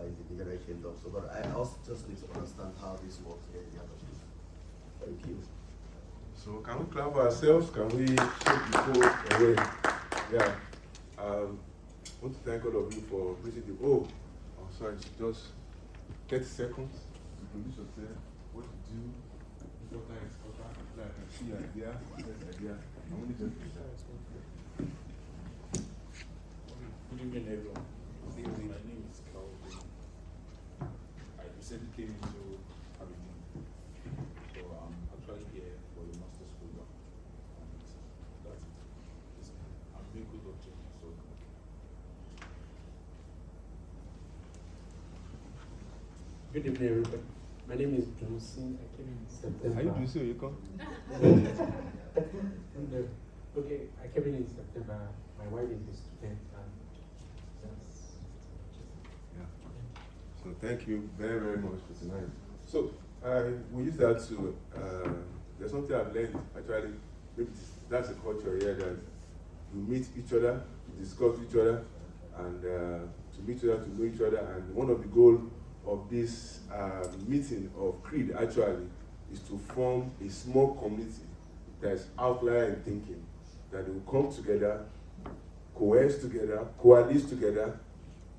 in the United Kingdom. So, but I also just need to understand how this works here in the Aberdeen. Thank you. So can we clap for ourselves? Can we shake the phone away? Yeah. I want to thank all of you for visiting. Oh, sorry, just 30 seconds. Introduce yourself, what you do, what time is over, so I can see your idea, best idea. I want you to Good evening, everyone. My name is Calvin. I recently came into Aberdeen, so I'm actually here for a master's program. And that's it. I'm a good object, so. Good evening, everybody. My name is Johnson. I came in September. How you doing, so you come? Okay, I came in September. My wife is a student. So thank you very, very much for tonight. So we use that to, there's something I've learned, actually, maybe that's a culture here that you meet each other, you discuss each other, and to meet each other, to know each other. And one of the goals of this meeting of Creed actually is to form a small community that is outlier in thinking, that they will come together, coalesce together,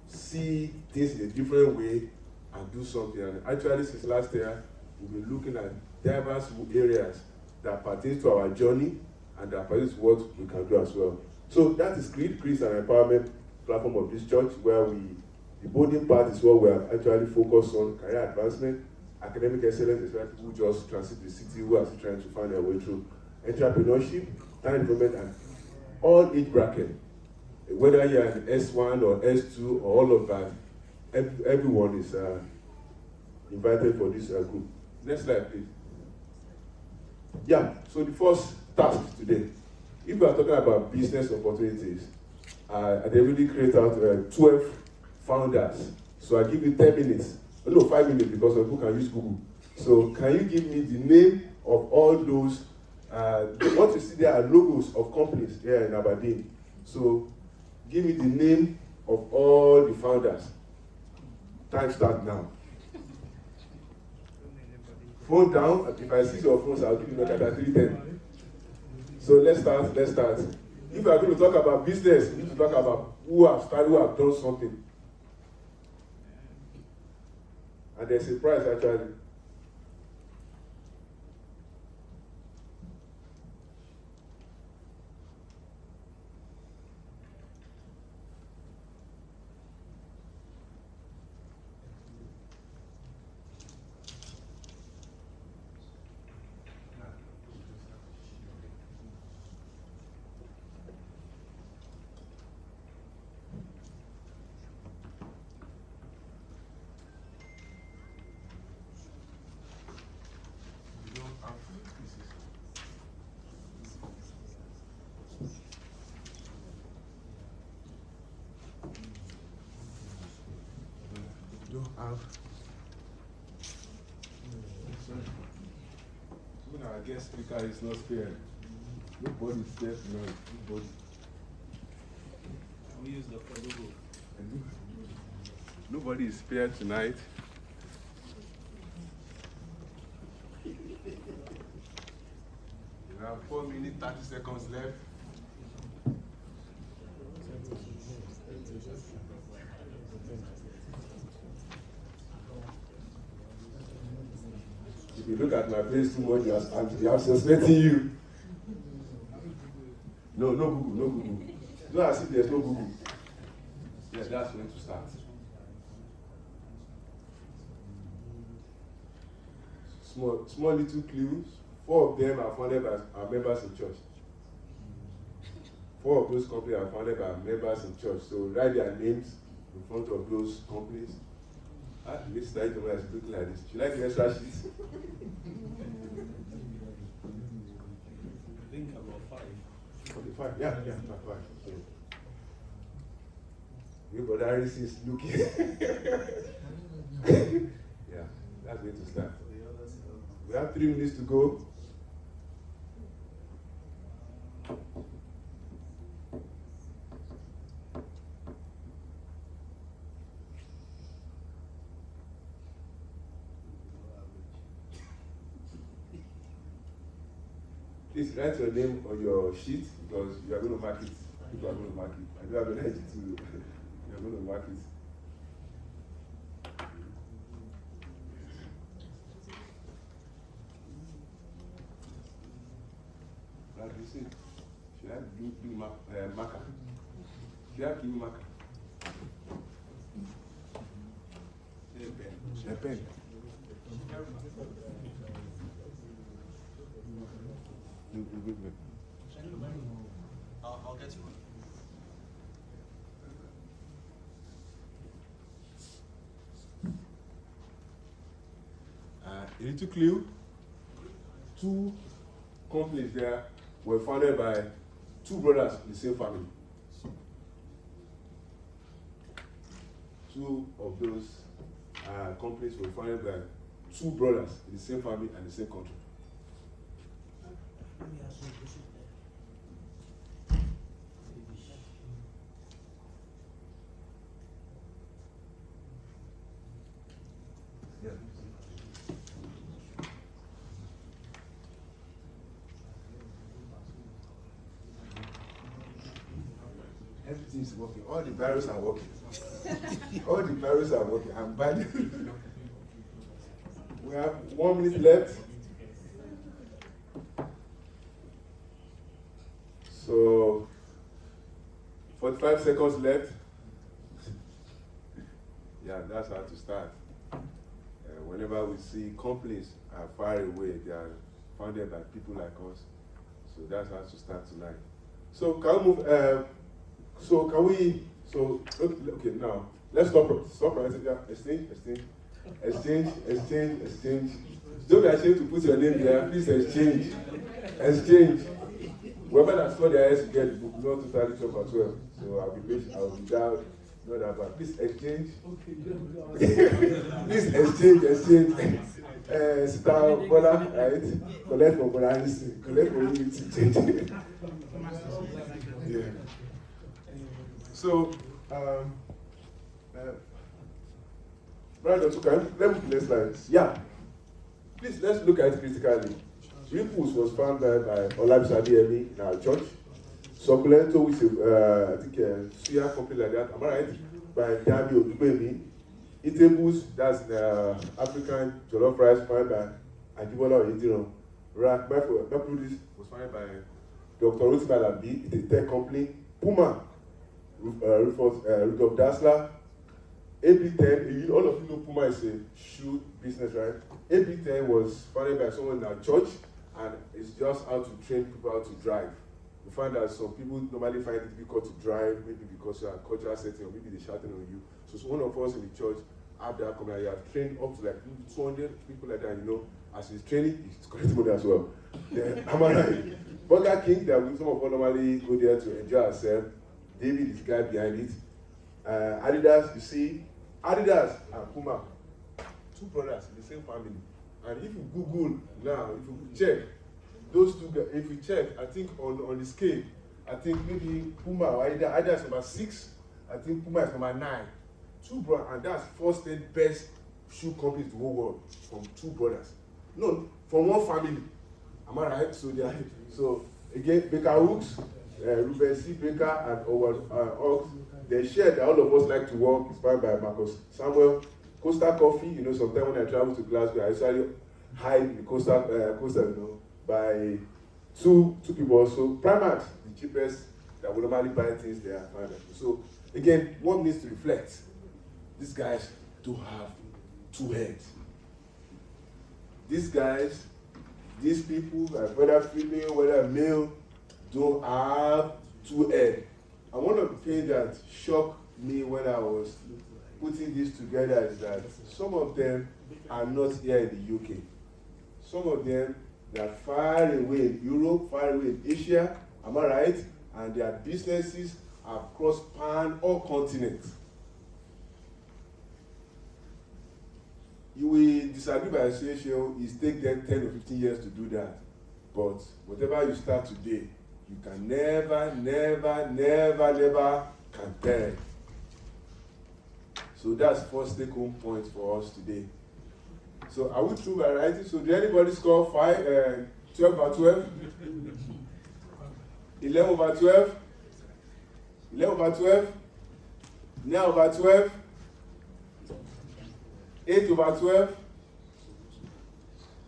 see things in a different way and do something. And actually, since last year, we've been looking at diverse areas that pertain to our journey and that pertain to what we can do as well. So that is Creed. Creed is an empowerment platform of this church where the boarding part is what we have actually focused on: career advancement, academic excellence, especially people who just transit the city, who are still trying to find their way through, entrepreneurship, talent development, and all age bracket. Whether you're an S1 or S2 or all of that, everyone is invited for this group. Next slide, please. Yeah, so the first task today, if we are talking about business opportunities, they really create out 12 founders. So I give you 10 minutes, no, 5 minutes, because people can use Google. So can you give me the name of all those, what you see there are logos of companies here in Aberdeen. So give me the name of all the founders. Time start now. Phone down. If I see your phones, I'll give you like at 3:10. So let's start. If we are going to talk about business, we need to talk about who have started, who have done something. And there's a prize actually. Even our guest speaker is not spared. Nobody is spared tonight. Nobody. We use the logo. Nobody is spared tonight. You have 4 minutes, 30 seconds left. If you look at my face too much, I'm suspecting you. No Google. No, I see there's no Google. Yeah, that's when to start. Small little clues. 4 of them are founded by our members in church. 4 of those companies are founded by members in church. So write their names in front of those companies. This slide is looking like this. Should I give extra sheets? I think about 5. 45. Yeah, 5. So, you got Iris is looking. Yeah, that's going to start. We have 3 minutes to go. please write your name on your sheet because you are going to mark it. People are going to mark it. I don't have energy to. You are going to mark it. Like you see, should I do marker? Should I give you marker? A pen. I'll get you one. A little clue. 2 companies there were founded by 2 brothers in the same family. 2 of those companies were founded by 2 brothers in the same family and the same country. Let me ask you a question there. Yeah. Everything is working. All the barrels are working. All the barrels are working. I'm bad. We have 1 minute left. So, 45 seconds left. Yeah, that's how to start. Whenever we see companies are far away, they are founded by people like us. So that's how to start tonight. So can we move? Okay, now let's stop right there. Exchange. Don't be ashamed to put your name there. Please exchange. Whoever that scored their eyes to get the book, not totally chop as well. So I'll be patient. I'll be down. Not that bad. Please exchange. Please exchange. Star Bola, right? Collect for Bola, collect for you. Yeah. So, Brother Tukan, let me next slide. Yeah. Please, let's look at it critically. Ripples was founded by Olabisi Emi in our church. Succulento, which is, I think, Suya company like that. Am I right? By Dami Obibemi. Eatables, that's the African jollof rice founded by Ajibola Oyediro. Mapudis was founded by Dr. Ruth Malabi. It's a tech company. Puma, Rudolph Dassler. AB10, all of you know Puma is a shoe business, right? AB10 was founded by someone in our church, and it's just how to train people how to drive. We find that some people normally find it difficult to drive, maybe because you are cultural setting, or maybe they're shouting on you. So one of us in the church have that community. You have trained up to like 200 people like that, you know. As he's training, he's collecting money as well. Then, am I right? Burger King, that we some of us normally go there to enjoy ourselves. David is the guy behind it. Adidas, you see, Adidas and Puma, 2 brothers in the same family. And if you Google now, if you check, those 2 guys, if you check, I think on the scale, I think maybe Puma or Adidas is number 6, I think Puma is number 9. 2 brothers, and that's 4 state best shoe companies in the whole world from 2 brothers. No, from 1 family. Am I right? So they are, so again, Baker Hooks, Ruben C. Baker and Howard Hawks, they share that all of us like to work, inspired by Marcus Samuel. Costa Coffee, you know, sometimes when I travel to Glasgow, I usually hide the Costa, you know, by two people also. Primax, the cheapest that we normally buy things there. So again, one needs to reflect. These guys do have 2 heads. These guys, these people, whether female, whether male, don't have 2 heads. And one of the things that shocked me when I was putting this together is that some of them are not here in the UK. Some of them, they are far away in Europe, far away in Asia, am I right? And their businesses have cross-span all continents. You will disagree by association, it's take them 10 or 15 years to do that. But whatever you start today, you can never can tell. So that's first take home point for us today. So are we through by writing? So did anybody score 2 12 over 12, 11 over 12, 11 over 12, 9 over 12, 8 over 12,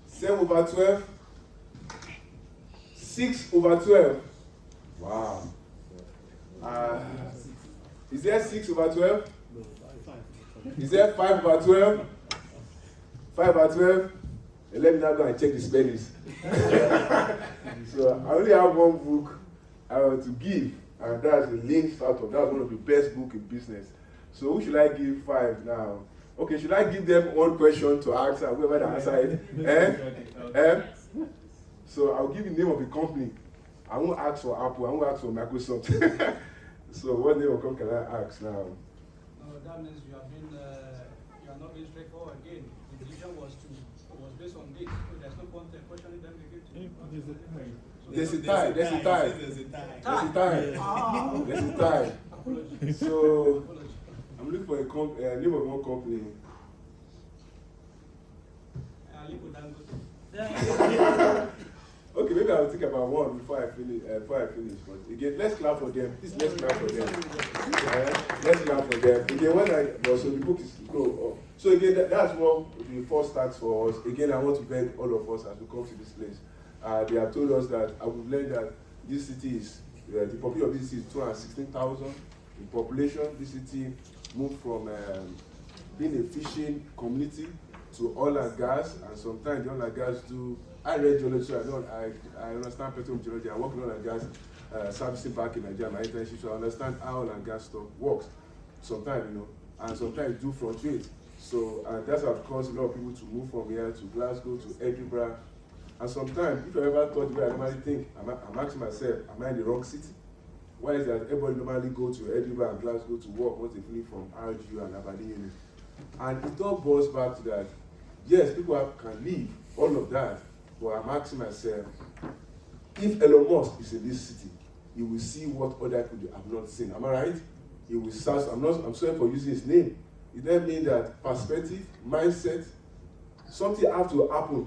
7 over 12, 6 over 12. Wow. Is there 6 over 12? Is there 5 over 12? 5 over 12? And let me now go and check the spellings. So I only have one book I want to give, and that's the Lean Startup. That's one of the best books in business. So who should I give 5 now? Okay, should I give them one question to answer, whoever the answer is? So I'll give you the name of the company. I won't ask for Apple, I won't ask for Microsoft. So what name of company can I ask now? No, that means you are not being straightforward again. The decision was based on this. So there's no point in questioning them again. There's a tie. There's a tie. So I'm looking for a name of one company. Okay, maybe I'll think about one before I finish. But again, let's clap for them. Please, let's clap for them. Let's clap for them. Again, so the book is up. So again, that's what the first task for us. Again, I want to beg all of us as we come to this place. They have told us that we've learned that this city is the population of this city is 216,000 in population. This city moved from being a fishing community to oil and gas, and sometimes the oil and gas do. I read geology, so I understand petroleum geology. I work in oil and gas servicing back in Nigeria, my internship, so I understand how oil and gas stuff works. Sometimes, and sometimes do fluctuate. So that's what caused a lot of people to move from here to Glasgow, to Edinburgh. And sometimes, if I ever thought the way I normally think, I'm asking myself, am I in the wrong city? Why is that everybody normally go to Edinburgh and Glasgow to work once they finish from RGU and Aberdeen unit? And it all boils back to that. Yes, people can leave, all of that, but I'm asking myself, if Elon Musk is in this city, he will see what other people have not seen. Am I right? He will search. I'm sorry for using his name. It then means that perspective, mindset, something has to happen.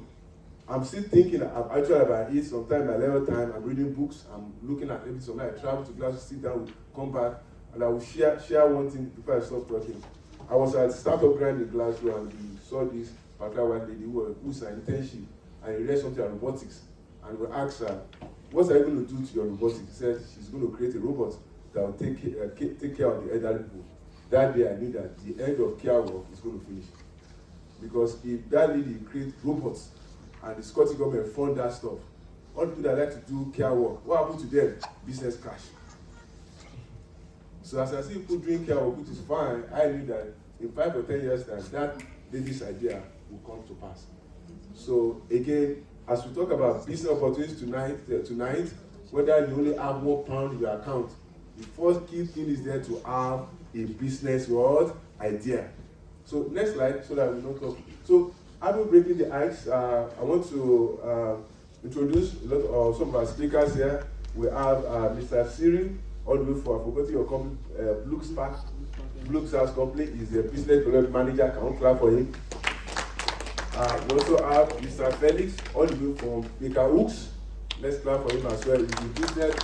I'm still thinking about it. Sometimes my level time, I'm reading books, I'm looking at everything. Sometimes I travel to Glasgow, sit down, come back, and I will share one thing before I stop talking. I was at Startup Grind in Glasgow, and we saw this particular white lady who's an internship, and he read something on robotics. And we asked her, what are you going to do to your robotics? She said she's going to create a robot that will take care of the elderly people. That day I knew that the end of care work is going to finish. Because if that lady creates robots and the Scottish government fund that stuff, all people that like to do care work, what happened to them? Business crash. So as I see people doing care work, which is fine, I knew that in 5 or 10 years time, that lady's idea will come to pass. So again, as we talk about business opportunities tonight, whether you only have £1 in your account, the first key thing is there to have a business world idea. So next slide, so that we don't talk. So after breaking the ice, I want to introduce some of our speakers here. We have Mr. Cyril, all the way for, I forgot your company, Blue Stars Company is a business development manager. Can we clap for him? We also have Mr. Felix, all the way from Baker Hooks. Let's clap for him as well. He's a business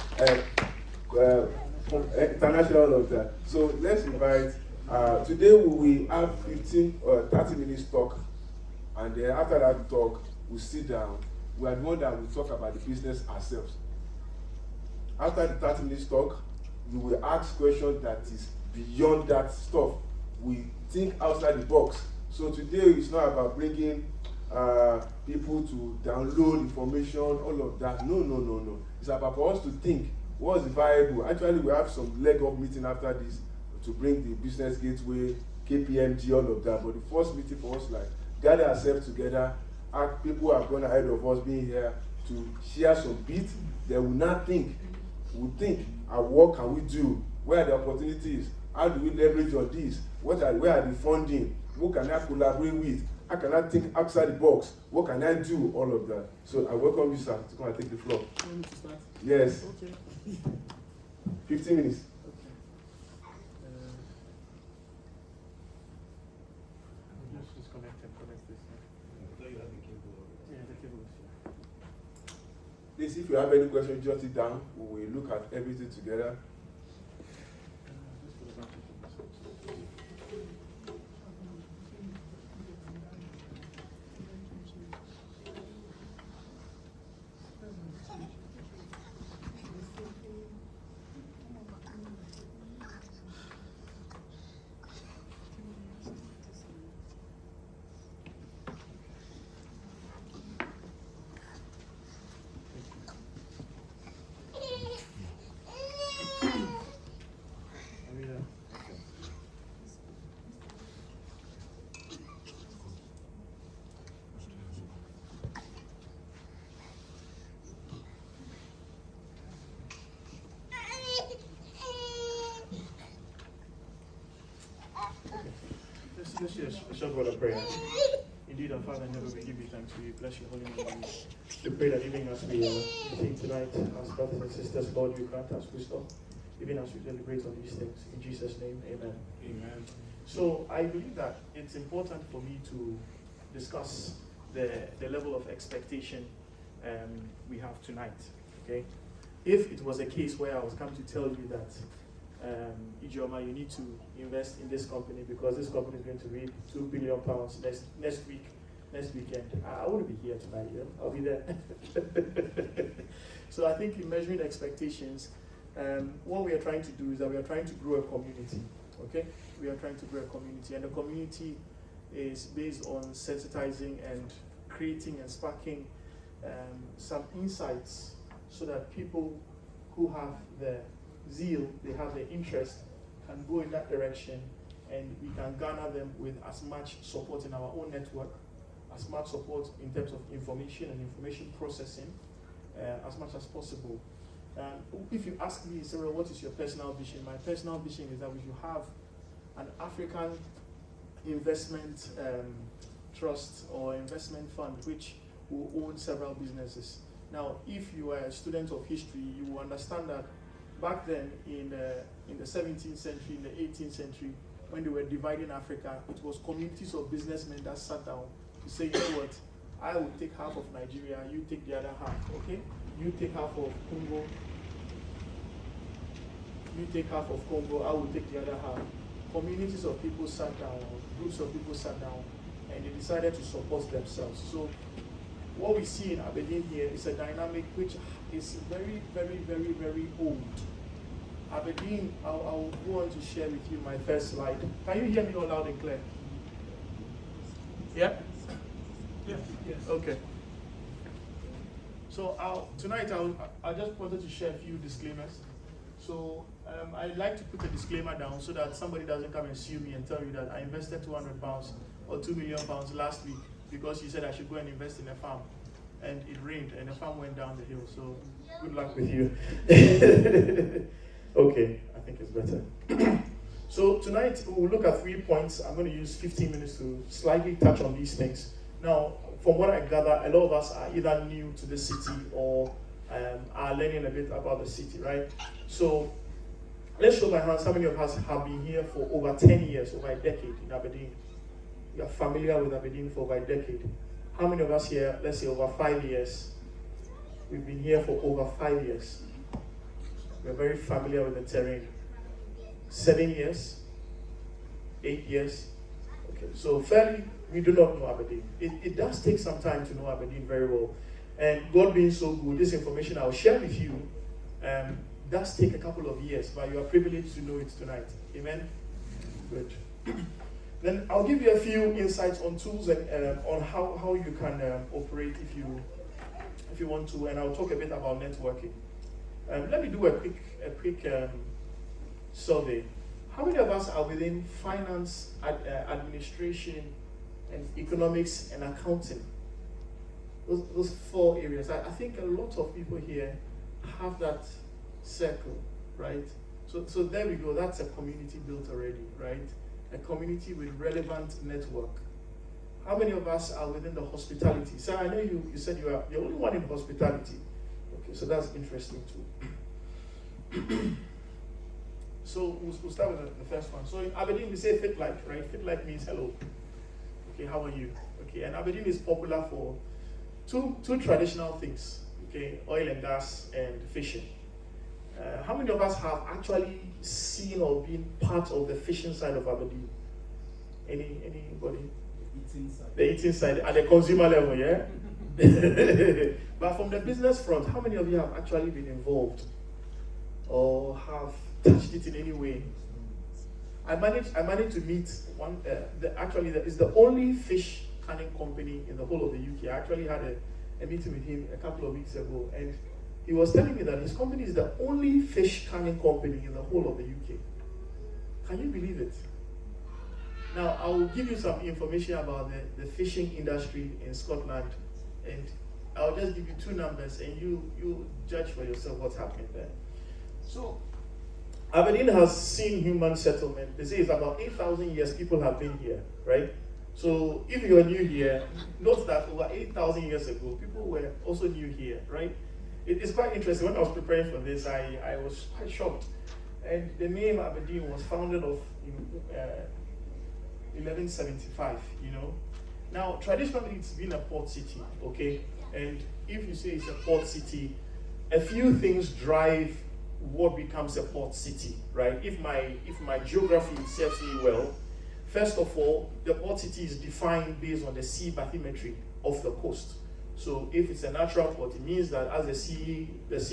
international of that. So let's invite. Today we will have 15 or 30 minutes talk, and then after that talk, we sit down. We are the one that will talk about the business ourselves. After the 30 minutes talk, we will ask questions that is beyond that stuff. We think outside the box. So today it's not about bringing people to download information, all of that. No. It's about for us to think what's viable. Actually, we have some leg up meeting after this to bring the business gateway, KPMG, all of that. But the first meeting for us, like, gather ourselves together, ask people who have gone ahead of us being here to share some bits. They will not think. We'll think, what can we do? Where are the opportunities? How do we leverage on this? Where are the funding? Who can I collaborate with? How can I think outside the box? What can I do? All of that. So I welcome you, sir, to come and take the floor. You want me to start? Yes. Okay. 15 minutes. Just connect this. Yeah, the cable is here. Please, if you have any questions, jot it down. We will look at everything together. Let's just a short word of prayer. Indeed, our Father in heaven, we give you thanks. We bless your holy name. We pray that even as we sing tonight, as brothers and sisters, Lord, you grant us wisdom, even as we deliberate on these things. In Jesus' name, amen. Amen. So I believe that it's important for me to discuss the level of expectation we have tonight. Okay, if it was a case where I was come to tell you that Ijoma, you need to invest in this company because this company is going to reap £2 billion next weekend, I wouldn't be here tonight. You know? I'll be there. So I think in measuring expectations, what we are trying to do is that we are trying to grow a community. Okay, we are trying to grow a community, and the community is based on sensitizing and creating and sparking some insights so that people who have the zeal, they have the interest, can go in that direction, and we can garner them with as much support in our own network, as much support in terms of information and information processing, as much as possible. If you ask me, Cyril, what is your personal vision? My personal vision is that we should have an African investment trust or investment fund which will own several businesses. Now, if you are a student of history, you will understand that back then in the 17th century, in the 18th century, when they were dividing Africa, it was communities of businessmen that sat down to say, you know what, I will take half of Nigeria, you take the other half, okay? You take half of Congo, you take half of Congo, I will take the other half. Communities of people sat down, groups of people sat down, and they decided to support themselves. So what we see in Aberdeen here is a dynamic which is very, very, very, very old. Aberdeen, I'll go on to share with you my first slide. Can you hear me all loud and clear? Yeah? Yes. Okay. So tonight I just wanted to share a few disclaimers. So I'd like to put a disclaimer down so that somebody doesn't come and sue me and tell you that I invested £200 or £2 million last week because you said I should go and invest in a farm. And it rained and the farm went down the hill. So good luck with you. Okay, I think it's better. So tonight we'll look at 3 points. I'm going to use 15 minutes to slightly touch on these things. Now, from what I gather, a lot of us are either new to the city or are learning a bit about the city, right? So let's show my hands. How many of us have been here for over 10 years, over a decade in Aberdeen? You are familiar with Aberdeen for over a decade. How many of us here, let's say over 5 years? We've been here for over 5 years. We're very familiar with the terrain. 7 years? 8 years? Okay, so fairly, we do not know Aberdeen. It does take some time to know Aberdeen very well. And God being so good, this information I'll share with you does take a couple of years, but you are privileged to know it tonight. Amen? Good. Then I'll give you a few insights on tools and on how you can operate if you want to, and I'll talk a bit about networking. Let me do a quick survey. How many of us are within finance, administration, and economics and accounting? Those 4 areas. I think a lot of people here have that circle, right? So there we go. That's a community built already, right? A community with relevant network. How many of us are within the hospitality? So I know you said you are the only one in hospitality. Okay, so that's interesting too. So we'll start with the first one. So in Aberdeen we say fit like, right? Fit like means hello. Okay, how are you? Okay, and Aberdeen is popular for two traditional things. okay, oil and gas and fishing. How many of us have actually seen or been part of the fishing side of Aberdeen? Anybody? The eating side at the consumer level, yeah? But from the business front, how many of you have actually been involved or have touched it in any way? I managed to meet one, it's the only fish canning company in the whole of the UK. I actually had a meeting with him a couple of weeks ago, and he was telling me that his company is the only fish canning company in the whole of the UK. Can you believe it? Now, I will give you some information about the fishing industry in Scotland, and I'll just give you two numbers, and you judge for yourself what's happening there. So, Aberdeen has seen human settlement. They say it's about 8,000 years people have been here, right? So, if you are new here, note that over 8,000 years ago, people were also new here, right? It's quite interesting. When I was preparing for this, I was quite shocked. And the name Aberdeen was founded in 1175, you know. Now, traditionally, it's been a port city, okay? And if you say it's a port city, a few things drive what becomes a port city, right? If my geography serves me well, first of all, the port city is defined based on the sea bathymetry of the coast. So if it's a natural port, it means that as the sea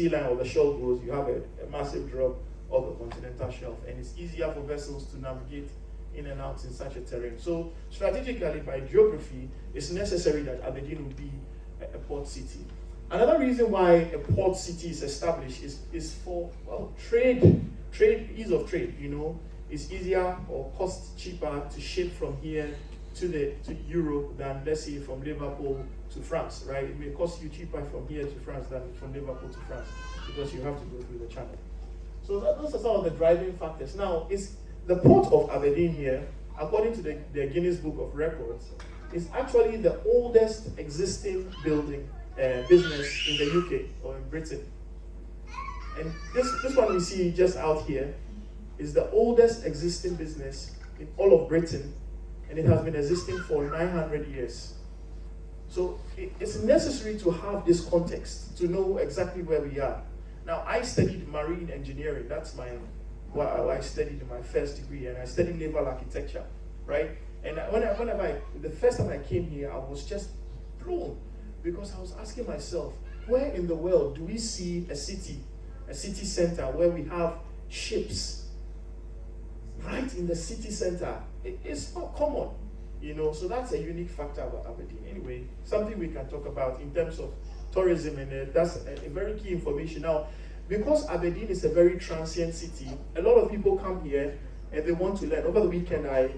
line or the shelf grows, you have a massive drop of the continental shelf, and it's easier for vessels to navigate in and out in such a terrain. So strategically, by geography, it's necessary that Aberdeen will be a port city. Another reason why a port city is established is for, well, trade, ease of trade, you know. It's easier or cost cheaper to ship from here to Europe than, let's say, from Liverpool to France, right? It may cost you cheaper from here to France than from Liverpool to France because you have to go through the channel. So those are some of the driving factors. Now, the port of Aberdeen here, according to the Guinness Book of Records, is actually the oldest existing business in the UK or in Britain. And this one we see just out here is the oldest existing business in all of Britain, and it has been existing for 900 years. So it's necessary to have this context to know exactly where we are. Now, I studied marine engineering. That's what I studied in my first degree, and I studied naval architecture, right? And the first time I came here, I was just blown because I was asking myself, where in the world do we see a city center where we have ships right in the city center? It's not common, you know. So that's a unique factor about Aberdeen. Anyway, something we can talk about in terms of tourism, and that's a very key information. Now, because Aberdeen is a very transient city, a lot of people come here and they want to learn. Over the weekend, I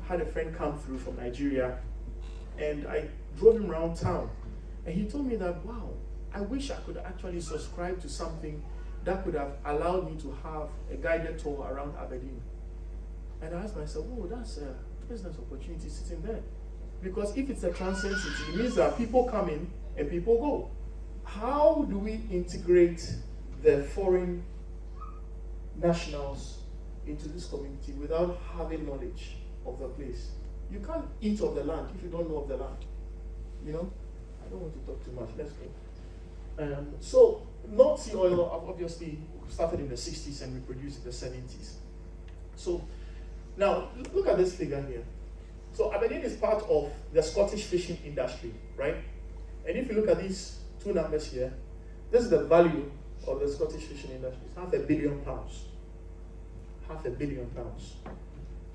had a friend come through from Nigeria, and I drove him around town, and he told me that, wow, I wish I could actually subscribe to something that could have allowed me to have a guided tour around Aberdeen. And I asked myself, oh, that's a business opportunity sitting there. Because if it's a transient city, it means that people come in and people go. How do we integrate the foreign nationals into this community without having knowledge of the place? You can't eat of the land if you don't know of the land. You know? I don't want to talk too much. Let's go. So, North Sea oil obviously started in the 60s and reproduced in the 70s. So, now, look at this figure here. So, Aberdeen is part of the Scottish fishing industry, right? And if you look at these two numbers here, this is the value of the Scottish fishing industry. It's £500 million. £500 million.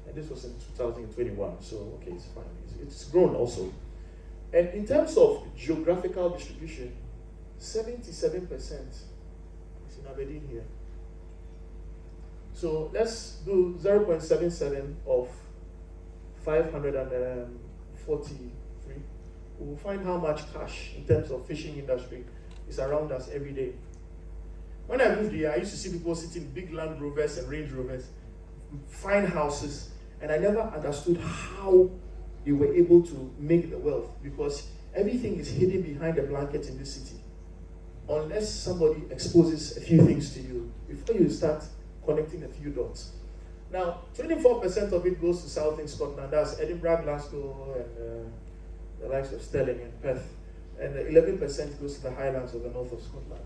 And this was in 2021, so okay, it's fine. It's grown also. And in terms of geographical distribution, 77% is in Aberdeen here. So let's do 0.77 of 543. We'll find how much cash in terms of fishing industry is around us every day. When I moved here, I used to see people sitting in big Land Rovers and Range Rovers, fine houses, and I never understood how they were able to make the wealth, because everything is hidden behind a blanket in this city. Unless somebody exposes a few things to you, before you start connecting a few dots. Now, 24% of it goes to South in Scotland. That's Edinburgh, Glasgow, and the likes of Stirling and Perth. and 11% goes to the highlands of the north of Scotland.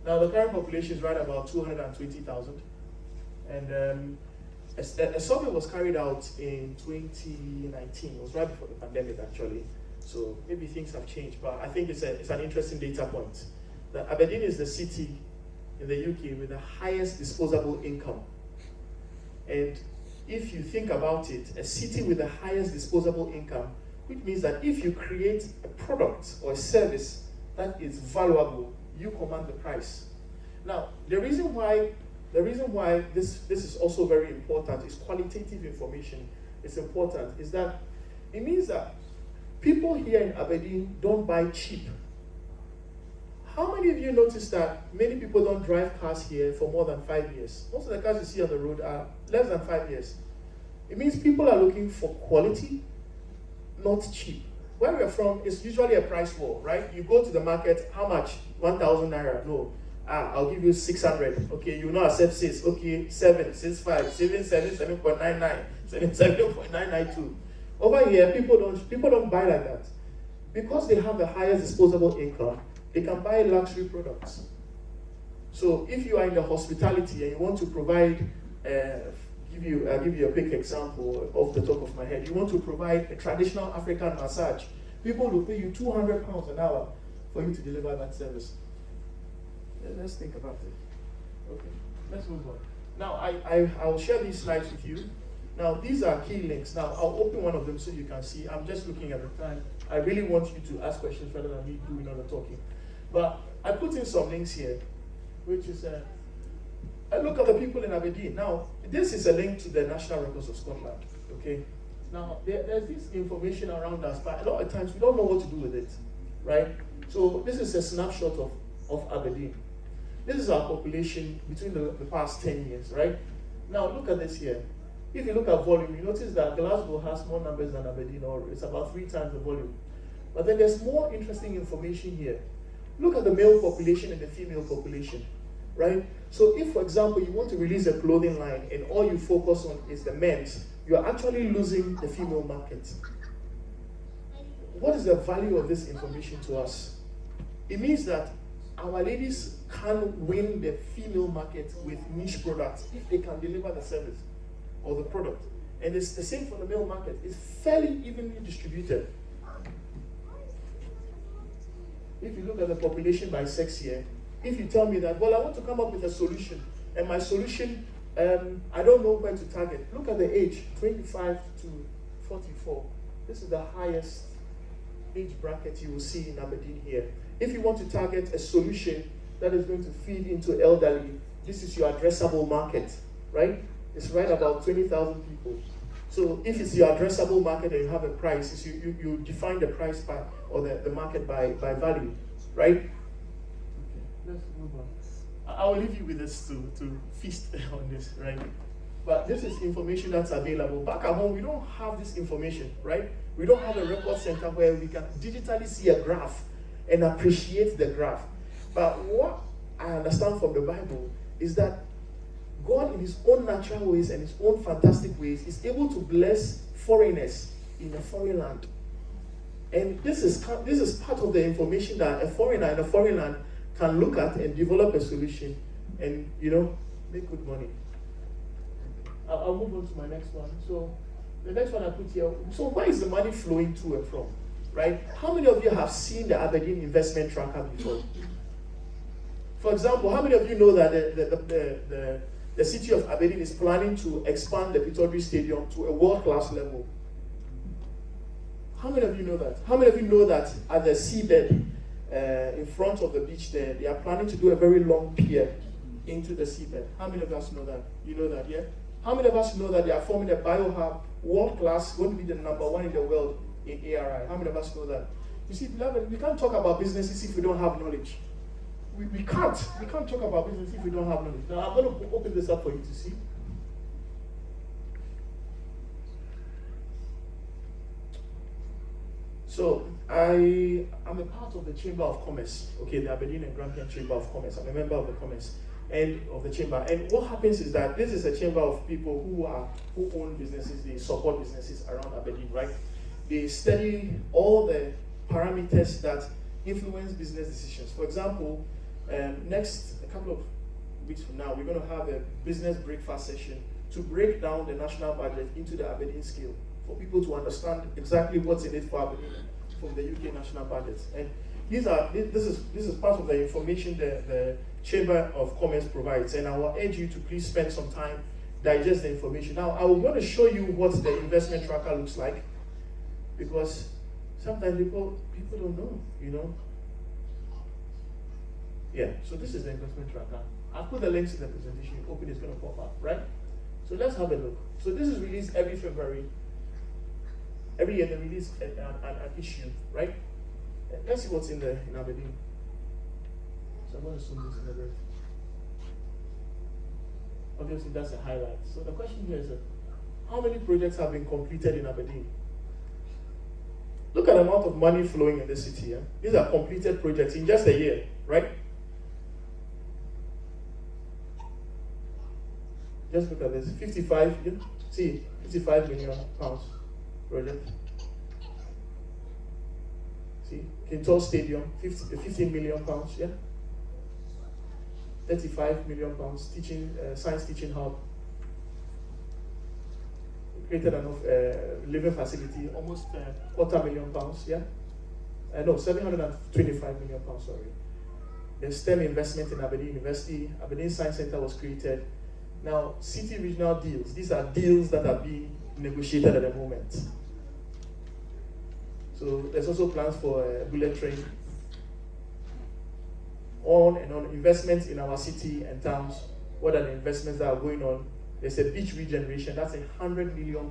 Now, the current population is right about 220,000, and a survey was carried out in 2019. It was right before the pandemic, actually. So maybe things have changed, but I think it's an interesting data point. That Aberdeen is the city in the UK with the highest disposable income. And if you think about it, a city with the highest disposable income, which means that if you create a product or a service that is valuable, you command the price. Now, the reason why this is also very important is qualitative information. It's important, is that it means that people here in Aberdeen don't buy cheap. How many of you notice that many people don't drive cars here for more than 5 years? Most of the cars you see on the road are less than 5 years. It means people are looking for quality, not cheap. Where we're from, it's usually a price war, right? You go to the market, how much? 1,000 naira. No. I'll give you 600. Okay, you not accept 6. Okay, 7, 6.5, 7, 7.99, 7.992. Over here, people don't buy like that. Because they have the highest disposable income, they can buy luxury products. So if you are in the hospitality and you want to provide, I'll give you a quick example off the top of my head. You want to provide a traditional African massage. People will pay you £200 an hour for you to deliver that service. Let's think about it. Okay, let's move on. Now, I'll share these slides with you. Now, these are key links. Now, I'll open one of them so you can see. I'm just looking at the time. I really want you to ask questions rather than me doing all the talking. But I put in some links here, which is I look at the people in Aberdeen. Now, this is a link to the National Records of Scotland. Okay. Now, there's this information around us, but a lot of times we don't know what to do with it, right? So this is a snapshot of Aberdeen. This is our population between the past 10 years, right? Now, look at this here. If you look at volume, you notice that Glasgow has more numbers than Aberdeen, or it's about 3 times the volume. But then there's more interesting information here. Look at the male population and the female population, right? So if, for example, you want to release a clothing line and all you focus on is the men's, you are actually losing the female market. What is the value of this information to us? It means that our ladies can win the female market with niche products if they can deliver the service or the product. And it's the same for the male market. It's fairly evenly distributed. If you look at the population by sex here, if you tell me that, well, I want to come up with a solution, and my solution, I don't know where to target. Look at the age, 25 to 44. This is the highest age bracket you will see in Aberdeen here. If you want to target a solution that is going to feed into elderly, this is your addressable market, right? It's right about 20,000 people. So if it's your addressable market and you have a price, you define the price by, or the market by value, right? Okay, let's move on. I'll leave you with this to feast on this, right? But this is information that's available. Back at home, we don't have this information, right? We don't have a record center where we can digitally see a graph and appreciate the graph. But what I understand from the Bible is that God, in his own natural ways and his own fantastic ways, is able to bless foreigners in a foreign land. And this is part of the information that a foreigner in a foreign land can look at and develop a solution and, make good money. I'll move on to my next one. So the next one I put here, so where is the money flowing to and from, right? How many of you have seen the Aberdeen investment tracker before? For example, how many of you know that the city of Aberdeen is planning to expand the Pittodrie Stadium to a world-class level? How many of you know that? How many of you know that at the seabed in front of the beach there, they are planning to do a very long pier into the seabed? How many of us know that? You know that, yeah? How many of us know that they are forming a biohub, world-class, going to be the #1 in the world in ARI? How many of us know that? You see, beloved, we can't talk about businesses if we don't have knowledge. We can't talk about business if we don't have knowledge. Now, I'm going to open this up for you to see. So, I am a part of the Chamber of Commerce, okay, the Aberdeen and Grampian Chamber of Commerce. I'm a member of the Commerce and of the Chamber. And what happens is that this is a chamber of people who own businesses, they support businesses around Aberdeen, right? They study all the parameters that influence business decisions. For example, next a couple of weeks from now, we're going to have a business breakfast session to break down the national budget into the Aberdeen scale for people to understand exactly what's in it for Aberdeen from the UK national budget. And this is part of the information the Chamber of Commerce provides, and I will urge you to please spend some time digest the information. Now, I will want to show you what the investment tracker looks like, because sometimes people don't know, you know. Yeah, so this is the investment tracker. I'll put the links in the presentation. You open, it's going to pop up, right? So let's have a look. So this is released every February. Every year they release an issue, right? And let's see what's in Aberdeen. So I'm going to zoom this in a bit. Obviously, that's a highlight. So the question here is, how many projects have been completed in Aberdeen? Look at the amount of money flowing in the city. Yeah? These are completed projects in just a year, right? Just look at this. 55, yeah? See, 55 million pounds project. See, Kintor Stadium, 15 million pounds, yeah? 35 million pounds teaching, science teaching hub. We created enough living facility, almost £250,000, yeah? No, 725 million pounds, sorry. The STEM investment in Aberdeen University, Aberdeen Science Centre was created. Now, city regional deals, these are deals that are being negotiated at the moment. So there's also plans for a bullet train. On and on, investments in our city and towns. What are the investments that are going on? There's a beach regeneration, that's £100 million.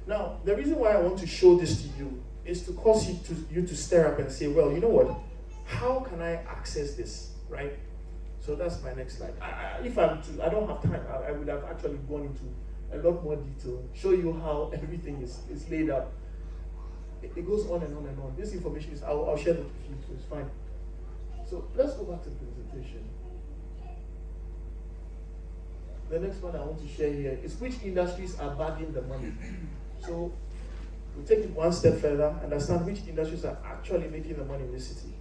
Now, the reason why I want to show this to you is to cause you to stir up and say, well, you know what? How can I access this, right? So that's my next slide. I don't have time, I would have actually gone into a lot more detail, show you how everything is laid out. It goes on and on and on. This information is, I'll share it with you, so it's fine. So let's go back to the presentation. The next one I want to share here is which industries are bagging the money. So we'll take it one step further, understand which industries are actually making the money in this city.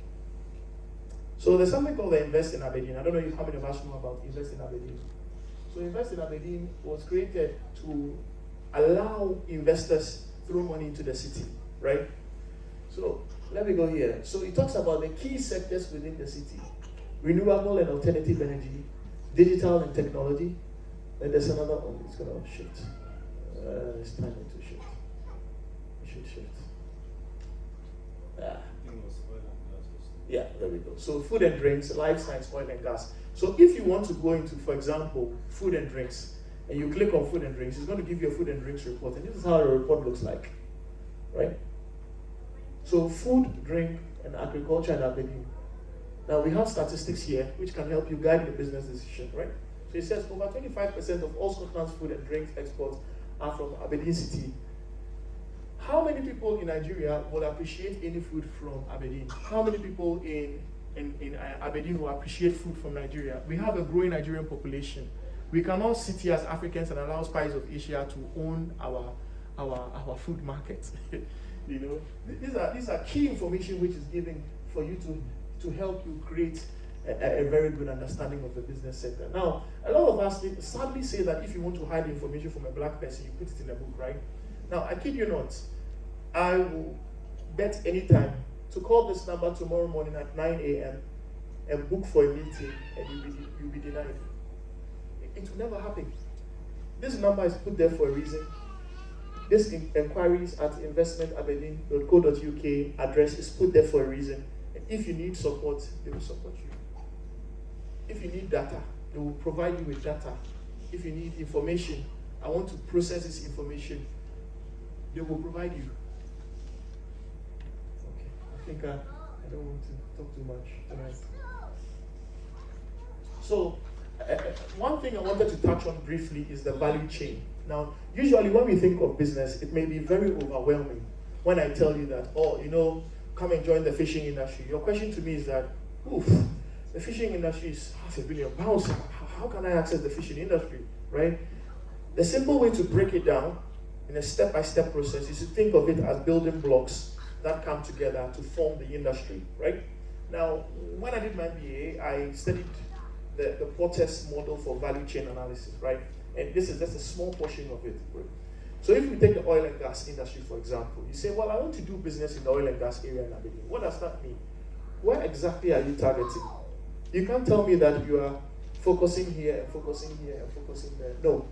So there's something called the Invest in Aberdeen. I don't know how many of us know about Invest in Aberdeen. So Invest in Aberdeen was created to allow investors to throw money into the city, right? So let me go here. So it talks about the key sectors within the city: renewable and alternative energy, digital and technology. And there's another one. It's gonna shift. It's time to shift. It should shift. Yeah, there we go. So food and drinks, life science, oil and gas. So if you want to go into, for example, food and drinks, and you click on food and drinks, it's going to give you a food and drinks report. And this is how the report looks like, right? So food, drink, and agriculture in Aberdeen. Now we have statistics here which can help you guide the business decision, right? So it says over 25% of all Scotland's food and drinks exports are from Aberdeen City. How many people in Nigeria will appreciate any food from Aberdeen? How many people in Aberdeen will appreciate food from Nigeria? We have a growing Nigerian population. We cannot sit here as Africans and allow Spice of Asia to own our food market. You know, these are key information which is given for you to help you create a very good understanding of the business sector. Now, a lot of us sadly say that if you want to hide information from a black person, you put it in a book, right? Now, I kid you not, I will bet any time to call this number tomorrow morning at 9 a.m. and book for a meeting, and you'll be denied. It will never happen. This number is put there for a reason. This inquiries at investmentaberdeen.co.uk address is put there for a reason. And if you need support, they will support you. If you need data, they will provide you with data. If you need information, I want to process this information, they will provide you. Okay, I think I don't want to talk too much tonight. So, one thing I wanted to touch on briefly is the value chain. Now, usually when we think of business, it may be very overwhelming when I tell you that, oh, you know, come and join the fishing industry. Your question to me is that, oof, the fishing industry is £500 million. How can I access the fishing industry, right? The simple way to break it down in a step-by-step process is to think of it as building blocks that come together to form the industry, right? Now, when I did my MBA, I studied the Porter's model for value chain analysis, right? And this is just a small portion of it. Right? So if we take the oil and gas industry, for example, you say, well, I want to do business in the oil and gas area in Aberdeen. What does that mean? Where exactly are you targeting? You can't tell me that you are focusing here and focusing here and focusing there. No.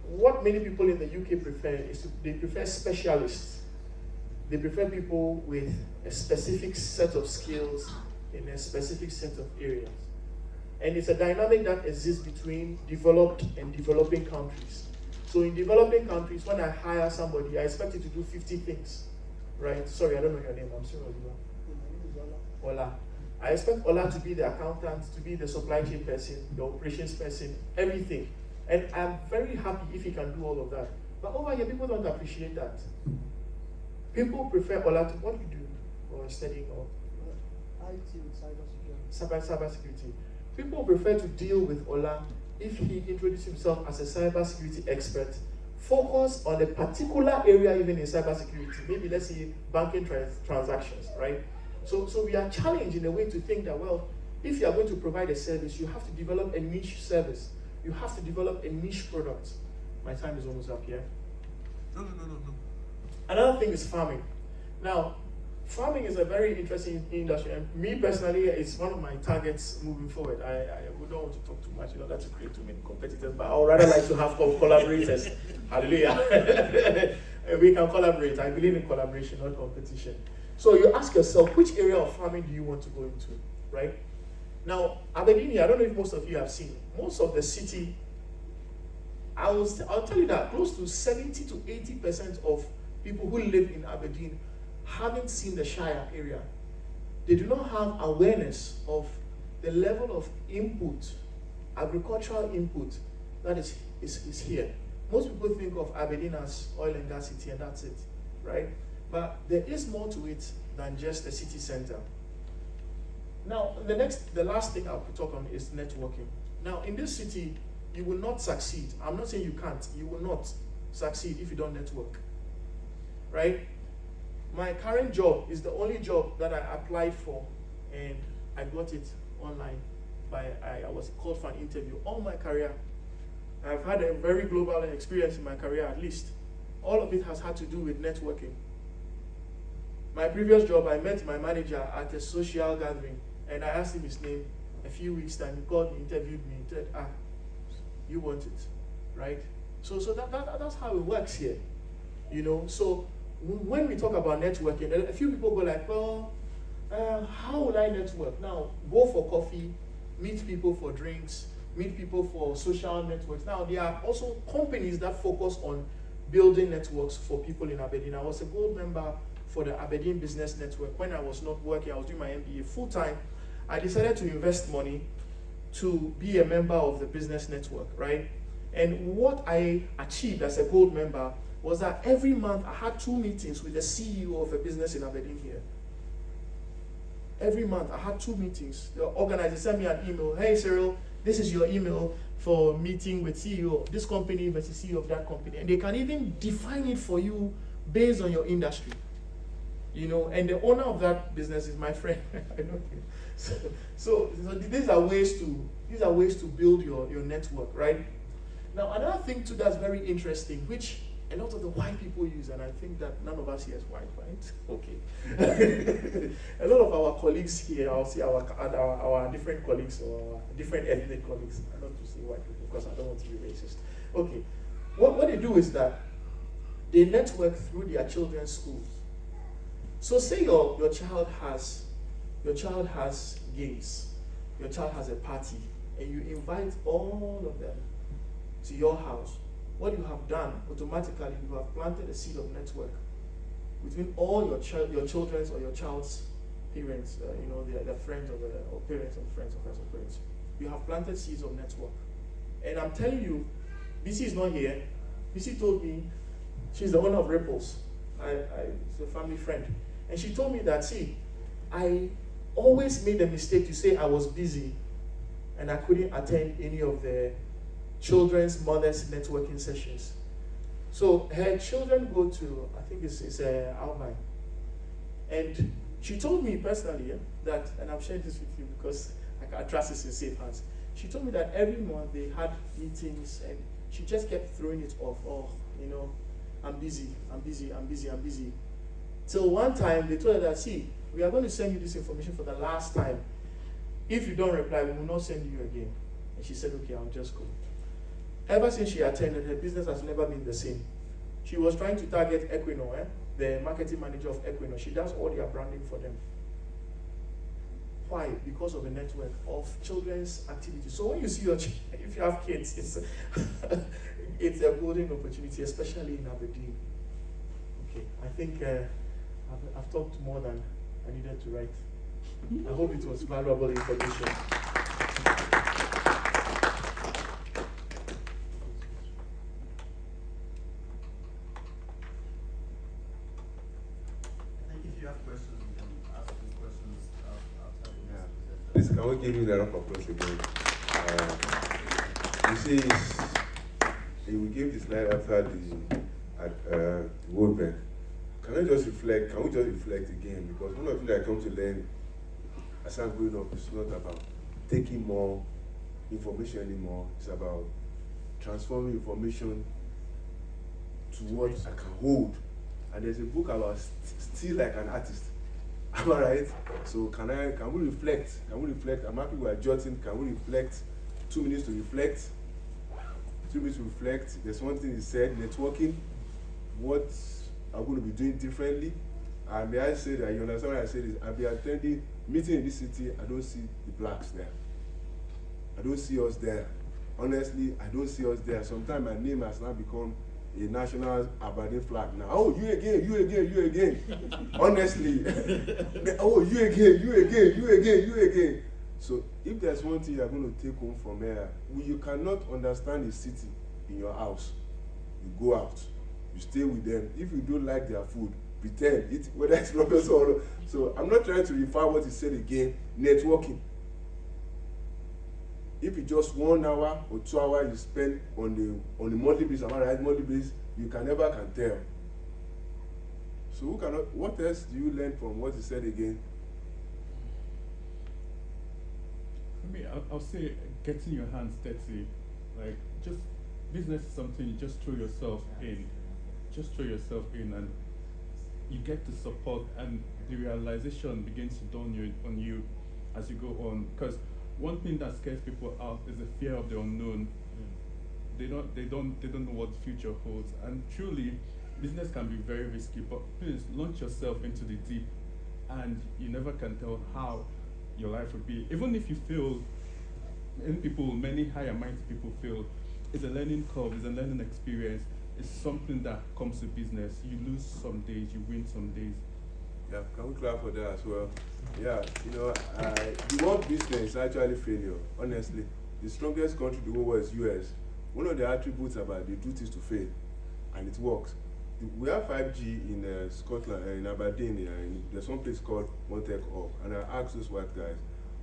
What many people in the UK prefer is they prefer specialists. They prefer people with a specific set of skills in a specific set of areas. And it's a dynamic that exists between developed and developing countries. So in developing countries, when I hire somebody, I expect you to do 50 things, right? Sorry, I don't know your name. I'm sorry, Ola. I expect Ola to be the accountant, to be the supply chain person, the operations person, everything. And I'm very happy if he can do all of that. But over here, people don't appreciate that. People prefer Ola to what you do or studying or IT with cybersecurity. Cybersecurity. People prefer to deal with Ola if he introduces himself as a cybersecurity expert, focus on a particular area even in cybersecurity, maybe let's say banking transactions, right? So we are challenged in a way to think that, well, if you are going to provide a service, you have to develop a niche service. You have to develop a niche product. My time is almost up here. No. Another thing is farming. Now, farming is a very interesting industry, and me personally, it's one of my targets moving forward. I don't want to talk too much in order to create too many competitors, but I would rather like to have collaborators. Hallelujah. We can collaborate. I believe in collaboration, not competition. So you ask yourself, which area of farming do you want to go into, right? Now, Aberdeen, I don't know if most of you have seen, most of the city, I'll tell you that close to 70 to 80% of people who live in Aberdeen haven't seen the Shire area. They do not have awareness of the level of input, agricultural input, that is here. Most people think of Aberdeen as oil and gas city and that's it, right? But there is more to it than just a city center. Now, the last thing I'll talk on is networking. Now, in this city, you will not succeed. I'm not saying you can't. You will not succeed if you don't network, right? My current job is the only job that I applied for, and I got it online. I was called for an interview. All my career, I've had a very global experience in my career, at least. All of it has had to do with networking. My previous job, I met my manager at a social gathering, and I asked him his name. A few weeks time, he called me, interviewed me, and said, you want it, right? So that's how it works here, you know. So when we talk about networking, a few people go like, well, how would I network? Now, go for coffee, meet people for drinks, meet people for social networks. Now, there are also companies that focus on building networks for people in Aberdeen. I was a gold member for the Aberdeen Business Network. When I was not working, I was doing my MBA full-time. I decided to invest money to be a member of the business network, right? And what I achieved as a gold member was that every month I had 2 meetings with the CEO of a business in Aberdeen here. Every month I had 2 meetings. The organizer sent me an email. Hey Cyril, this is your email for meeting with CEO of this company versus CEO of that company. And they can even define it for you based on your industry. You know, and the owner of that business is my friend. I know him. So these are ways to build your network, right? Now another thing too that's very interesting, which a lot of the white people use, and I think that none of us here is white, right? Okay. A lot of our colleagues here, I'll see our different colleagues or different ethnic colleagues. I don't want to say white people because I don't want to be racist. Okay. What they do is that they network through their children's schools. So say your child has games, your child has a party, and you invite all of them to your house. What you have done, automatically you have planted a seed of network between all your children's or your child's parents, their friends or parents and friends or friends of parents. You have planted seeds of network. And I'm telling you, BC is not here. BC told me, she's the owner of Ripples. It's a family friend. And she told me that, see, I always made the mistake to say I was busy and I couldn't attend any of the children's mothers networking sessions. So her children go to, I think it's Albany. And she told me personally that, and I'm sharing this with you because I trust this in safe hands. She told me that every month they had meetings and she just kept throwing it off. Oh, I'm busy. Till one time they told her that, see, we are going to send you this information for the last time. If you don't reply, we will not send you again. And she said, okay, I'll just go. Ever since she attended, her business has never been the same. She was trying to target Equinor, the marketing manager of Equinor. She does all their branding for them. Why? Because of the network of children's activities. So when you see your if you have kids, it's a golden opportunity, especially in Aberdeen. Okay, I think I've talked more than I needed to write. I hope it was valuable information. I think if you have questions, you can ask these questions after the Yeah. presenter. Please, can we give you the round of applause again? You see, we gave this slide after the World Bank. Can we just reflect again? Because one of the things I come to learn as I'm growing up is not about taking more information anymore. It's about transforming information to what I can hold. And there's a book about still like an artist. Am I right? So can we reflect? I'm happy we are jotting. Can we reflect? 2 minutes to reflect. 2 minutes to reflect. There's one thing he said, networking. What are we going to be doing differently? And may I say that you understand what I said is I've been attending meeting in this city, I don't see the blacks there. I don't see us there. Honestly, I don't see us there. Sometimes my name has now become a national Aberdeen flag now. Oh, you again. Honestly. Oh, you again. So if there's one thing you're going to take home from here, you cannot understand the city in your house. You go out, you stay with them. If you don't like their food, pretend it, whether it's not or. So I'm not trying to refer what he said again. Networking. If it's just 1 hour or 2 hours you spend on the monthly basis, am I right? Monthly basis, you can never tell. So what else do you learn from what he said again? For me, I'll say getting your hands dirty. Like, just business is something you just throw yourself in. And you get the support, and the realization begins to dawn on you as you go on. Because one thing that scares people out is the fear of the unknown. They don't know what the future holds. And truly, business can be very risky, but please launch yourself into the deep, and you never can tell how your life will be. Even if you feel, many higher minded people feel, it's a learning curve, it's a learning experience. It's something that comes to business. You lose some days, you win some days. Yeah, can we clap for that as well? Yeah, the world business is actually failure, honestly. The strongest country in the whole world is US. One of the attributes about they do things to fail, and it works. We have 5G in Scotland, in Aberdeen, there's one place called Montec Hub, and I asked those white guys,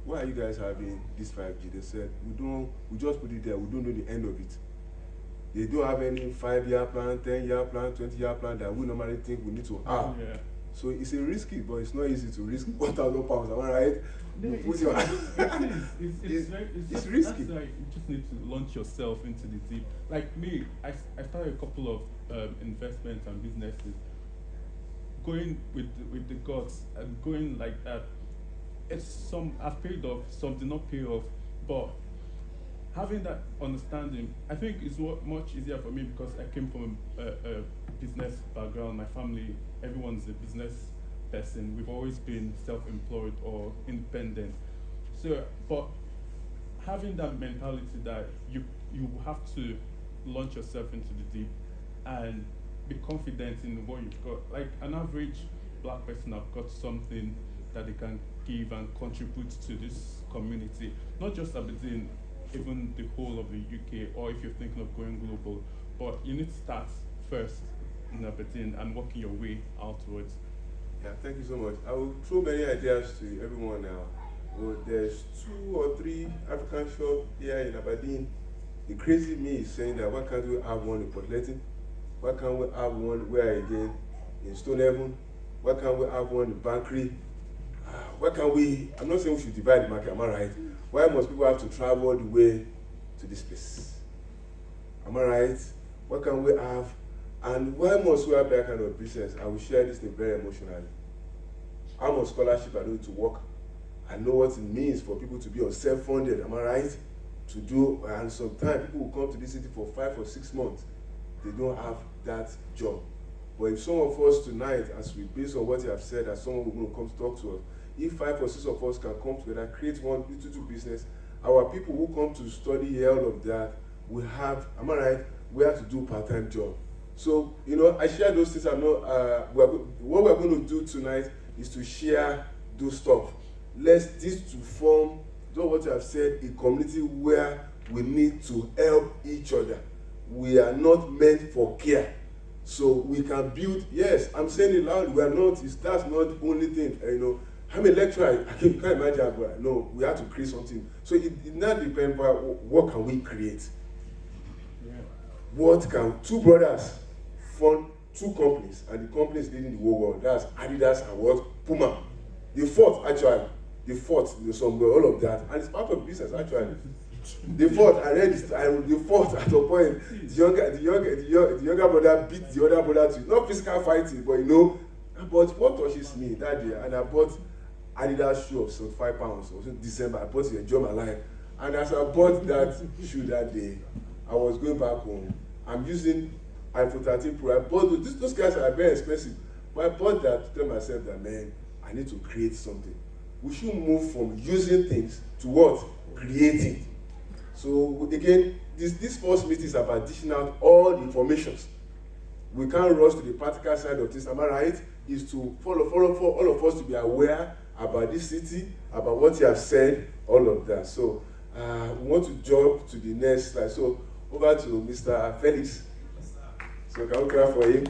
why are you guys having this 5G? They said, we just put it there, we don't know the end of it. They don't have any 5-year plan, 10-year plan, 20-year plan that we normally think we need to have. Yeah. So it's a risky, but it's not easy to risk £1,000. Am I right? No, it's risky. That's like, you just need to launch yourself into the deep. Like me, I started a couple of investments and businesses. Going with the guts and going like that. I've paid off, some did not pay off, but having that understanding, I think is much easier for me because I came from a business background. My family, everyone's a business person. We've always been self-employed or independent. So, but having that mentality that you have to launch yourself into the deep and be confident in what you've got. Like an average black person have got something that they can give and contribute to this community, not just Aberdeen, even the whole of the UK, or if you're thinking of going global. But you need to start first in Aberdeen and working your way outwards. Yeah, thank you so much. I will throw many ideas to everyone now. Well, there's 2 or 3 African shops here in Aberdeen. The crazy me is saying that why can't we have one in Port Letting? Why can't we have one where again? In Stonehaven? Why can't we have one in Bankry? Why can't we, I'm not saying we should divide the market, am I right? Why must people have to travel all the way to this place? Am I right? What can we have? And why must we have that kind of business? I will share this thing very emotionally. I'm on scholarship, I need to work. I know what it means for people to be on self-funded, am I right? To do, and sometimes people will come to this city for 5 or 6 months. They don't have that job. But if some of us tonight, as we, based on what you have said, as someone who will come to talk to us, if 5 or 6 of us can come together, create one little business, our people who come to study here, all of that, we have, am I right? We have to do part-time job. So, you know, I share those things. I know what we're going to do tonight is to share those stuff. Let's this to form, do what you have said, a community where we need to help each other. We are not meant for care. So we can build, yes, I'm saying it loud, we are not, that's not the only thing, you know. I'm a lecturer, I can't imagine, but no, we have to create something. So it now depends on what can we create. Yeah. What can, 2 brothers fund 2 companies, and the companies leading the whole world, that's Adidas and what? Puma. The fourth, actually, somewhere, all of that, and it's part of business, actually. The fourth, I read the fourth at a point, the younger brother beat the other brother to, not physical fighting, but you know, but what touches me that day, and I bought Adidas shoe of £75, it was in December, I bought it, enjoy my life, and as I bought that shoe that day, I was going back home, I'm using iPhone 13 Pro, I bought those guys are very expensive, but I bought that to tell myself that, man, I need to create something. We should move from using things to what? Creating. So again, this first meeting is about dishing out all the informations. We can't rush to the practical side of this, am I right? Is to follow for all of us to be aware about this city, about what you have said, all of that. So we want to jump to the next slide. So over to Mr. Felix. So can we clap for him?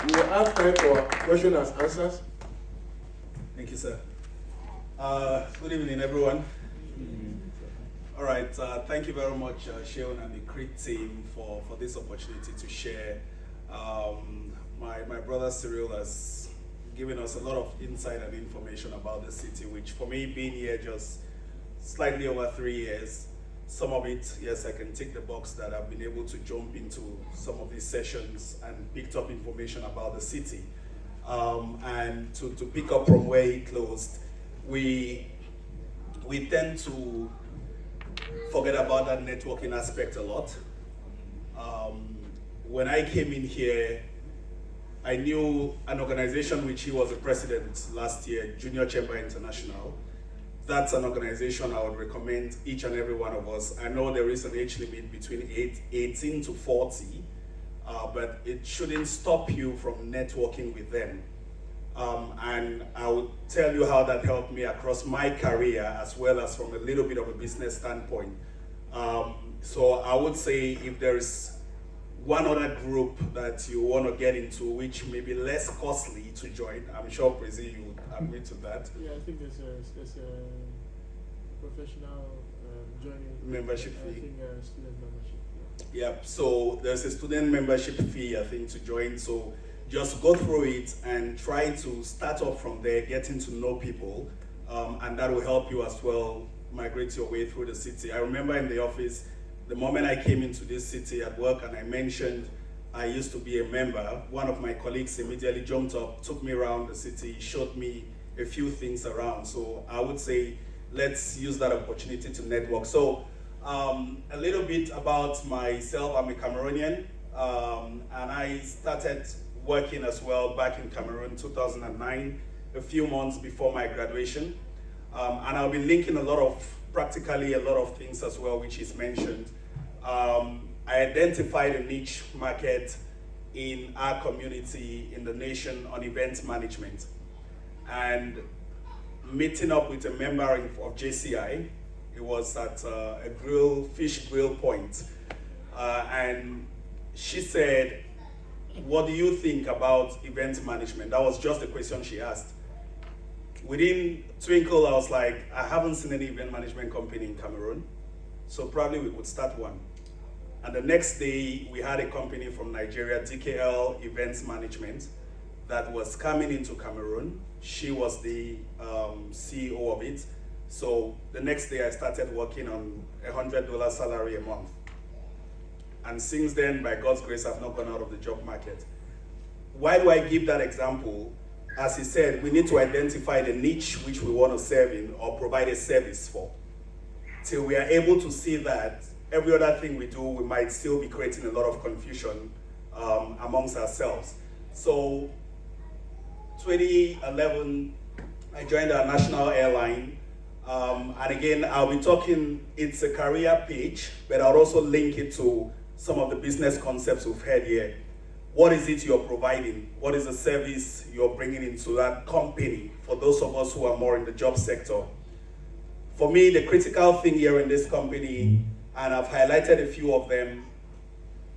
We will have time for questions and answers. Thank you, sir. Good evening, everyone. All right, thank you very much, Sheon and the CREET team for this opportunity to share. My brother Cyril has given us a lot of insight and information about the city, which for me, being here just slightly over 3 years, some of it, yes, I can tick the box that I've been able to jump into some of these sessions and picked up information about the city. And to pick up from where he closed, we tend to forget about that networking aspect a lot. When I came in here, I knew an organization which he was the president last year, Junior Chamber International. That's an organization I would recommend each and every one of us. I know there is an age limit between 18 to 40, but it shouldn't stop you from networking with them. And I would tell you how that helped me across my career, as well as from a little bit of a business standpoint. So I would say if there is one other group that you want to get into, which may be less costly to join, I'm sure, Prezi, you would agree to that. Yeah, I think there's a professional joining membership fee. I think student membership. Yeah, so there's a student membership fee, I think, to join. So just go through it and try to start off from there, getting to know people, and that will help you as well migrate your way through the city. I remember in the office, the moment I came into this city at work and I mentioned I used to be a member, one of my colleagues immediately jumped up, took me around the city, showed me a few things around. So I would say, let's use that opportunity to network. So a little bit about myself, I'm a Cameroonian, and I started working as well back in Cameroon 2009, a few months before my graduation. And I'll be linking practically a lot of things as well, which is mentioned. I identified a niche market in our community, in the nation, on event management. And meeting up with a member of JCI, it was at a fish grill point. And she said, what do you think about event management? That was just the question she asked. Within twinkle, I was like, I haven't seen any event management company in Cameroon, so probably we would start one. And the next day, we had a company from Nigeria, DKL Events Management, that was coming into Cameroon. She was the CEO of it. So the next day I started working on $100 salary a month. And since then, by God's grace, I've not gone out of the job market. Why do I give that example? As he said, we need to identify the niche which we want to serve in or provide a service for. Till we are able to see that, every other thing we do, we might still be creating a lot of confusion amongst ourselves. So 2011, I joined our national airline. And again, I'll be talking, it's a career page, but I'll also link it to some of the business concepts we've heard here. What is it you're providing? What is the service you're bringing into that company for those of us who are more in the job sector? For me, the critical thing here in this company, and I've highlighted a few of them,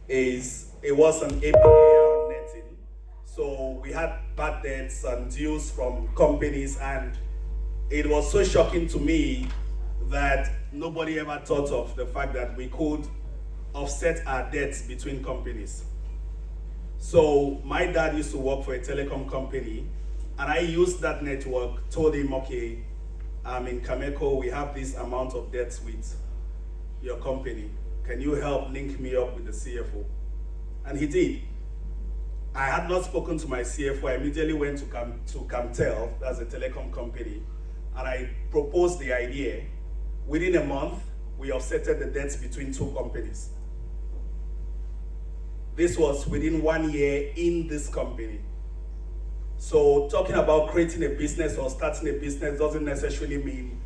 is it was an APAR netting. So we had bad debts and dues from companies, and it was so shocking to me that nobody ever thought of the fact that we could offset our debts between companies. So my dad used to work for a telecom company, and I used that network, told him, okay, I'm in Cameco, we have this amount of debts with your company. Can you help link me up with the CFO? And he did. I had not spoken to my CFO. I immediately went to Camtel, that's a telecom company, and I proposed the idea. Within a month, we offsetted the debts between two companies. This was within 1 year in this company. So talking about creating a business or starting a business doesn't necessarily mean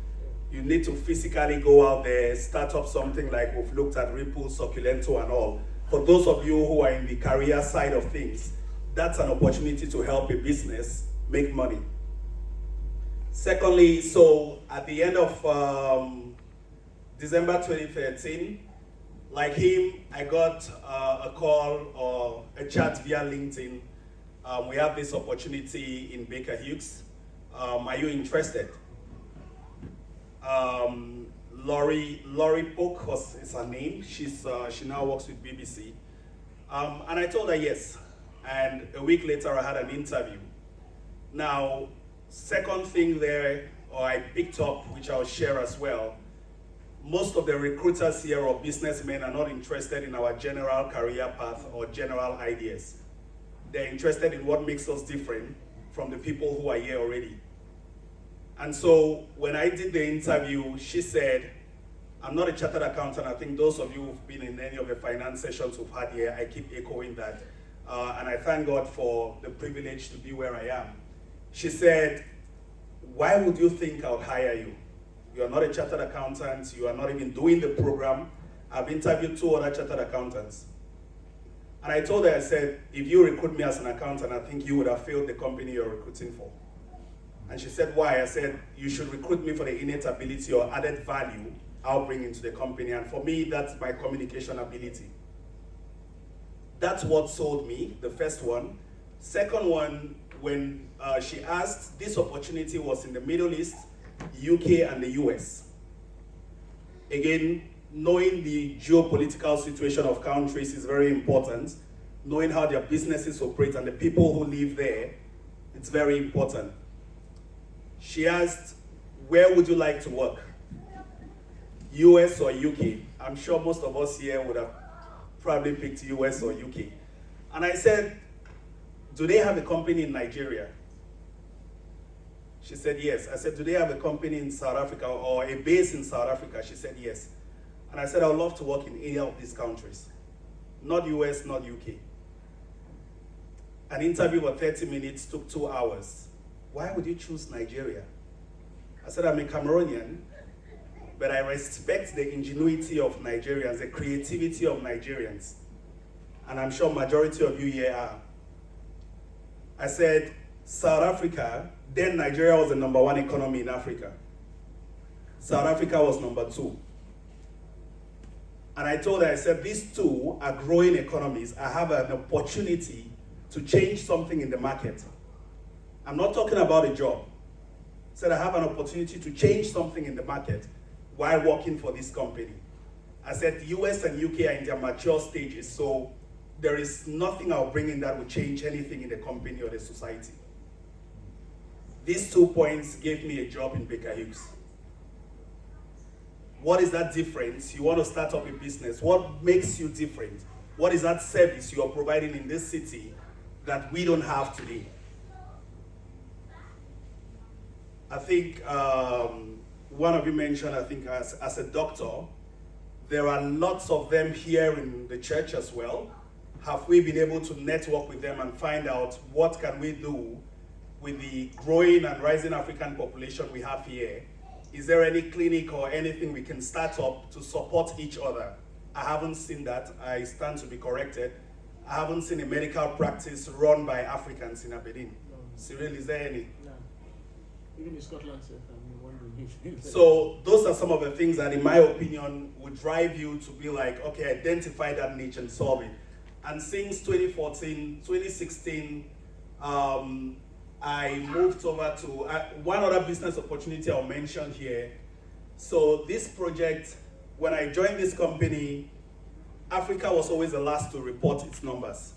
you need to physically go out there, start up something like we've looked at Ripple, Succulento and all. For those of you who are in the career side of things, that's an opportunity to help a business make money. Secondly, so at the end of December 2013, like him, I got a call or a chat via LinkedIn. We have this opportunity in Baker Hughes. Are you interested? Laurie Polk is her name. She now works with BBC. And I told her yes. And a week later, I had an interview. Now, second thing there, or I picked up, which I'll share as well, most of the recruiters here or businessmen are not interested in our general career path or general ideas. They're interested in what makes us different from the people who are here already. And so when I did the interview, she said, I'm not a chartered accountant. I think those of you who've been in any of the finance sessions we've had here, I keep echoing that. And I thank God for the privilege to be where I am. She said, why would you think I would hire you? You are not a chartered accountant. You are not even doing the program. I've interviewed 2 other chartered accountants. And I told her, I said, if you recruit me as an accountant, I think you would have failed the company you're recruiting for. And she said, why? I said, you should recruit me for the innate ability or added value I'll bring into the company. And for me, that's my communication ability. That's what sold me, the first one. Second one, when she asked, this opportunity was in the Middle East, UK, and the US. Again, knowing the geopolitical situation of countries is very important. Knowing how their businesses operate and the people who live there, it's very important. She asked, where would you like to work? US or UK? I'm sure most of us here would have probably picked US or UK. And I said, do they have a company in Nigeria? She said yes. I said, do they have a company in South Africa or a base in South Africa? She said yes. And I said, I would love to work in any of these countries. Not US, not UK. An interview of 30 minutes took 2 hours. Why would you choose Nigeria? I said, I'm a Cameroonian, but I respect the ingenuity of Nigerians, the creativity of Nigerians. And I'm sure majority of you here are. I said, South Africa, then Nigeria was the #1 economy in Africa. South Africa was #2. And I told her, I said, these two are growing economies. I have an opportunity to change something in the market. I'm not talking about a job. I said, I have an opportunity to change something in the market while working for this company. I said, the US and UK are in their mature stages, so there is nothing I'll bring in that will change anything in the company or the society. These 2 points gave me a job in Baker Hughes. What is that difference? You want to start up a business. What makes you different? What is that service you are providing in this city that we don't have today? I think one of you mentioned, I think as a doctor, there are lots of them here in the church as well. Have we been able to network with them and find out what can we do with the growing and rising African population we have here? Is there any clinic or anything we can start up to support each other? I haven't seen that. I stand to be corrected. I haven't seen a medical practice run by Africans in Aberdeen. No. Cyril, is there any? No. Even in Scotland, sir, I'm wondering if So those are some of the things that, in my opinion, would drive you to be like, okay, identify that niche and solve it. And since 2014, 2016, I moved over to one other business opportunity I'll mention here. So this project, when I joined this company, Africa was always the last to report its numbers.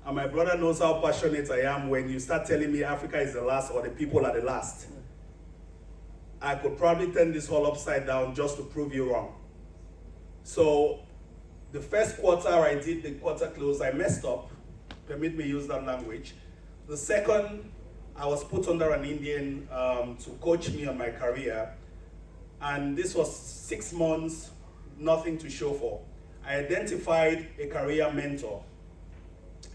And my brother knows how passionate I am when you start telling me Africa is the last or the people are the last. I could probably turn this whole upside down just to prove you wrong. So the first quarter I did the quarter close, I messed up. Permit me use that language. The second, I was put under an Indian to coach me on my career. And this was 6 months, nothing to show for. I identified a career mentor.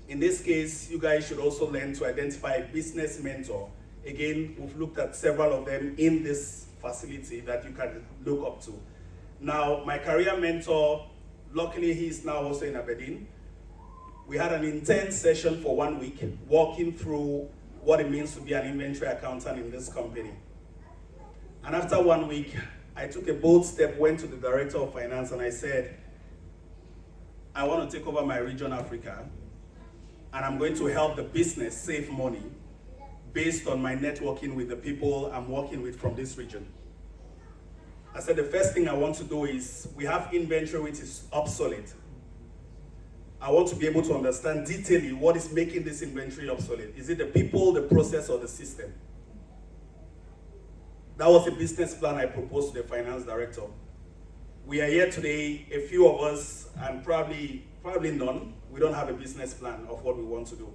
In this case, you guys should also learn to identify a business mentor. Again, we've looked at several of them in this facility that you can look up to. Now, my career mentor, luckily he's now also in Aberdeen. We had an intense session for 1 week, walking through what it means to be an inventory accountant in this company. And after 1 week, I took a bold step, went to the director of finance, and I said, I want to take over my region, Africa, and I'm going to help the business save money based on my networking with the people I'm working with from this region. I said, the first thing I want to do is, we have inventory which is obsolete. I want to be able to understand detailedly what is making this inventory obsolete. Is it the people, the process, or the system? That was a business plan I proposed to the finance director. We are here today, a few of us, and probably none, we don't have a business plan of what we want to do.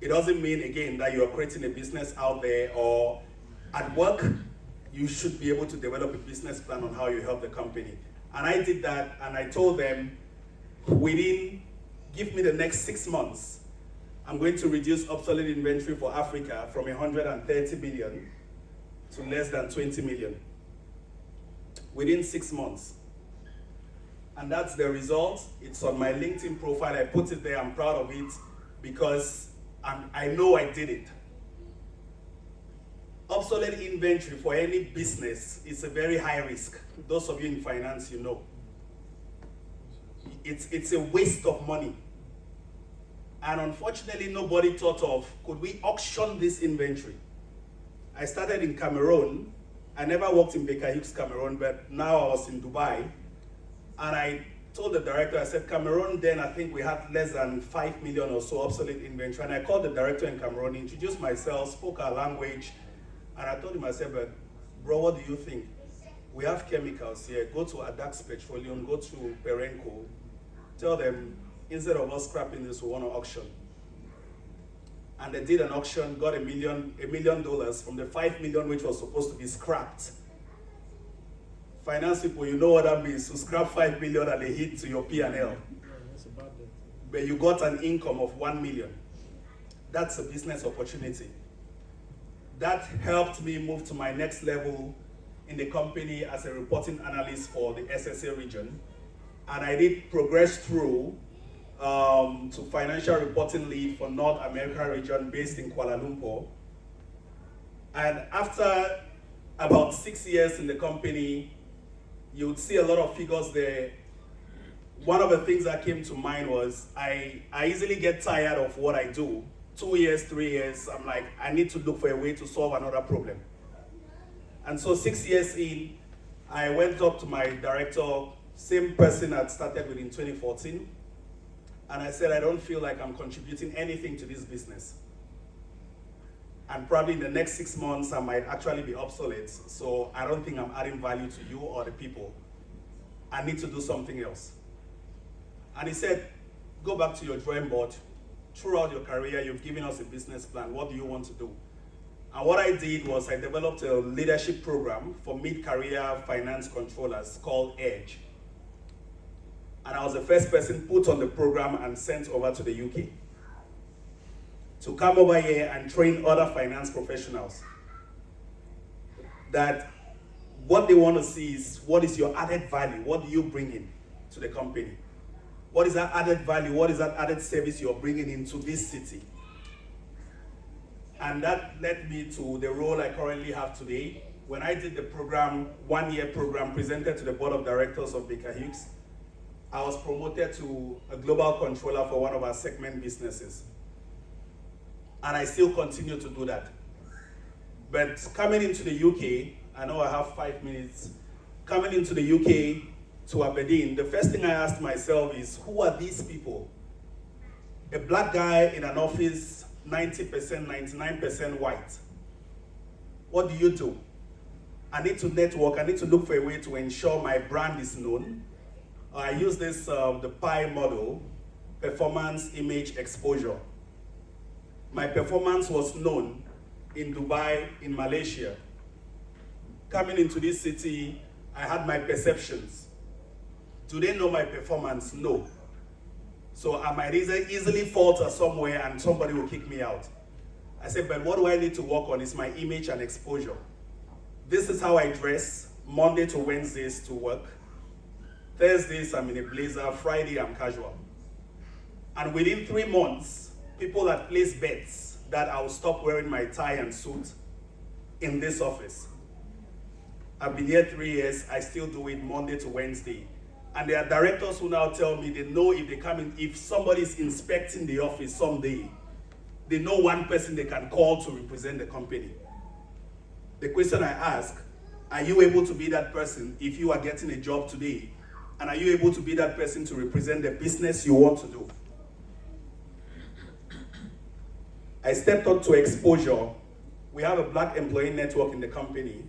It doesn't mean, again, that you are creating a business out there or at work. You should be able to develop a business plan on how you help the company. And I did that, and I told them, give me the next 6 months, I'm going to reduce obsolete inventory for Africa from 130 billion to less than 20 million. Within 6 months. And that's the result. It's on my LinkedIn profile. I put it there. I'm proud of it because I know I did it. Obsolete inventory for any business is a very high risk. Those of you in finance, you know. It's a waste of money. And unfortunately, nobody thought of, could we auction this inventory? I started in Cameroon. I never worked in Baker Hughes, Cameroon, but now I was in Dubai. And I told the director, I said, Cameroon then, I think we had less than 5 million or so obsolete inventory. And I called the director in Cameroon, introduced myself, spoke our language. And I told him, I said, but bro, what do you think? We have chemicals here. Go to Adax Petroleum, go to Perenco. Tell them, instead of us scrapping this, we want to auction. And they did an auction, got $1 million from the 5 million which was supposed to be scrapped. Finance people, you know what that means, to scrap 5 million and a hit to your P&L. Yeah, that's about that. But you got an income of 1 million. That's a business opportunity. That helped me move to my next level in the company as a reporting analyst for the SSA region. And I did progress through to financial reporting lead for North America region based in Kuala Lumpur. And after about 6 years in the company, you would see a lot of figures there. One of the things that came to mind was I easily get tired of what I do. 2 years, 3 years, I'm like, I need to look for a way to solve another problem. And so 6 years in, I went up to my director, same person I'd started with in 2014. And I said, I don't feel like I'm contributing anything to this business. And probably in the next 6 months, I might actually be obsolete. So I don't think I'm adding value to you or the people. I need to do something else. And he said, go back to your drawing board. Throughout your career, you've given us a business plan. What do you want to do? And what I did was I developed a leadership program for mid-career finance controllers called EDGE. And I was the first person put on the program and sent over to the UK to come over here and train other finance professionals. That what they want to see is, what is your added value? What do you bring in to the company? What is that added value? What is that added service you're bringing into this city? And that led me to the role I currently have today. When I did the program, 1-year program presented to the board of directors of Baker Hughes, I was promoted to a global controller for one of our segment businesses. And I still continue to do that. But coming into the UK, I know I have 5 minutes. Coming into the UK to Aberdeen, the first thing I asked myself is, who are these people? A black guy in an office, 90%, 99% white. What do you do? I need to network. I need to look for a way to ensure my brand is known. I use this, the PI model, performance, image, exposure. My performance was known in Dubai, in Malaysia. Coming into this city, I had my perceptions. Do they know my performance? No. So I might easily falter somewhere and somebody will kick me out. I said, but what do I need to work on is my image and exposure. This is how I dress, Monday to Wednesdays to work. Thursdays, I'm in a blazer. Friday, I'm casual. And within 3 months, people had placed bets that I'll stop wearing my tie and suit in this office. I've been here 3 years. I still do it Monday to Wednesday. And there are directors who now tell me they know if they come in, if somebody's inspecting the office someday, they know one person they can call to represent the company. The question I ask, are you able to be that person if you are getting a job today? And are you able to be that person to represent the business you want to do? I stepped up to exposure. We have a black employee network in the company,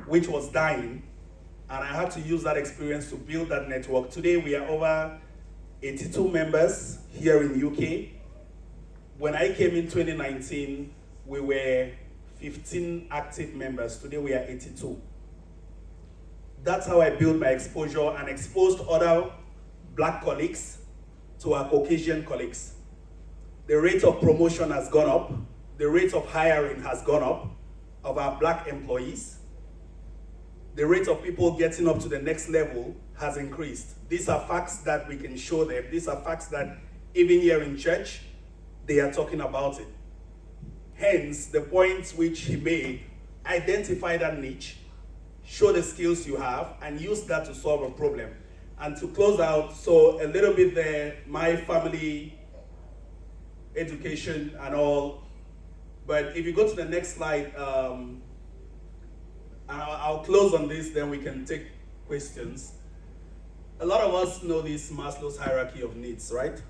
which was dying, and I had to use that experience to build that network. Today we are over 82 members here in UK. When I came in 2019, we were 15 active members. Today we are 82. That's how I built my exposure and exposed other black colleagues to our Caucasian colleagues. The rate of promotion has gone up. The rate of hiring has gone up of our black employees. The rate of people getting up to the next level has increased. These are facts that we can show them. These are facts that even here in church, they are talking about it. Hence, the point which he made, identify that niche, show the skills you have, and use that to solve a problem. And to close out, so a little bit there, my family, education and all. But if you go to the next slide, and I'll close on this, then we can take questions. A lot of us know this Maslow's hierarchy of needs, right?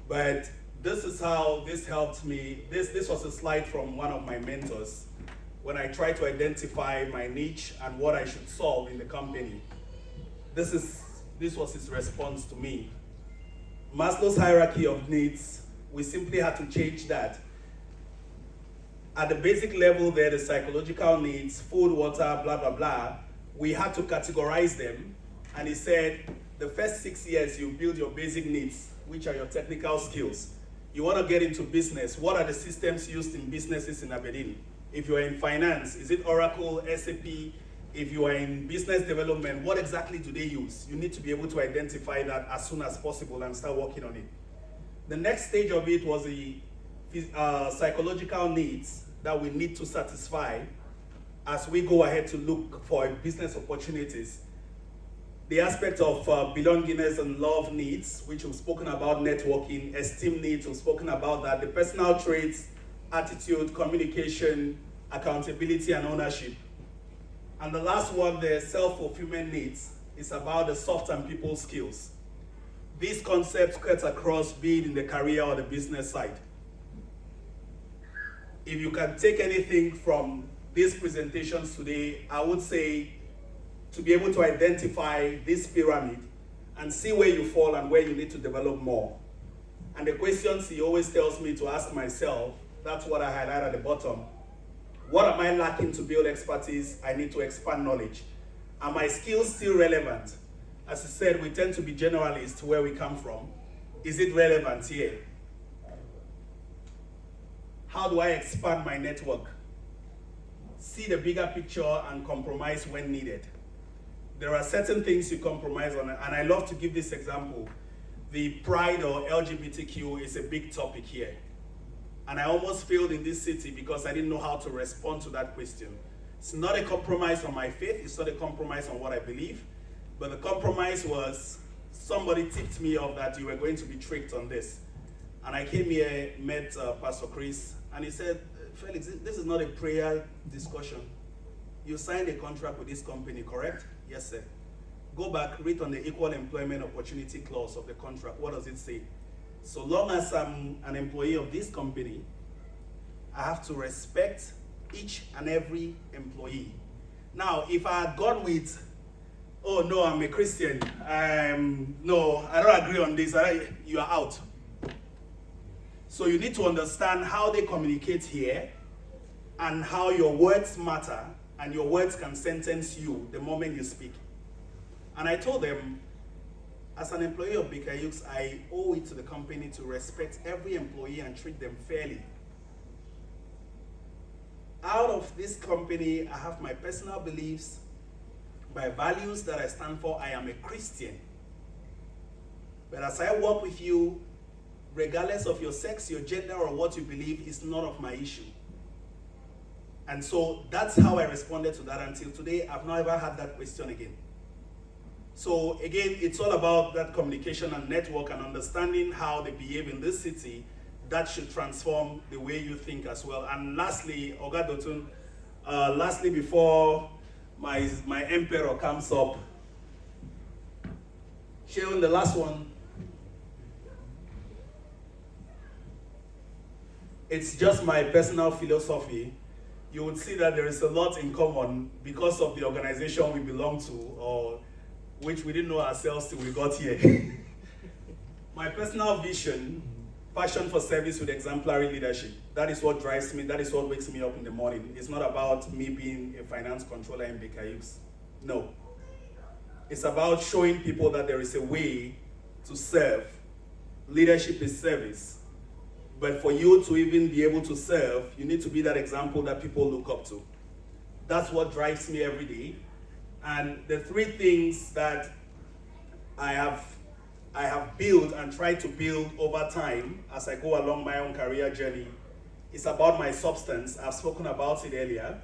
But this is how this helped me. This was a slide from one of my mentors when I tried to identify my niche and what I should solve in the company. This was his response to me. Maslow's hierarchy of needs, we simply had to change that. At the basic level there, the psychological needs, food, water, blah, blah, blah, we had to categorize them. And he said, the first 6 years you build your basic needs, which are your technical skills. You want to get into business. What are the systems used in businesses in Aberdeen? If you are in finance, is it Oracle, SAP? If you are in business development, what exactly do they use? You need to be able to identify that as soon as possible and start working on it. The next stage of it was the psychological needs that we need to satisfy as we go ahead to look for business opportunities. The aspect of belongingness and love needs, which we've spoken about, networking, esteem needs, we've spoken about that, the personal traits, attitude, communication, accountability, and ownership. And the last one, the self-fulfillment needs, is about the soft and people skills. These concepts cut across, be it in the career or the business side. If you can take anything from these presentations today, I would say to be able to identify this pyramid and see where you fall and where you need to develop more. And the questions he always tells me to ask myself, that's what I highlight at the bottom. What am I lacking to build expertise? I need to expand knowledge. Are my skills still relevant? As I said, we tend to be generalists where we come from. Is it relevant here? How do I expand my network? See the bigger picture and compromise when needed. There are certain things you compromise on, and I love to give this example. The pride or LGBTQ is a big topic here. And I almost failed in this city because I didn't know how to respond to that question. It's not a compromise on my faith, it's not a compromise on what I believe, but the compromise was somebody tipped me off that you were going to be tricked on this. And I came here, met Pastor Chris, and he said, Felix, this is not a prayer discussion. You signed a contract with this company, correct? Yes, sir. Go back, read on the Equal Employment Opportunity Clause of the contract. What does it say? So long as I'm an employee of this company, I have to respect each and every employee. Now, if I had gone with, oh no, I'm a Christian, no, I don't agree on this, you are out. So you need to understand how they communicate here and how your words matter, and your words can sentence you the moment you speak. And I told them, as an employee of Baker Hughes, I owe it to the company to respect every employee and treat them fairly. Out of this company, I have my personal beliefs, my values that I stand for. I am a Christian. But as I work with you, regardless of your sex, your gender, or what you believe, is none of my issue. And so that's how I responded to that. Until today, I've never had that question again. So again, it's all about that communication and network and understanding how they behave in this city. That should transform the way you think as well. And lastly, Oga Dotun, lastly before my emperor comes up, Sharon, the last one, it's just my personal philosophy. You would see that there is a lot in common because of the organization we belong to, or which we didn't know ourselves till we got here. My personal vision, passion for service with exemplary leadership. That is what drives me, that is what wakes me up in the morning. It's not about me being a finance controller in Baker Hughes. No. It's about showing people that there is a way to serve. Leadership is service. But for you to even be able to serve, you need to be that example that people look up to. That's what drives me every day. And the three things that I have built and tried to build over time as I go along my own career journey is about my substance. I've spoken about it earlier.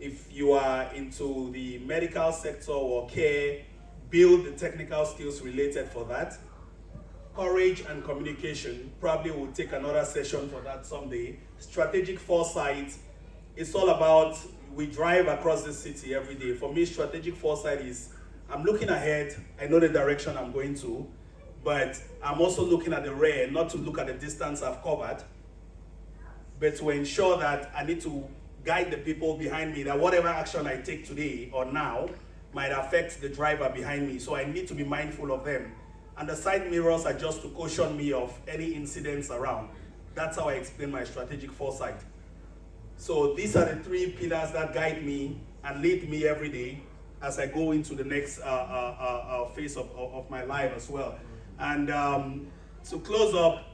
If you are into the medical sector or care, build the technical skills related for that. Courage and communication, probably we'll take another session for that someday. Strategic foresight, it's all about, we drive across the city every day. For me, strategic foresight is, I'm looking ahead, I know the direction I'm going to, but I'm also looking at the rear, not to look at the distance I've covered, but to ensure that I need to guide the people behind me, that whatever action I take today or now might affect the driver behind me. So I need to be mindful of them. And the side mirrors are just to caution me of any incidents around. That's how I explain my strategic foresight. So these are the three pillars that guide me and lead me every day as I go into the next phase of my life as well. And to close up,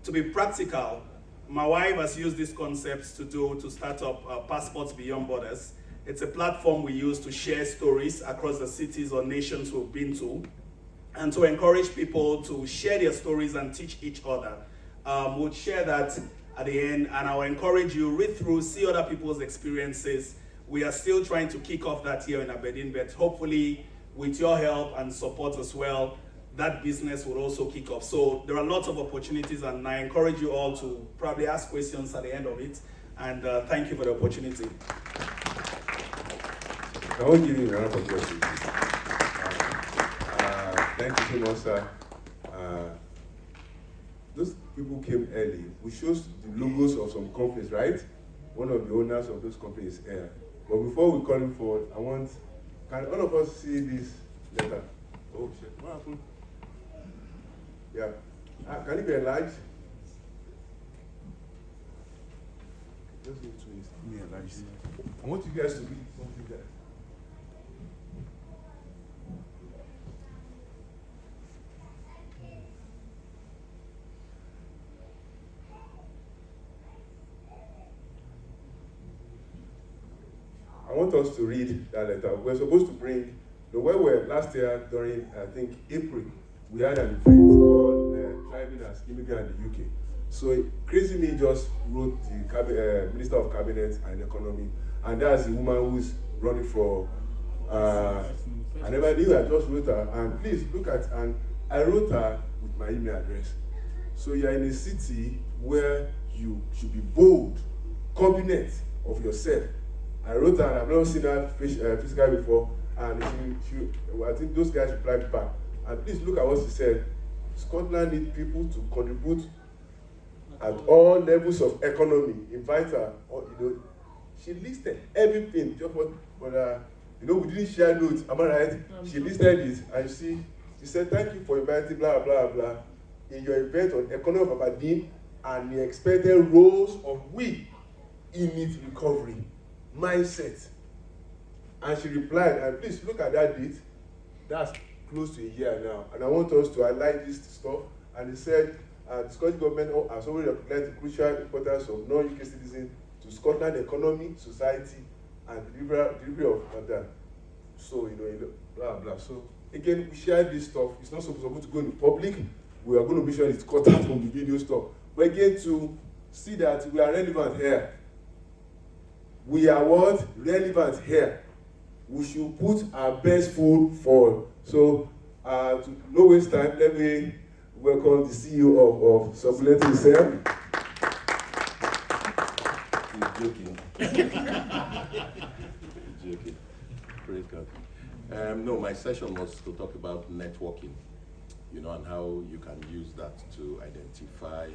to be practical, my wife has used these concepts to start up Passports Beyond Borders. It's a platform we use to share stories across the cities or nations we've been to, and to encourage people to share their stories and teach each other. We'll share that at the end, and I'll encourage you, read through, see other people's experiences. We are still trying to kick off that here in Aberdeen, but hopefully with your help and support as well, that business will also kick off. So there are lots of opportunities, and I encourage you all to probably ask questions at the end of it, and thank you for the opportunity. I won't give you another question. Thank you so much, sir. Those people came early. We showed the logos of some companies, right? One of the owners of those companies here. But before we call him forward, can all of us see this letter? Oh shit, what happened? Yeah. Can it be enlarged? Just give it to me enlarged. I want you guys to read something there. I want us to read that letter. We're supposed to bring, when we were last year during, I think, April, we had an event called Thriving as Immigrant in the UK. So Crazy Me just wrote the Minister of Cabinet and Economy, and that's the woman who's running for, I never knew, I just wrote her, and please look at, and I wrote her with my email address. So you're in a city where you should be bold, confident of yourself. I wrote her, and I've never seen her physically before, and I think those guys replied back. And please look at what she said. Scotland needs people to contribute at all levels of economy. Invite her, she listed everything. Just what, we didn't share notes. Am I right? She listed it, and she said, "Thank you for inviting blah blah blah in your event on economy of Aberdeen and the expected roles of we in its recovery mindset." And she replied, and please look at that date. That's close to a year now, and I want us to highlight this stuff. And he said, the Scottish government has already recognized the crucial importance of non-UK citizens to Scotland economy, society, and delivery of content. So, blah, blah. So, again, we share this stuff. It's not supposed to go in public. We are going to be sure it's cut out from the video stuff. But again, to see that we are relevant here. We are what? Relevant here. We should put our best foot forward. So, to no waste time, let me welcome the CEO of Succulent himself. He's joking. He's joking. Praise God. No, my session was to talk about networking, and how you can use that to identify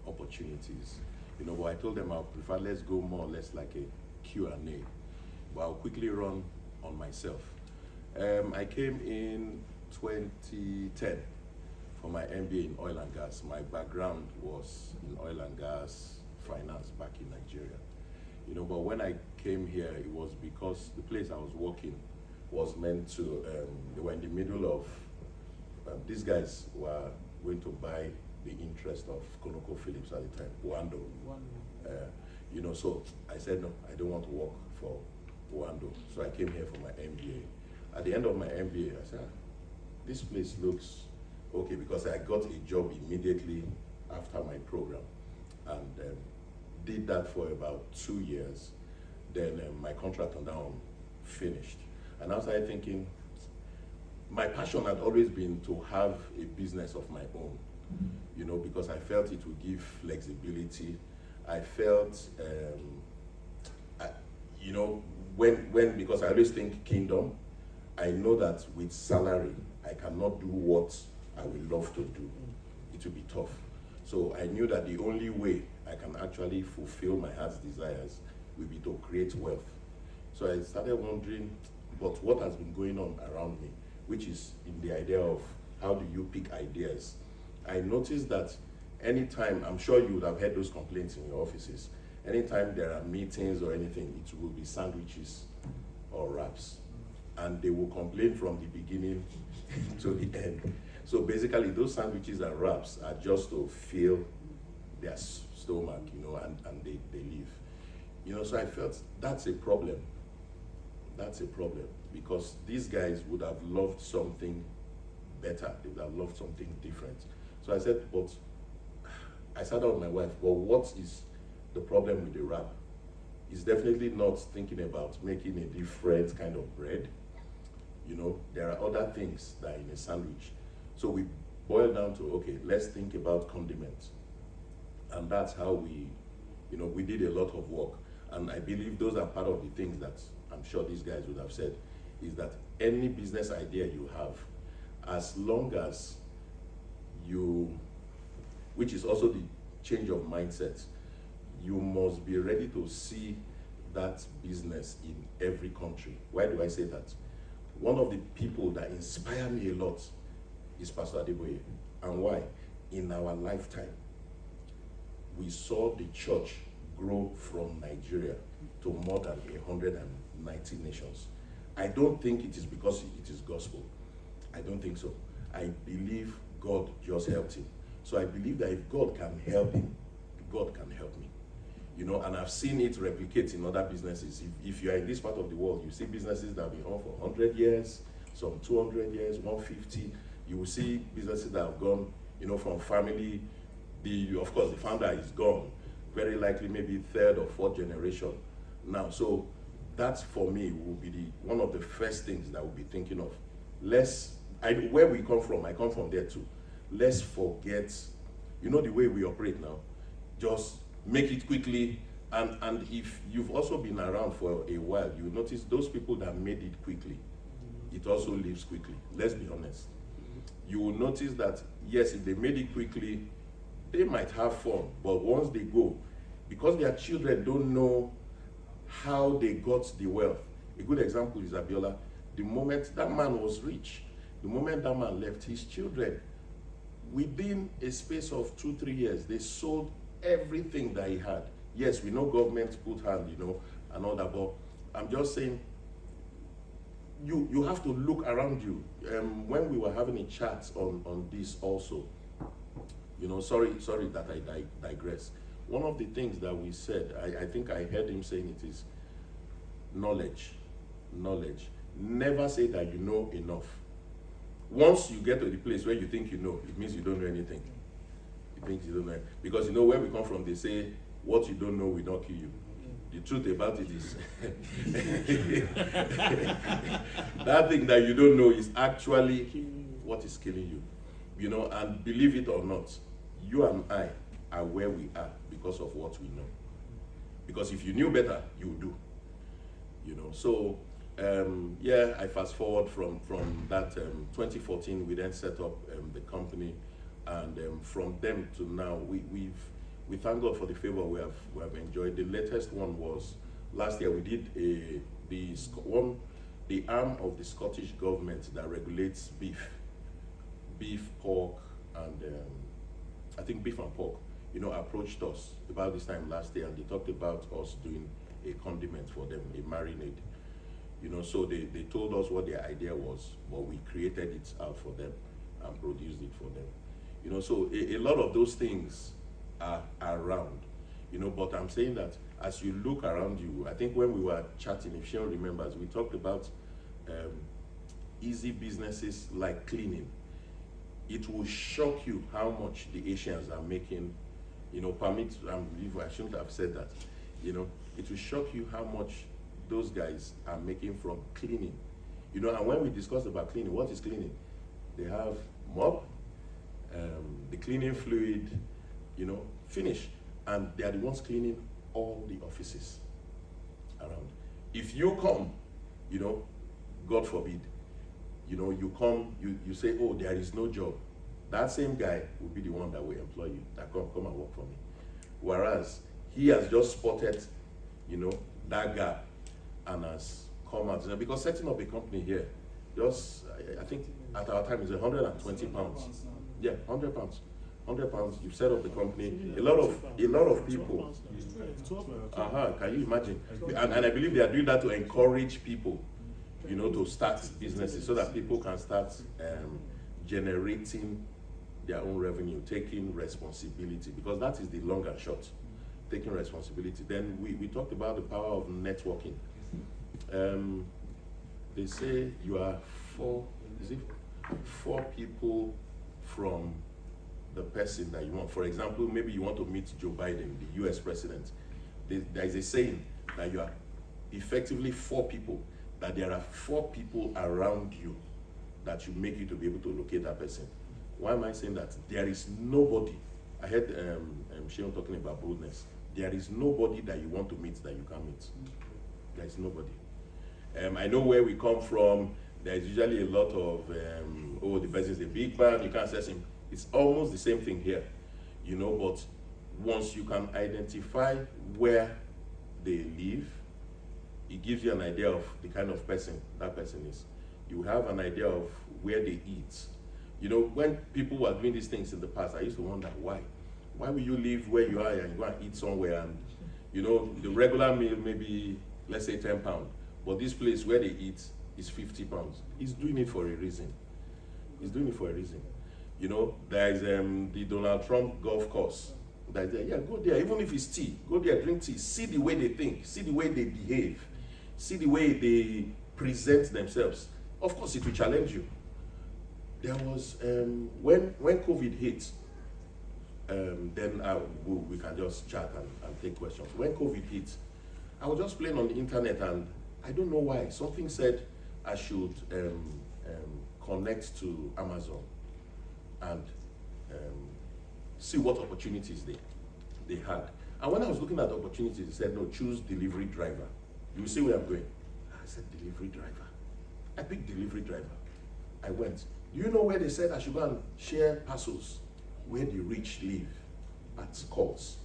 opportunities. But I told them I'll prefer, let's go more or less like a Q&A. But I'll quickly run on myself. I came in 2010 for my MBA in oil and gas. My background was in oil and gas finance back in Nigeria. But when I came here, it was because the place I was working was meant to, they were in the middle of, these guys were going to buy the interest of ConocoPhillips at the time, Wando. So I said, no, I don't want to work for Wando. So I came here for my MBA. At the end of my MBA, I said, this place looks okay, because I got a job immediately after my program, and did that for about 2 years. Then my contract on that one finished. And I started thinking, my passion had always been to have a business of my own, because I felt it would give flexibility. I felt, because I always think kingdom, I know that with salary, I cannot do what I would love to do. It will be tough. So I knew that the only way I can actually fulfill my heart's desires will be to create wealth. So I started wondering, but what has been going on around me, which is in the idea of how do you pick ideas. I noticed that anytime, I'm sure you would have heard those complaints in your offices, anytime there are meetings or anything, it will be sandwiches or wraps. And they will complain from the beginning to the end. So basically, those sandwiches and wraps are just to fill their stomach, and they leave. So I felt that's a problem. That's a problem, because these guys would have loved something better. They would have loved something different. So I said, but I sat down with my wife, well, what is the problem with the wrap? It's definitely not thinking about making a different kind of bread. There are other things that are in a sandwich. So we boiled down to, okay, let's think about condiments. And that's how we did a lot of work. And I believe those are part of the things that I'm sure these guys would have said, is that any business idea you have, as long as you, which is also the change of mindset, you must be ready to see that business in every country. Why do I say that? One of the people that inspire me a lot is Pastor Adeboye. And why? In our lifetime, we saw the church grow from Nigeria to more than 190 nations. I don't think it is because it is gospel. I don't think so. I believe God just helped him. So I believe that if God can help him, God can help me. You know, and I've seen it replicate in other businesses. If you are in this part of the world, you see businesses that have been on for 100 years, some 200 years, 150. You will see businesses that have gone, you know, from family. Of course, the founder is gone. Very likely maybe third or fourth generation now. So that for me will be one of the first things that we'll be thinking of. Where we come from, I come from there too. Let's forget, you know, the way we operate now. Just make it quickly. And if you've also been around for a while, you notice those people that made it quickly, it also leaves quickly. Let's be honest. You will notice that, yes, if they made it quickly, they might have fun, but once they go, because their children don't know how they got the wealth. A good example is Abiola. The moment that man was rich, the moment that man left, his children, within a space of 2-3 years, they sold everything that he had. Yes, we know government put hand, you know, and all that, but I'm just saying, you have to look around you. When we were having a chat on this also, you know, sorry that I digress. One of the things that we said, I think I heard him saying it is knowledge. Never say that you know enough. Once you get to the place where you think you know, it means you don't know anything. It means you don't know. Because you know where we come from, they say, what you don't know will not kill you. The truth about it is, that thing that you don't know is actually what is killing you. You know, and believe it or not, you and I are where we are because of what we know. Because if you knew better, you would do. You know, so yeah, I fast forward from that 2014, we then set up the company, and from then to now, we thank God for the favor we have enjoyed. The latest one was last year. We did the arm of the Scottish government that regulates beef, pork, and I think beef and pork, you know, approached us about this time last year, and they talked about us doing a condiment for them, a marinade. You know, so they told us what their idea was, but we created it out for them and produced it for them. You know, so a lot of those things are around, you know, but I'm saying that as you look around you, I think when we were chatting, if Sean remembers, we talked about easy businesses like cleaning. It will shock you how much the Asians are making, you know, I shouldn't have said that, you know, it will shock you how much those guys are making from cleaning. You know, and when we discussed about cleaning, what is cleaning? They have mop, the cleaning fluid, you know, finish. And they are the ones cleaning all the offices around. If you come, you know, God forbid, you know, you come, you say, oh, there is no job. That same guy will be the one that will employ you, that come and work for me. Whereas he has just spotted, you know, that gap and has come out. Because setting up a company here, just, I think at our time is 120 pounds. Yeah, 100 pounds. 100 pounds, you set up the company. A lot of people. Can you imagine? And I believe they are doing that to encourage people, you know, to start businesses so that people can start generating their own revenue, taking responsibility, because that is the long and short, taking responsibility. Then we talked about the power of networking. They say you are four people from the person that you want. For example, maybe you want to meet Joe Biden, the US president. There is a saying that you are effectively 4 people, that there are 4 people around you that should make you to be able to locate that person. Why am I saying that? There is nobody. I heard Sheon talking about boldness. There is nobody that you want to meet that you can't meet. There is nobody. I know where we come from. there's usually a lot of, oh, the person is a big man, you can't access him. It's almost the same thing here, but once you can identify where they live, it gives you an idea of the kind of person that person is. You have an idea of where they eat. When people were doing these things in the past, I used to wonder why. Why will you live where you are and you go and eat somewhere and, the regular meal maybe, let's say 10 pounds, but this place where they eat is 50 pounds. He's doing it for a reason. He's doing it for a reason. There's the Donald Trump golf course. That's there. Yeah, go there. Even if it's tea, go there, drink tea. See the way they think. See the way they behave. See the way they present themselves. Of course, it will challenge you. There was, when COVID hit, then we can just chat and take questions. When COVID hit, I was just playing on the internet and I don't know why. Something said I should connect to Amazon and see what opportunities they had. And when I was looking at opportunities, they said, no, choose delivery driver. You see where I'm going? I said, delivery driver. I picked delivery driver. I went. Do you know where they said I should go and share parcels? Where the rich live, at calls.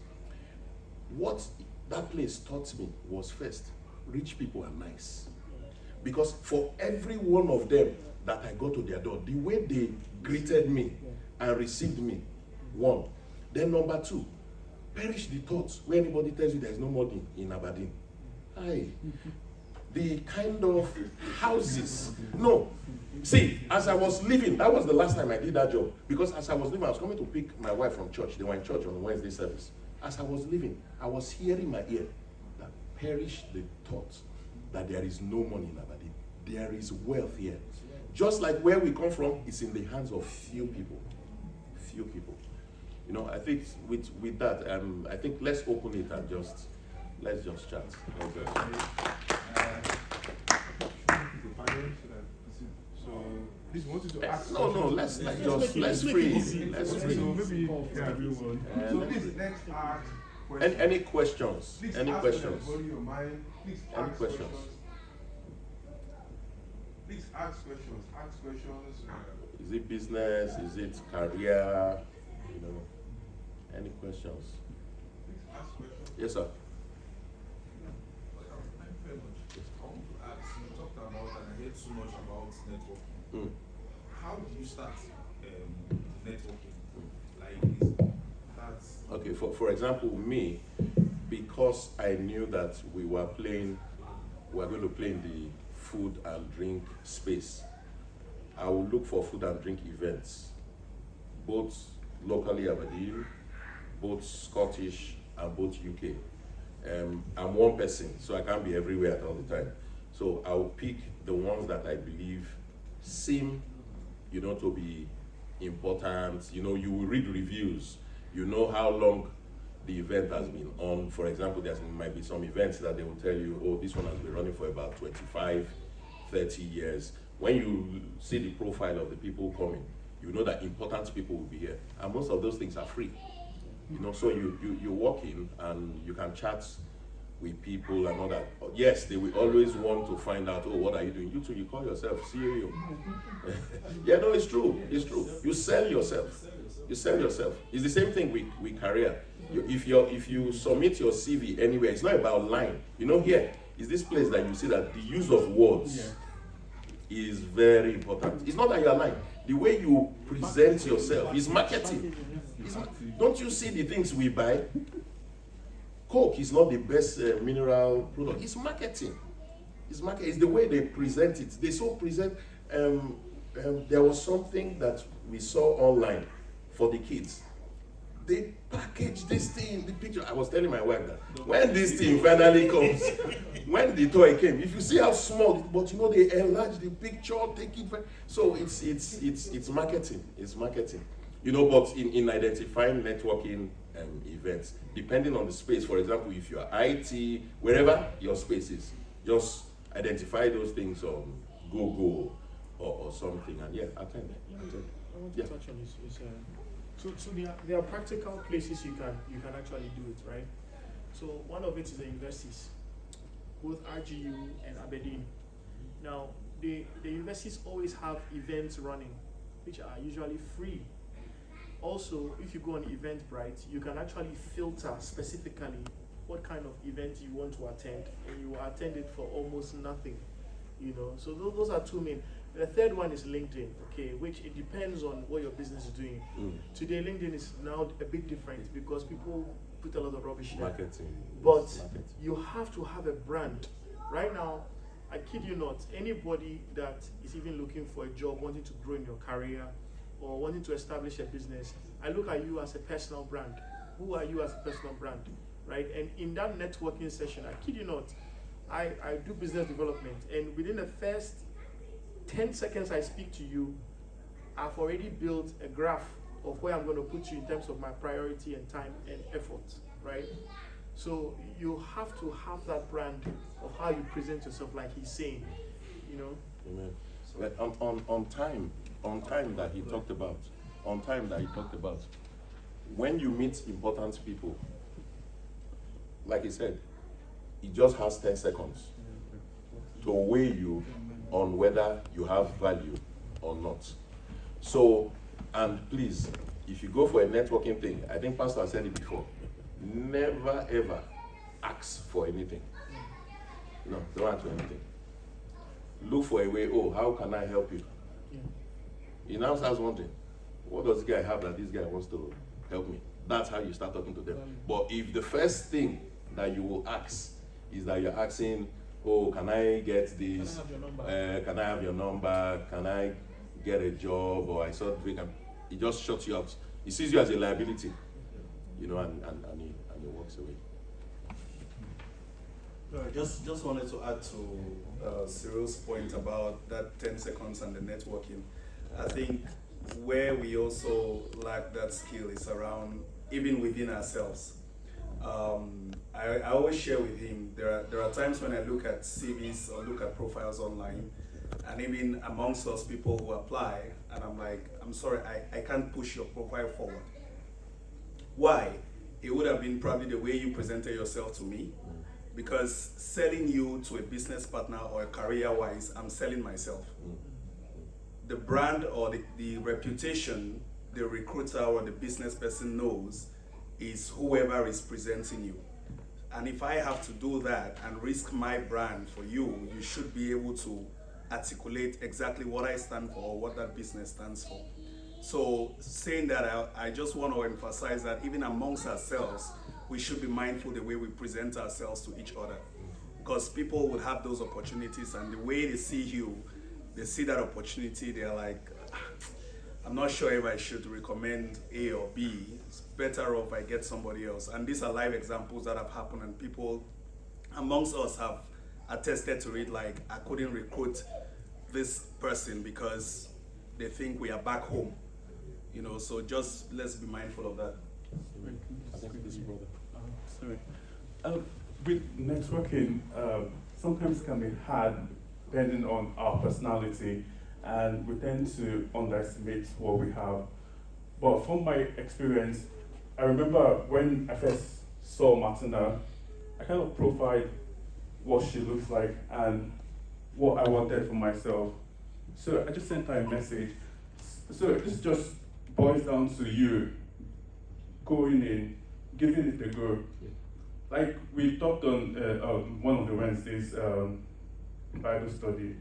What that place taught me was, first, rich people are nice. Because for every one of them that I got to their door, the way they greeted me and received me, one. Then number two, perish the thoughts where anybody tells you there's no money in Aberdeen. Aye. The kind of houses. No. See, as I was leaving, that was the last time I did that job. Because as I was leaving, I was coming to pick my wife from church. They were in church on the Wednesday service. As I was leaving, I was hearing my ear that perish the thought that there is no money in Aberdeen. There is wealth here. Just like where we come from, it's in the hands of few people. Few people. I think with that, I think let's open it and let's just chat. So, please want you to ask. No, let's free. Let's free. So maybe everyone. So please let's ask questions. Any questions? Please Any ask questions? them, your mind. Please Any ask questions? Please ask questions. Ask questions. Is it business? Is it career? Any questions? Please ask questions. Yes, sir. Thank you very much. You talked about, and I heard so much about networking. How do you start networking? Like, that's Okay. For example, me, because I knew that we were going to play in the food and drink space, I will look for food and drink events, both locally Aberdeen, both Scottish and both UK. I'm one person, so I can't be everywhere at all the time. So I'll pick the ones that I believe seem, to be important. You will read reviews. You know how long the event has been on. For example, there might be some events that they will tell you, oh, this one has been running for about 25, 30 years. When you see the profile of the people coming, you know that important people will be here. And most of those things are free. So you walk in and you can chat with people and all that. Yes, they will always want to find out, oh, what are you doing? You too, you call yourself CEO. Yeah, no, it's true. It's true. You sell yourself. You sell yourself. It's the same thing with career. If you submit your CV anywhere, it's not about lying. Here is this place that you see that the use of words is very important. It's not that you're lying. The way you present yourself is marketing. Don't you see the things we buy? Coke is not the best mineral product. It's marketing. It's the way they present it. They so present. There was something that we saw online for the kids. They package this thing, the picture. I was telling my wife that when this thing finally comes, when the toy came, if you see how small, but they enlarge the picture, take it. So it's marketing. It's marketing. But in identifying networking events, depending on the space, for example, if you're IT, wherever your space is, just identify those things on Google or something, and attend. I want to touch on this. So there are practical places you can actually do it, right? So one of it is the universities, both RGU and Aberdeen. Now, the universities always have events running, which are usually free. Also, if you go on Eventbrite, you can actually filter specifically what kind of event you want to attend, and you attend it for almost nothing. So those are two main. The third one is LinkedIn, okay, which it depends on what your business is doing. Today, LinkedIn is now a bit different because people put a lot of rubbish there. Marketing. But you have to have a brand. Right now, I kid you not, anybody that is even looking for a job, wanting to grow in your career, or wanting to establish a business, I look at you as a personal brand. Who are you as a personal brand, right? And in that networking session, I kid you not, I do business development, and within the first 10 seconds I speak to you, I've already built a graph of where I'm going to put you in terms of my priority and time and effort, right? So you have to have that brand of how you present yourself, like he's saying, Amen. Like on time that he talked about, when you meet important people, like he said, he just has 10 seconds to weigh you on whether you have value or not. So, and please, if you go for a networking thing, I think Pastor said it before, never ever ask for anything. No, don't ask for anything. Look for a way, how can I help you? He now starts wondering, what does this guy have that this guy wants to help me? That's how you start talking to them. But if the first thing that you will ask is that you're asking, can I get this? Can I have your number? Can I get a job? Or I saw he just shuts you out. He sees you as a liability, and he walks away. Just wanted to add to Cyril's point about that 10 seconds and the networking. I think where we also lack that skill is around, even within ourselves. I always share with him, there are times when I look at CVs or look at profiles online, and even amongst us people who apply, and I'm like, I'm sorry, I can't push your profile forward. Why? It would have been probably the way you presented yourself to me, because selling you to a business partner or a career-wise, I'm selling myself. The brand or the reputation the recruiter or the business person knows is whoever is presenting you. And if I have to do that and risk my brand for you, you should be able to articulate exactly what I stand for or what that business stands for. So saying that, I just want to emphasize that even amongst ourselves, we should be mindful the way we present ourselves to each other. Because people would have those opportunities, and the way they see you, they see that opportunity, they're like, I'm not sure if I should recommend A or B. It's better off I get somebody else. And these are live examples that have happened, and people amongst us have attested to it, like, I couldn't recruit this person because they think we are back home. So just let's be mindful of that. I think this brother. Sorry. With networking, sometimes it can be hard depending on our personality, and we tend to underestimate what we have. But from my experience, I remember when I first saw Martina, I kind of profiled what she looks like and what I wanted for myself. So I just sent her a message. So this just boils down to you going in, giving it a go. Like we talked on one of the Wednesdays Bible study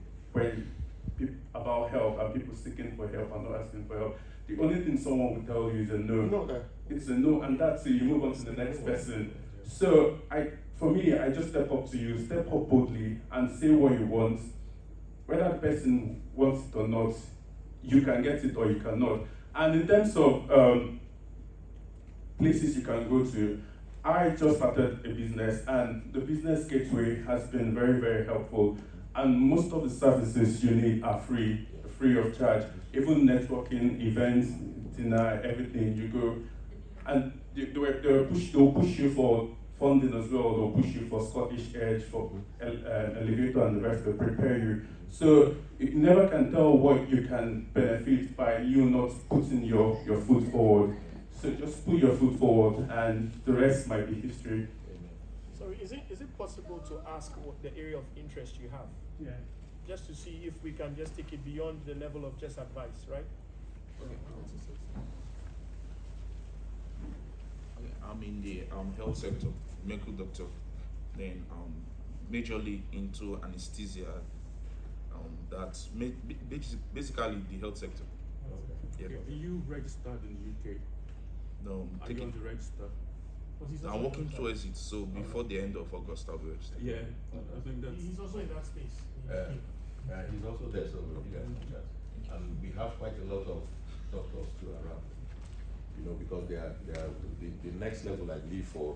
about help and people seeking for help and not asking for help. The only thing someone will tell you is a no. It's a no, and that's it. You move on to the next person. So for me, I just step up to you, step up boldly, and say what you want. Whether the person wants it or not, you can get it or you cannot. And in terms of places you can go to, I just started a business, and the business gateway has been very, very helpful. And most of the services you need are free of charge. Even networking, events, dinner, everything, you go. And they'll push you for funding as well. They'll push you for Scottish Edge, for Elevator and the rest. They'll prepare you. So you never can tell what you can benefit by you not putting your foot forward. So just put your foot forward, and the rest might be history. So is it possible to ask what the area of interest you have? Yeah. just to see if we can just take it beyond the level of just advice, right? Okay, I'm in the health sector, medical doctor, then majorly into anesthesia. That's basically the health sector. Okay. Yeah. Are you registered in the UK? No, Are you on the register? I'm working towards it, so before the end of August I'll be registered. Yeah, I think that's. He's also in that space. He's also there, so you guys can chat. And we have quite a lot of doctors too around. You know, because they are the next level, I believe, for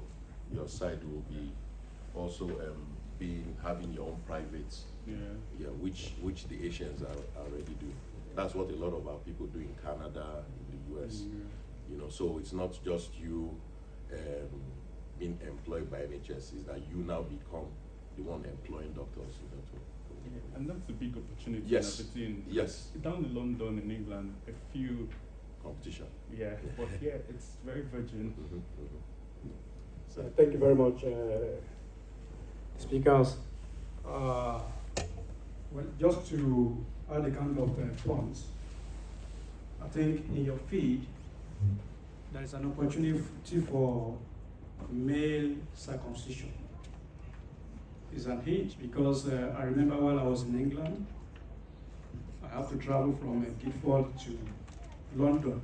your side will be also having your own private, which the Asians are already doing. That's what a lot of our people do in Canada, in the US. You know, so it's not just you being employed by NHS, is that you now become the one employing doctors. You know, and that's a big opportunity. Yes. In Aberdeen. Yes. Down in London, in England, a few competition. Yeah, but here it's very virgin. So thank you very much, speakers. Well, just to add a couple of points, I think in your feed there is an opportunity for male circumcision. It's an hint because I remember while I was in England, I had to travel from Guildford to London.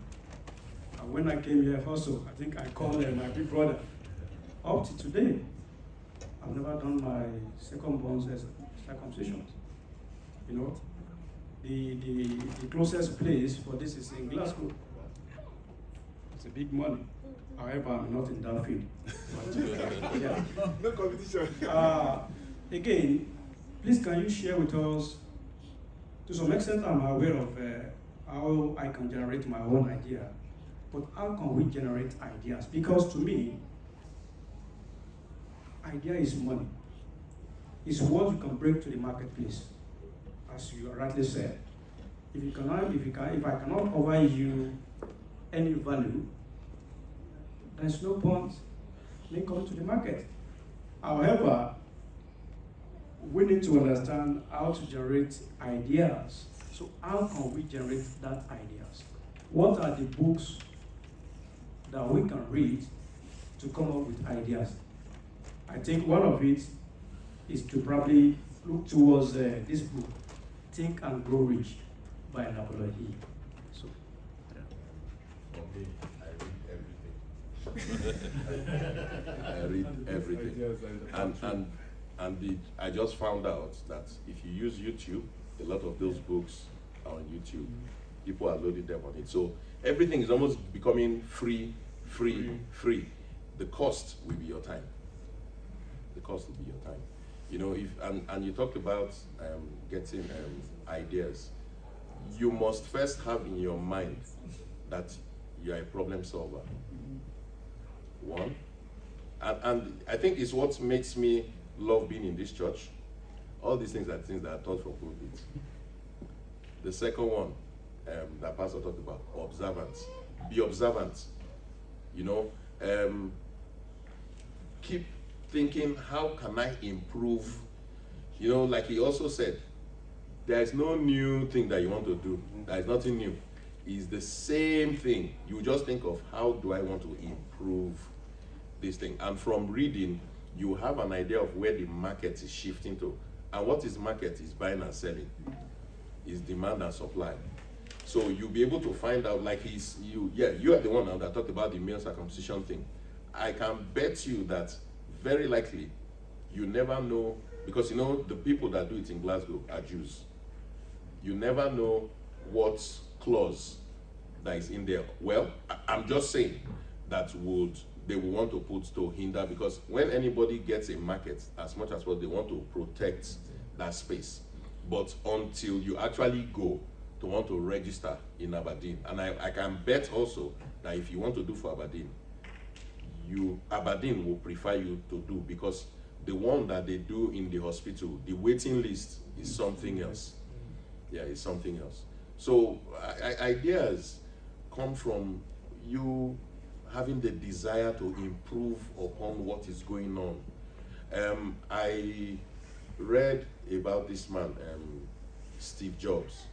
And when I came here also, I think I called my big brother. Up to today, I've never done my second born's circumcision. You know, the closest place for this is in Glasgow. It's a big money. However, I'm not in that field. But, yeah. No competition. Again, please can you share with us, to some extent I'm aware of how I can generate my own idea, but how can we generate ideas? Because to me, idea is money. It's what you can bring to the marketplace, as you rightly said. If I cannot offer you any value, there's no point in coming to the market. However, we need to understand how to generate ideas. So how can we generate that ideas? What are the books that we can read to come up with ideas? I think one of it is to probably look towards this book, Think and Grow Rich by Napoleon Hill. So, I read everything. I just found out that if you use YouTube, a lot of those books are on YouTube. People are loading them on it. So everything is almost becoming free. The cost will be your time. The cost will be your time. You know, and you talked about getting ideas. You must first have in your mind that you are a problem solver. One. And I think it's what makes me love being in this church. All these things are things that are taught from pulpit. The second one that Pastor talked about, observance. Be observant. You know, keep thinking, how can I improve? You know, like he also said, there is no new thing that you want to do. There is nothing new. It's the same thing. You just think of, how do I want to improve this thing? And from reading, you have an idea of where the market is shifting to. And what is market? Is buying and selling. Is demand and supply. So you'll be able to find out, like you are the one now that talked about the male circumcision thing. I can bet you that very likely you never know, because you know the people that do it in Glasgow are Jews. You never know what clause that is in there. Well, I'm just saying that they will want to put to hinder, because when anybody gets a market, as much as what they want to protect that space. But until you actually go to want to register in Aberdeen, and I can bet also that if you want to do for Aberdeen, Aberdeen will prefer you to do, because the one that they do in the hospital, the waiting list is something else. Yeah, it's something else. So ideas come from you having the desire to improve upon what is going on. I read about this man, Steve Jobs.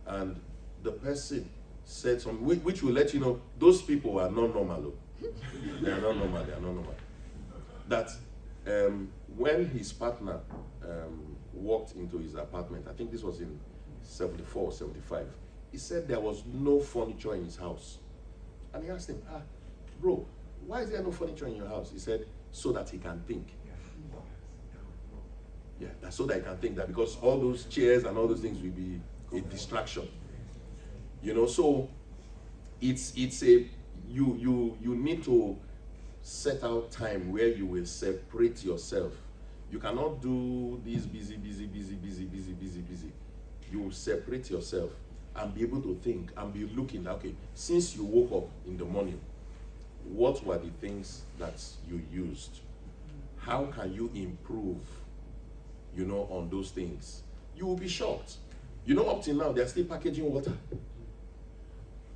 And the person said something which will let you know those people are not normal. They are not normal. They are not normal. That when his partner walked into his apartment, I think this was in 74, 75, he said there was no furniture in his house. And he asked him, bro, why is there no furniture in your house? He said, so that he can think. Yeah, that's so that he can think, that because all those chairs and all those things will be a distraction. You know, so it's a you need to set out time where you will separate yourself. You cannot do this busy. You will separate yourself and be able to think and be looking, okay, since you woke up in the morning, what were the things that you used? How can you improve, you know, on those things? You will be shocked. You know, up till now, they're still packaging water.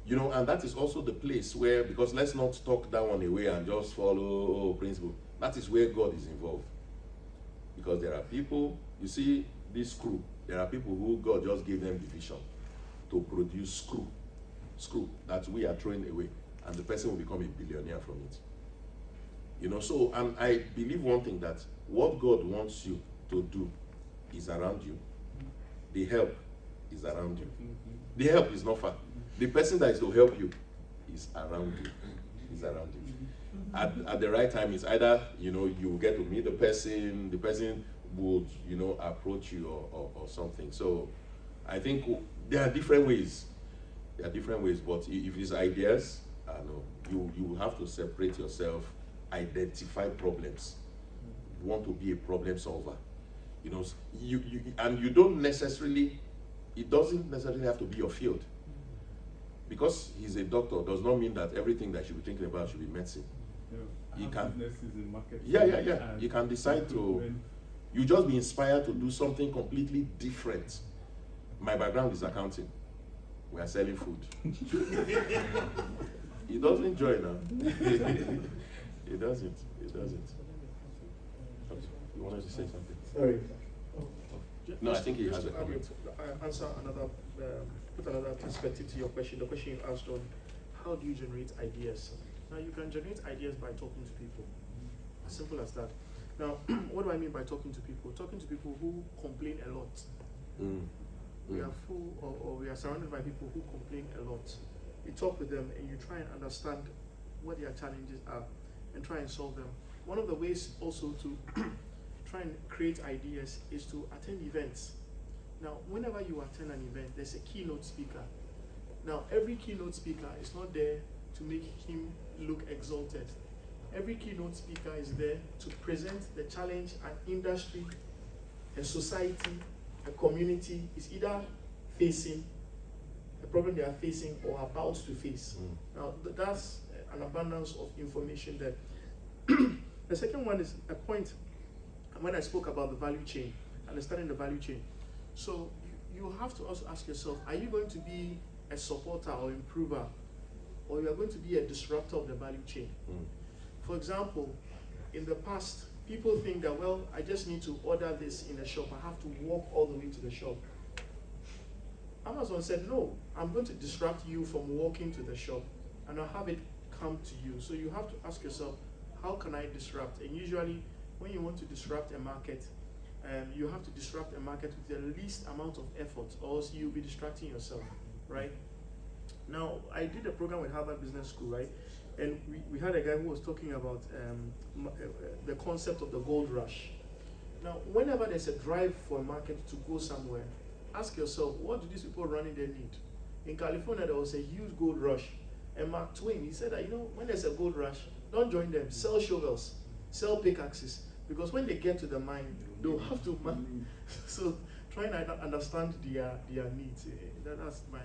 You know, and that is also the place where, because let's not talk that one away and just follow principle. That is where God is involved. Because there are people, you see, this screw, there are people who God just gave them the vision to produce screw that we are throwing away, and the person will become a billionaire from it. You know, so, and I believe one thing, that what God wants you to do is around you. The help is around you. The help is not far. The person that is to help you is around you. Is around you. At the right time, it's either, you know, you get to meet the person would, you know, approach you or something. So I think there are different ways. There are different ways, but if it's ideas, no, you have to separate yourself, identify problems. You want to be a problem solver. You know, and you don't necessarily, it doesn't necessarily have to be your field. Because he's a doctor does not mean that everything that you should be thinking about should be medicine. Yeah, he can, businesses in marketing. yeah. You can decide to, you just be inspired to do something completely different. My background is accounting. We are selling food. He doesn't enjoy now. He doesn't. You wanted to say something? Sorry. No, I think he has a comment. Answer another, put another perspective to your question. The question you asked on how do you generate ideas? Now, you can generate ideas by talking to people. As simple as that. Now, what do I mean by talking to people? Talking to people who complain a lot. We are full, or we are surrounded by people who complain a lot. You talk with them and you try and understand what their challenges are and try and solve them. One of the ways also to try and create ideas is to attend events. Now, whenever you attend an event, there's a keynote speaker. Now, every keynote speaker is not there to make him look exalted. Every keynote speaker is there to present the challenge an industry, a society, a community is either facing, a problem they are facing or about to face. Now, that's an abundance of information there. The second one is a point when I spoke about the value chain, understanding the value chain. So you have to also ask yourself, are you going to be a supporter or improver, or you are going to be a disruptor of the value chain? For example, in the past, people think that, well, I just need to order this in the shop. I have to walk all the way to the shop. Amazon said, no, I'm going to disrupt you from walking to the shop, and I'll have it come to you. So you have to ask yourself, how can I disrupt? And usually, when you want to disrupt a market, you have to disrupt a market with the least amount of effort, or else you'll be distracting yourself, right? Now, I did a program with Harvard Business School, right? And we had a guy who was talking about the concept of the gold rush. Now, whenever there's a drive for a market to go somewhere, ask yourself, what do these people running there need? In California, there was a huge gold rush. And Mark Twain, he said that, when there's a gold rush, don't join them. Sell shovels, sell pickaxes. Because when they get to the mine, they'll have to mine. So try and understand their needs. That's my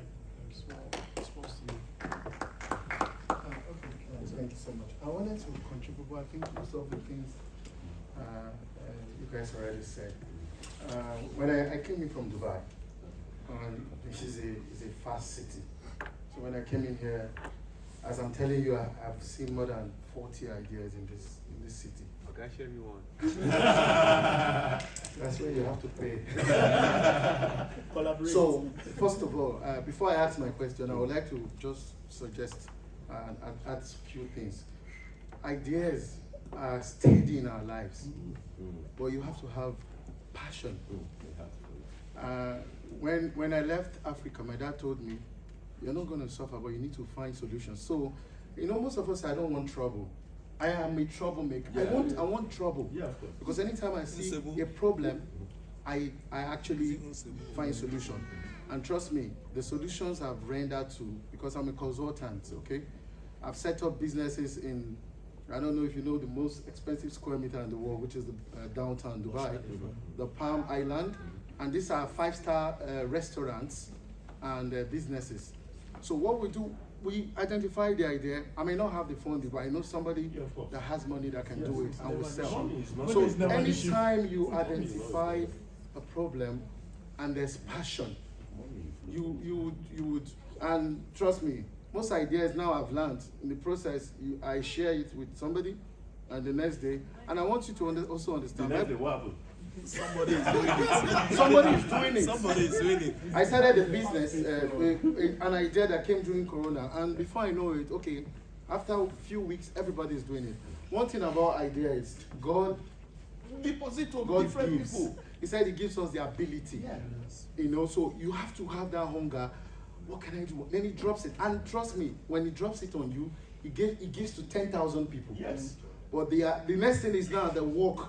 small response to you. Thank you so much. I wanted to contribute, but I think most of the things you guys already said. When I came in from Dubai, this is a fast city. So when I came in here, as I'm telling you, I've seen more than 40 ideas in this city. Okay, show me one. That's where you have to pay. Collaborate. So, first of all, before I ask my question, I would like to just suggest and add a few things. Ideas are steady in our lives, but you have to have passion. When I left Africa, my dad told me, you're not going to suffer, but you need to find solutions. So, most of us, I don't want trouble. I am a troublemaker. Yeah, I want trouble. Yeah, of course. Because anytime I see a problem, I actually find solution. And trust me, the solutions I've rendered to, because I'm a consultant, okay? I've set up businesses in, I don't know if you know the most expensive square meter in the world, which is the downtown Dubai, the Palm Island. And these are 5-star restaurants and businesses. So what we do, we identify the idea. I may not have the funding, but I know somebody that has money that can do it and will sell. So anytime you identify a problem and there's passion, you would, and trust me, most ideas now I've learned in the process, I share it with somebody, and the next day, and I want you to also understand. Somebody is doing it. Somebody is doing it. Somebody is doing it. I started a business, an idea that came during Corona, and before I know it, okay, after a few weeks, everybody is doing it. One thing about idea is God Deposit to God different gives. people. He said He gives us the ability. Yeah. So you have to have that hunger. What can I do? Then He drops it, and trust me, when He drops it on you, He gives to 10,000 people. Yes. But the next thing is now the work.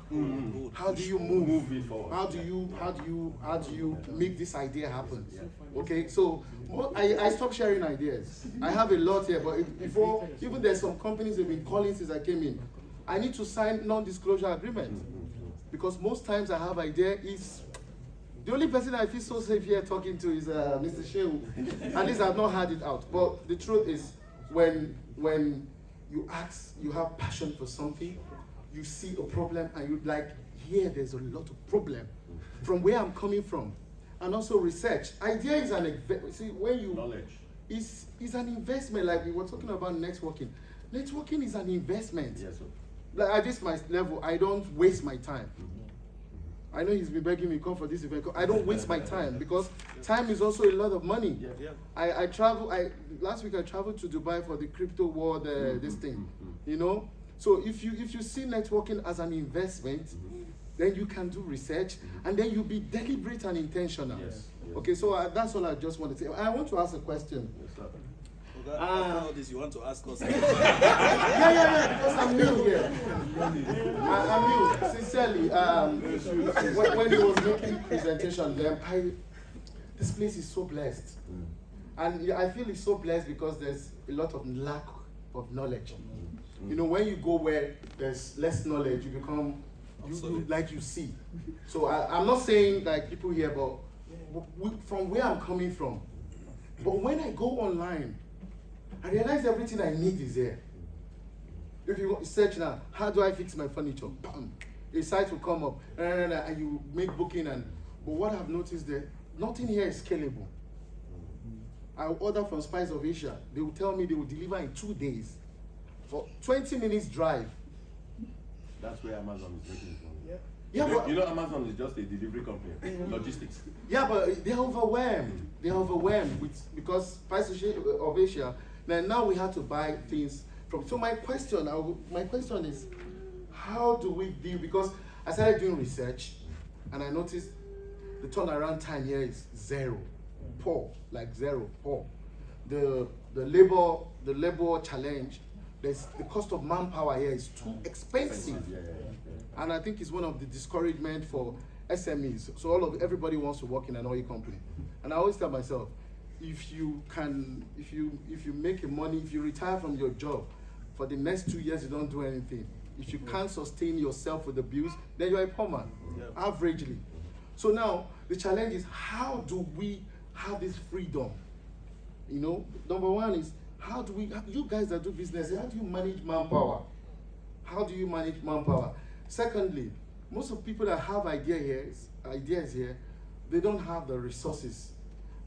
How do you move? Move it forward. How do you make this idea happen? Okay, so I stopped sharing ideas. I have a lot here, but before, even there's some companies that have been calling since I came in. I need to sign non-disclosure agreement because most times I have idea is the only person I feel so safe here talking to is Mr. Shehu. At least I've not had it out. But the truth is, when you ask, you have passion for something, you see a problem and you like, here there's a lot of problem from where I'm coming from. And also research. Idea is knowledge. It's an investment, like we were talking about networking. Networking is an investment. Yes, sir. Like at this my level, I don't waste my time. I know he's been begging me to come for this event. I don't waste my time because time is also a lot of money. Yeah. I travel. Last week I traveled to Dubai for the crypto world. This thing, So if you see networking as an investment, then you can do research, and then you be deliberate and intentional. Yes. Okay, so that's all I just want to say. I want to ask a question. Yes, sir. After all this, you want to ask us? Yeah, because I'm new here. I'm new, sincerely. When he was making presentation, this place is so blessed. And I feel it's so blessed because there's a lot of lack of knowledge. When you go where there's less knowledge, you become, you see. So I'm not saying like people here, but from where I'm coming from. But when I go online, I realize everything I need is there. If you search now, how do I fix my furniture? Bam! A site will come up, and you make booking. But what I've noticed that nothing here is scalable. I order from Spice of Asia. They will tell me they will deliver in 2 days for 20 minutes drive. That's where Amazon is making money. Yeah, but Amazon is just a delivery company, logistics. Yeah, but they're overwhelmed. Because Spice of Asia. Now we have to buy things from. So my question is, how do we deal? Because I started doing research, and I noticed the turnaround time here is zero, poor. The labor challenge. The cost of manpower here is too expensive, and I think it's one of the discouragement for SMEs. So everybody wants to work in an oil company, and I always tell myself, if you make your money, if you retire from your job, for the next 2 years you don't do anything. If you can't sustain yourself with the bills, then you're a poor man, averagely. So now the challenge is, how do we have this freedom? Number one is, you guys that do business, how do you manage manpower? Secondly, most of the people that have ideas here, they don't have the resources.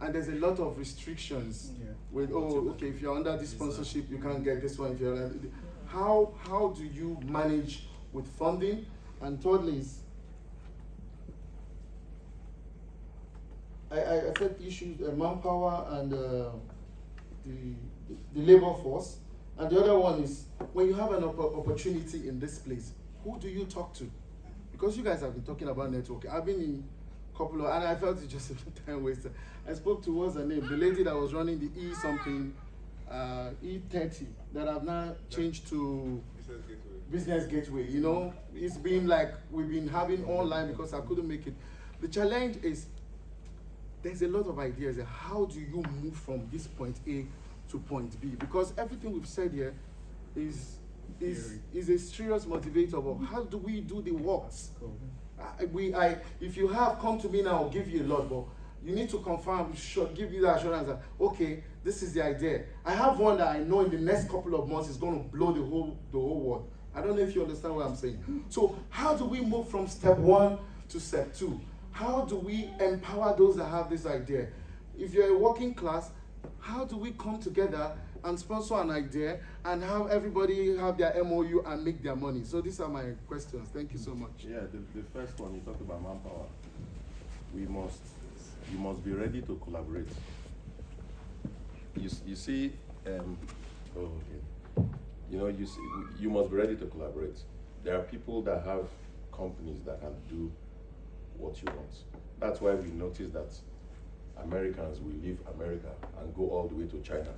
and there's a lot of restrictions with, oh, okay, if you're under this sponsorship, you can't get this one. If you're how do you manage with funding? And thirdly is, I said issues, manpower and the labor force. And the other one is, when you have an opportunity in this place, who do you talk to? Because you guys have been talking about networking. I've been in a couple of, and I felt it's just a time waster. I spoke to, what's her name? The lady that was running the E-something, E30, that I've now changed to Business Gateway. You know, it's been like, we've been having online because I couldn't make it. The challenge is, there's a lot of ideas. How do you move from this point A to point B? Because everything we've said here is a serious motivator. But how do we do the works? If you have come to me now, I'll give you a lot, but you need to confirm, give you the assurance that, okay, this is the idea. I have one that I know in the next couple of months is going to blow the whole world. I don't know if you understand what I'm saying. So how do we move from step 1 to step 2? How do we empower those that have this idea? If you're a working class, how do we come together and sponsor an idea and have everybody have their MOU and make their money? So these are my questions. Thank you so much. Yeah, the first one, you talked about manpower. You must be ready to collaborate. You see, you know, you must be ready to collaborate. There are people that have companies that can do what you want. That's why we notice that Americans will leave America and go all the way to China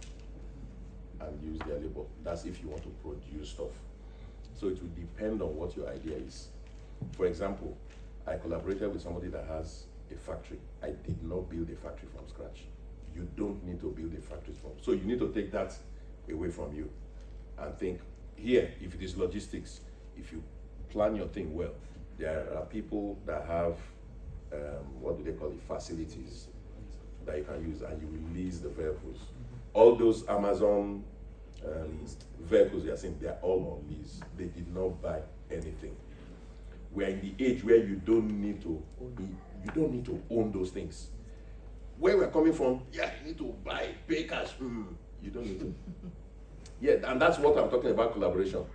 and use their labor. That's if you want to produce stuff. So it will depend on what your idea is. For example, I collaborated with somebody that has a factory. I did not build a factory from scratch. You don't need to build a factory from. So you need to take that away from you and think, here, if it is logistics, if you plan your thing well, there are people that have, what do they call it, facilities that you can use, and you will lease the vehicles. All those Amazon vehicles you are seeing, they are all on lease. They did not buy anything. We are in the age where you don't need to own those things. Where we're coming from, yeah, you need to buy, pay cash. You don't need to. Yeah, and that's what I'm talking about, collaboration.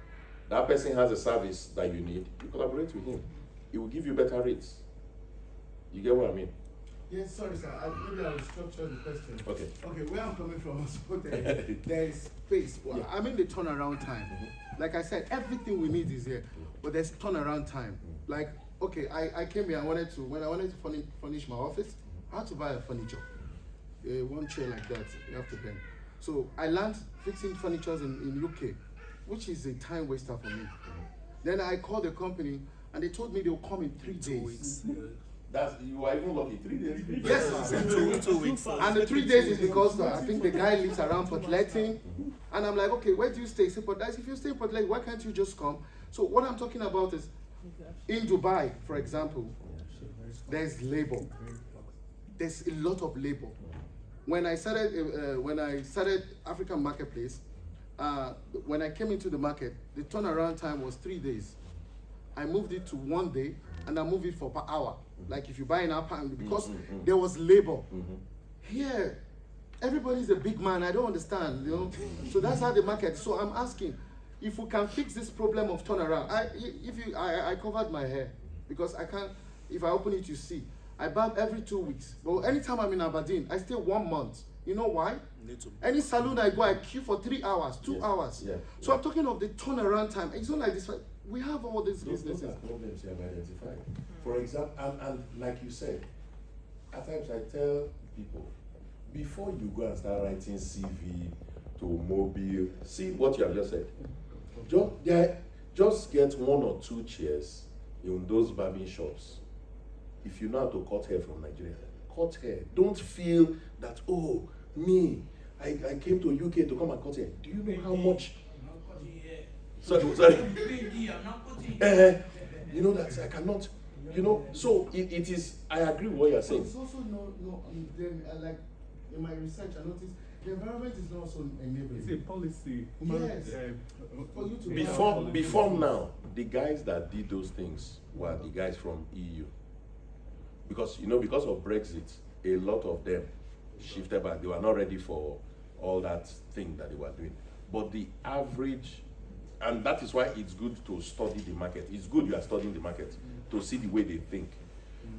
That person has a service that you need, you collaborate with him. He will give you better rates. You get what I mean? Yes, sorry, sir. Maybe I will structure the question. Okay. Okay, where I'm coming from, there is space. Well, I mean the turnaround time. Like I said, everything we need is here, but there's turnaround time. Like, okay, I came here. When I wanted to furnish my office, I had to buy a furniture, one chair like that. You have to bend. So I learned fixing furniture in UK, which is a time waster for me. Then I called the company, and they told me they'll come in 3 days. You are even lucky. 3 days. Yes, sir. 2 weeks. And the 3 days is because I think the guy lives around Portletting. And I'm like, okay, where do you stay? He said, if you stay in Portletting, why can't you just come? So what I'm talking about is, in Dubai, for example, there's labor. There's a lot of labor. When I started African Marketplace, when I came into the market, the turnaround time was 3 days. I moved it to 1 day, and I moved it for per hour. Like if you buy an apartment, because there was labor. Here, everybody's a big man. I don't understand, you know. So that's how the market. So I'm asking, if we can fix this problem of turnaround. I covered my hair because I can't. If I open it, you see. I barb every 2 weeks. But anytime I'm in Aberdeen, I stay 1 month. You know why? Any salon I go, I queue for 3 hours, 2 hours. Yeah. So I'm talking of the turnaround time. It's not like this. We have all these businesses. Those are problems you have identified. For example, and like you said, at times I tell people, before you go and start writing CV to Mobile, see what you have just said. Just get 1 or 2 chairs in those barbing shops. If you know how to cut hair from Nigeria, cut hair. Don't feel that, oh, me, I came to UK to come and cut hair. Do you know how much? Sorry. You know that I cannot, you know, so it is, I agree with what you're saying. It's also like in my research, I noticed the environment is not so enabling. It's a policy. Yes. For you to before now, the guys that did those things were the guys from EU. Because, you know, because of Brexit, a lot of them shifted back. They were not ready for all that thing that they were doing. But the average, and that is why it's good to study the market. It's good you are studying the market to see the way they think.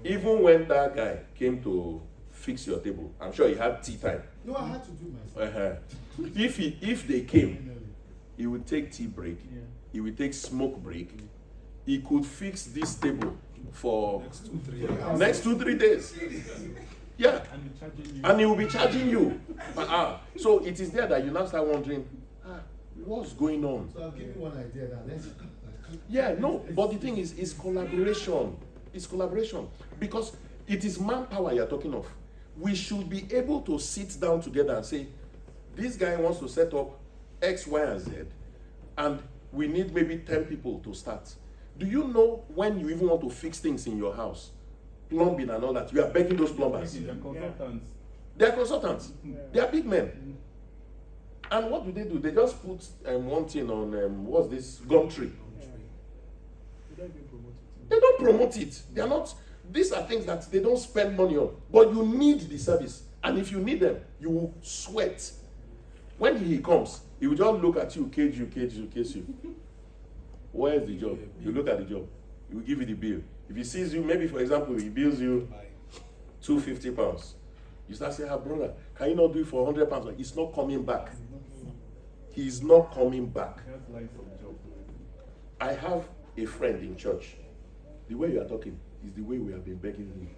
Even when that guy came to fix your table, I'm sure he had tea time. No, I had to do myself. If they came, he would take tea break. He would take smoke break. He could fix this table for next 2-3 days. Yeah, and he will be charging you. So it is there that you now start wondering, what's going on? So I'll give you one idea now. Yeah, no, but the thing is, it's collaboration. It's collaboration. Because it is manpower you're talking of. We should be able to sit down together and say, this guy wants to set up X, Y, and Z, and we need maybe 10 people to start. Do you know when you even want to fix things in your house, plumbing and all that, you are begging those plumbers? They're consultants. They're consultants. They are big men. And what do? They just put one thing on, what's this, Gumtree. They don't promote it. They are not, these are things that they don't spend money on. But you need the service. And if you need them, you will sweat. When he comes, he will just look at you, cage you. Where is the job? You look at the job. He will give you the bill. If he sees you, maybe for example, he bills you £250. You start saying, brother, can you not do it for £100? It's not coming back. He's not coming back. I have a friend in church. The way you are talking is the way we have been begging him.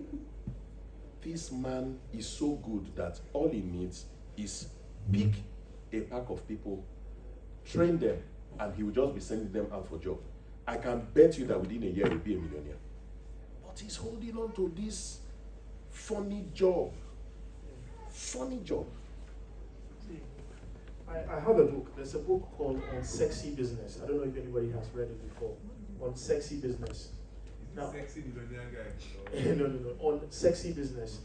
This man is so good that all he needs is pick a pack of people, train them, and he will just be sending them out for job. I can bet you that within a year he'll be a millionaire. But he's holding on to this funny job. Funny job. I have a book. There's a book called On Sexy Business. I don't know if anybody has read it before. On Sexy Business. Now, Sexy millionaire guy. no. On Sexy Business.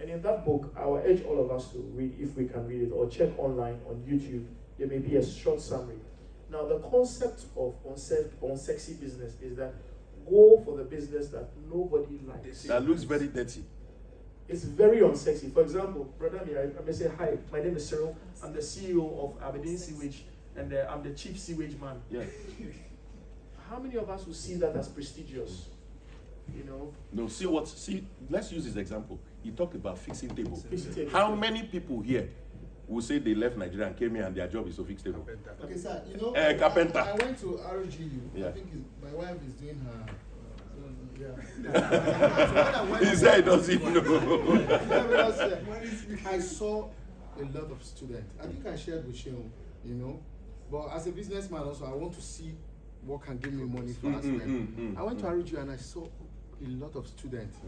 And in that book, I will urge all of us to read, if we can read it, or check online on YouTube. There may be a short summary. Now, the concept of on Sexy Business is that go for the business that nobody likes. That looks very dirty. It's very unsexy. For example, brother, I may say, hi, my name is Cyril. I'm the CEO of Aberdeen Sewage, and I'm the chief sewage man. Yeah. How many of us will see that as prestigious? You know? No, let's use this example. He talked about fixing tables. How many people here will say they left Nigeria and came here and their job is to fix table? Okay, sir, you know, carpenter. I went to RGU. Yeah. I think my wife is doing her. Yeah. He said he doesn't know. I saw a lot of students. I think I shared with you, you know. But as a businessman also, I want to see what can give me money for as well. I went to RGU and I saw a lot of students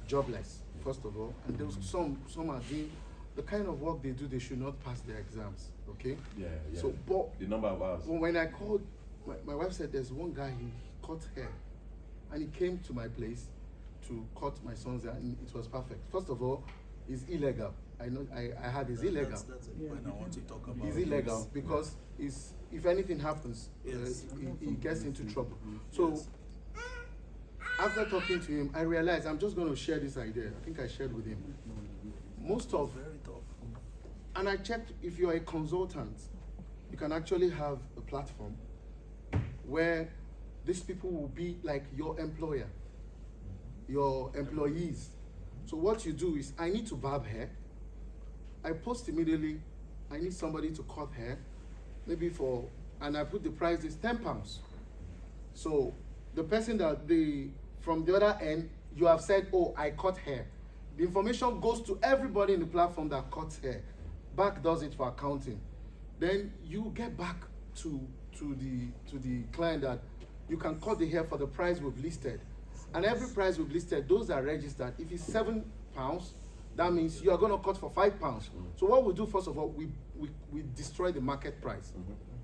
jobless, first of all. And there was some are doing the kind of work they do, they should not pass their exams. Okay? Yeah. So, but the number of hours. When I called, my wife said there's one guy, he cut hair. And he came to my place to cut my son's hair, and it was perfect. First of all, it's illegal. I know I had it's illegal. That's a point I want to talk about. It's illegal because if anything happens, he gets into trouble. So after talking to him, I realized I'm just going to share this idea. I think I shared with him. Most of, Very tough. and I checked, if you're a consultant, you can actually have a platform where these people will be like your employer, your employees. So what you do is, I need to barb hair. I post immediately, I need somebody to cut hair, maybe and I put the price is £10. So the person from the other end, you have said, oh, I cut hair. The information goes to everybody in the platform that cuts hair. Back does it for accounting. Then you get back to the client that you can cut the hair for the price we've listed. And every price we've listed, those are registered. If it's £7, that means you are going to cut for £5. So what we do, first of all, we destroy the market price.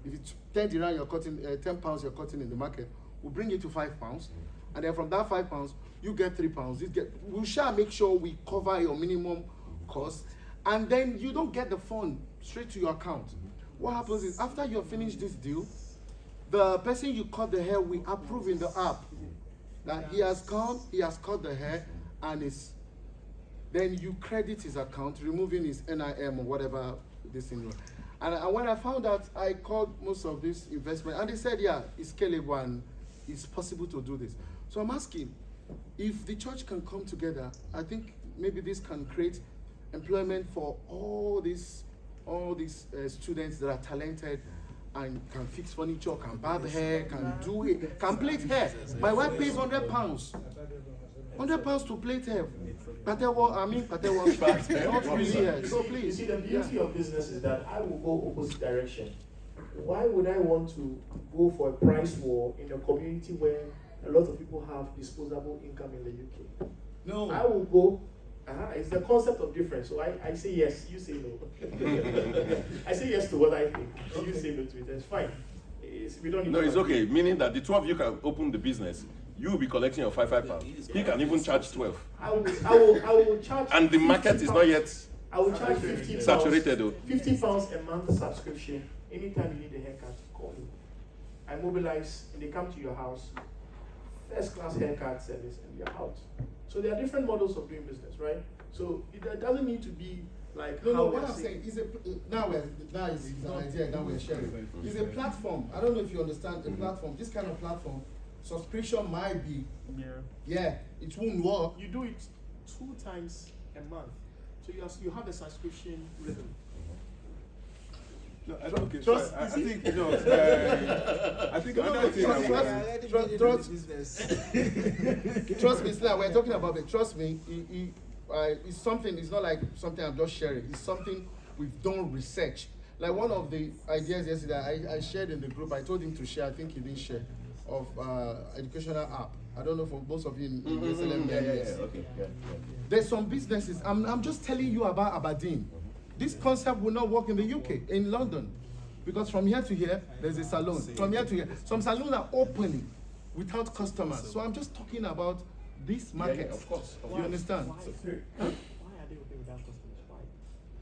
If it's 10 dirham you're cutting, £10 you're cutting in the market, we'll bring it to £5. And then from that £5, you get £3. We shall make sure we cover your minimum cost. And then you don't get the fund straight to your account. What happens is, after you have finished this deal, the person you cut the hair, we approve in the app that he has cut the hair, and then you credit his account, removing his NIM or whatever this thing was. And when I found out, I called most of this investment, and they said, yeah, it's scalable and it's possible to do this. So I'm asking, if the church can come together, I think maybe this can create employment for all these students that are talented and can fix furniture, can barb hair, can do it, can plait hair. My wife pays £100. £100 to plait hair. Patewo, not really here. So please. You see, the beauty of business is that I will go opposite direction. Why would I want to go for a price war in a community where a lot of people have disposable income in the UK? No. I will go. It's the concept of difference. So I say yes, you say no. I say yes to what I think. Okay. You say no to it. That's fine. We don't need no, it's okay. Meaning that the 2 of you can open the business. You will be collecting your £5. He can even charge 12. I will charge. And the market is not yet. I will charge £50. Saturated though. £50 a month subscription. Anytime you need a haircut, call me. I mobilize and they come to your house. First class haircut service and you're out. So there are different models of doing business, right? So it doesn't need to be like no, what I'm saying is now is an idea now we're sharing. It's a platform. I don't know if you understand the platform. This kind of platform, subscription might be it won't work. You do it 2 times a month. So you have a subscription rhythm. No, I don't get trust. I think I think another thing. Trust me, Sla, we're talking about it. Trust me, it's something. It's not like something I'm just sharing. It's something we've done research. Like one of the ideas yesterday, I shared in the group. I told him to share. I think he didn't share of educational app. I don't know for most of you in SLM. Okay. Yeah. There's some businesses. I'm just telling you about Aberdeen. This concept will not work in the UK, in London, because from here to here, there's a salon. From here to here, some salons are opening without customers. So I'm just talking about this market. Of course. You understand? Why are they open without customers? Why?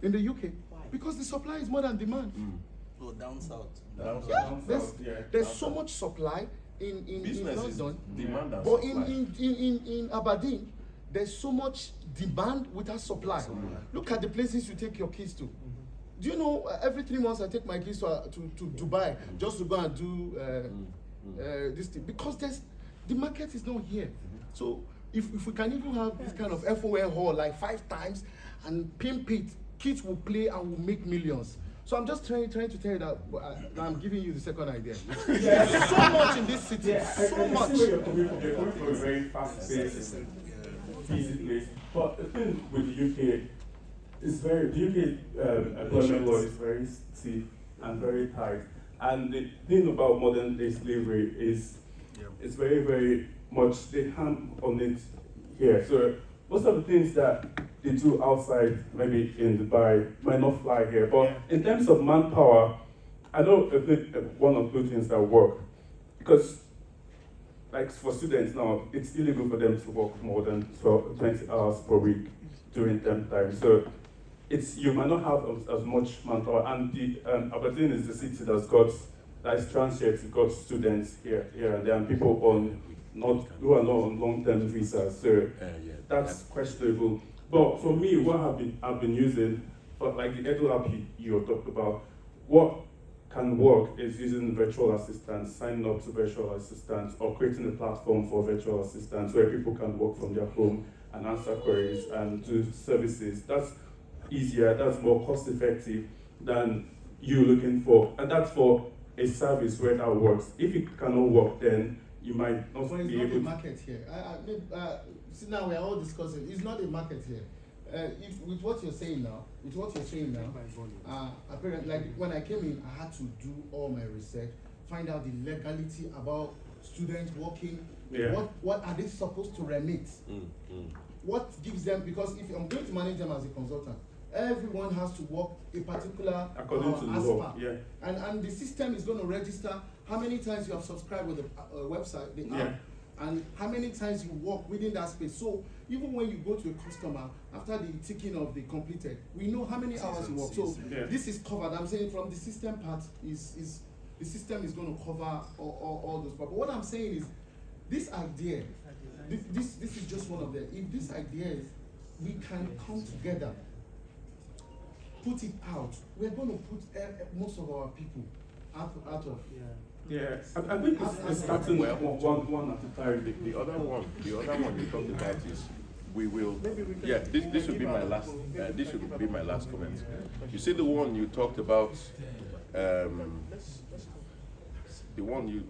In the UK, because the supply is more than demand. No, down south. There's so much supply in London, demand and but supply. in Aberdeen, there's so much demand without supply. Look at the places you take your kids to. Do you know every 3 months I take my kids to Dubai just to go and do this thing, because the market is not here. So if we can even have this kind of FOL hall like 5 times and pimp it, kids will play and will make millions. So I'm just trying to tell you that I'm giving you the second idea. There's so much in this city, so much. I see where you're coming from. You're coming from a very fast-paced, busy place. But the thing with the UK is the UK employment law is very stiff and very tight. And the thing about modern day slavery is it's very, very much, they ham on it here. So most of the things that they do outside, maybe in Dubai, might not fly here. But in terms of manpower, I know one of the things that work, because like for students now, it's illegal for them to work more than 20 hours per week during term time. So you might not have as much manpower. And Aberdeen is the city that is transient, it's got students here and there, and people who are not on long-term visas. So that's questionable. But for me, what I've been using, for like the Edu app you talked about, what can work is using virtual assistants, signing up to virtual assistants, or creating a platform for virtual assistants where people can work from their home and answer queries and do services. That's easier, that's more cost-effective than you looking for, and that's for a service where that works. If it cannot work, then you might not be able to. It's not a market here. See, now we are all discussing. It's not a market here. With what you're saying now, apparently, like when I came in, I had to do all my research, find out the legality about students working. What are they supposed to remit? What gives them? Because if I'm going to manage them as a consultant, everyone has to work a particular according to the law. And the system is going to register how many times you have subscribed with the website, the app, and how many times you work within that space. So even when you go to a customer, after the ticking of the completed, we know how many hours you work. So this is covered. I'm saying from the system part, is the system is going to cover all those parts. But what I'm saying is, this idea, this is just one of them. If this idea is, we can come together, put it out. We're going to put most of our people out of. Yeah, I think it's starting one at a time. The other one you talked about is we will. Yeah, this would be my last. This should be my last comment. You see the one you talked about. The one you.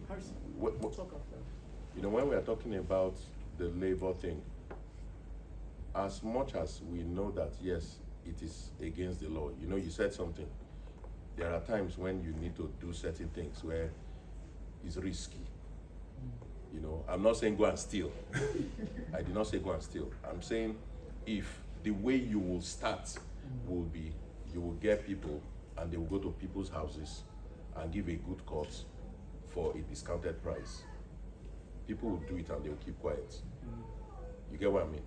You know, when we are talking about the labor thing, as much as we know that yes, it is against the law. You know, you said something. There are times when you need to do certain things where it's risky. You know, I'm not saying go and steal. I did not say go and steal. I'm saying if the way you will start will be, you will get people and they will go to people's houses and give a good cut for a discounted price. People will do it and they will keep quiet. You get what I mean?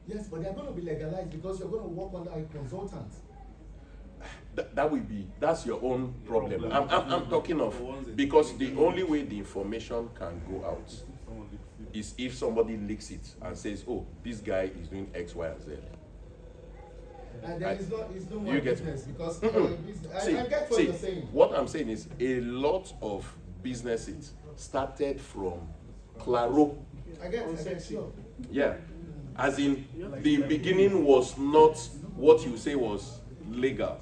Yes, but they're going to be legalized because you're going to work under a consultant. That will be, that's your own problem. I'm talking of, because the only way the information can go out is if somebody leaks it and says, oh, this guy is doing X, Y, and Z. And then it's no more you get business because see, I get what you're saying. What I'm saying is a lot of businesses started from Claro. I get sure. Yeah. As in, the beginning was not what you say was legal.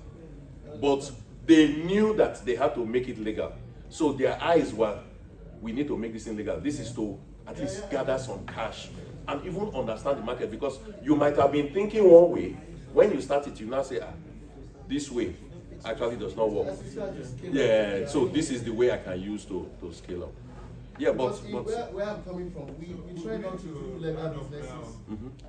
But they knew that they had to make it legal. So their eyes were, we need to make this thing legal. This is to at least gather some cash and even understand the market, because you might have been thinking one way. When you start it, you now say, this way actually does not work. Yeah, so this is the way I can use to scale up. Yeah, but where I'm coming from, we try not to do legal businesses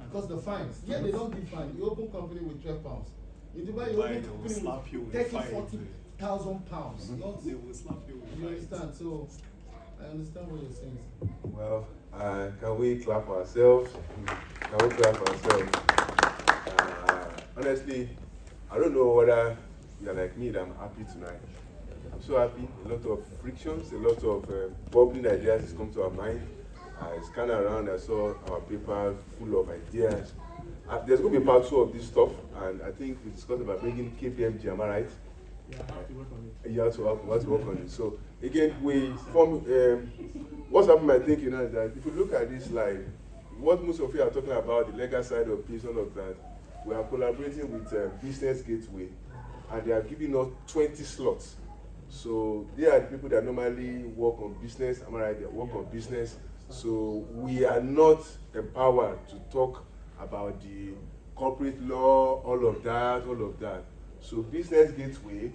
because the fines. Yeah, they don't give fine. You open company with £12. In Dubai, you open company with 30,000-40,000 pounds. They will slap you. You understand? So I understand what you're saying. Well, can we clap for ourselves? Can we clap for ourselves? Honestly, I don't know whether you're like me that I'm happy tonight. I'm so happy. A lot of frictions, a lot of bubbling ideas has come to our mind. I scanned around, I saw our paper full of ideas. There's going to be part 2 of this stuff, and I think we discussed about bringing KPMG, am I right? Yeah, I have to work on it. You have to work on it. So, again, we form, what's happening, I think, you know, is that if you look at this slide, what most of you are talking about, the legal side of peace, all of that, we are collaborating with Business Gateway, and they are giving us 20 slots. So they are the people that normally work on business, am I right? They work on business. So we are not empowered to talk about the corporate law, all of that. So Business Gateway,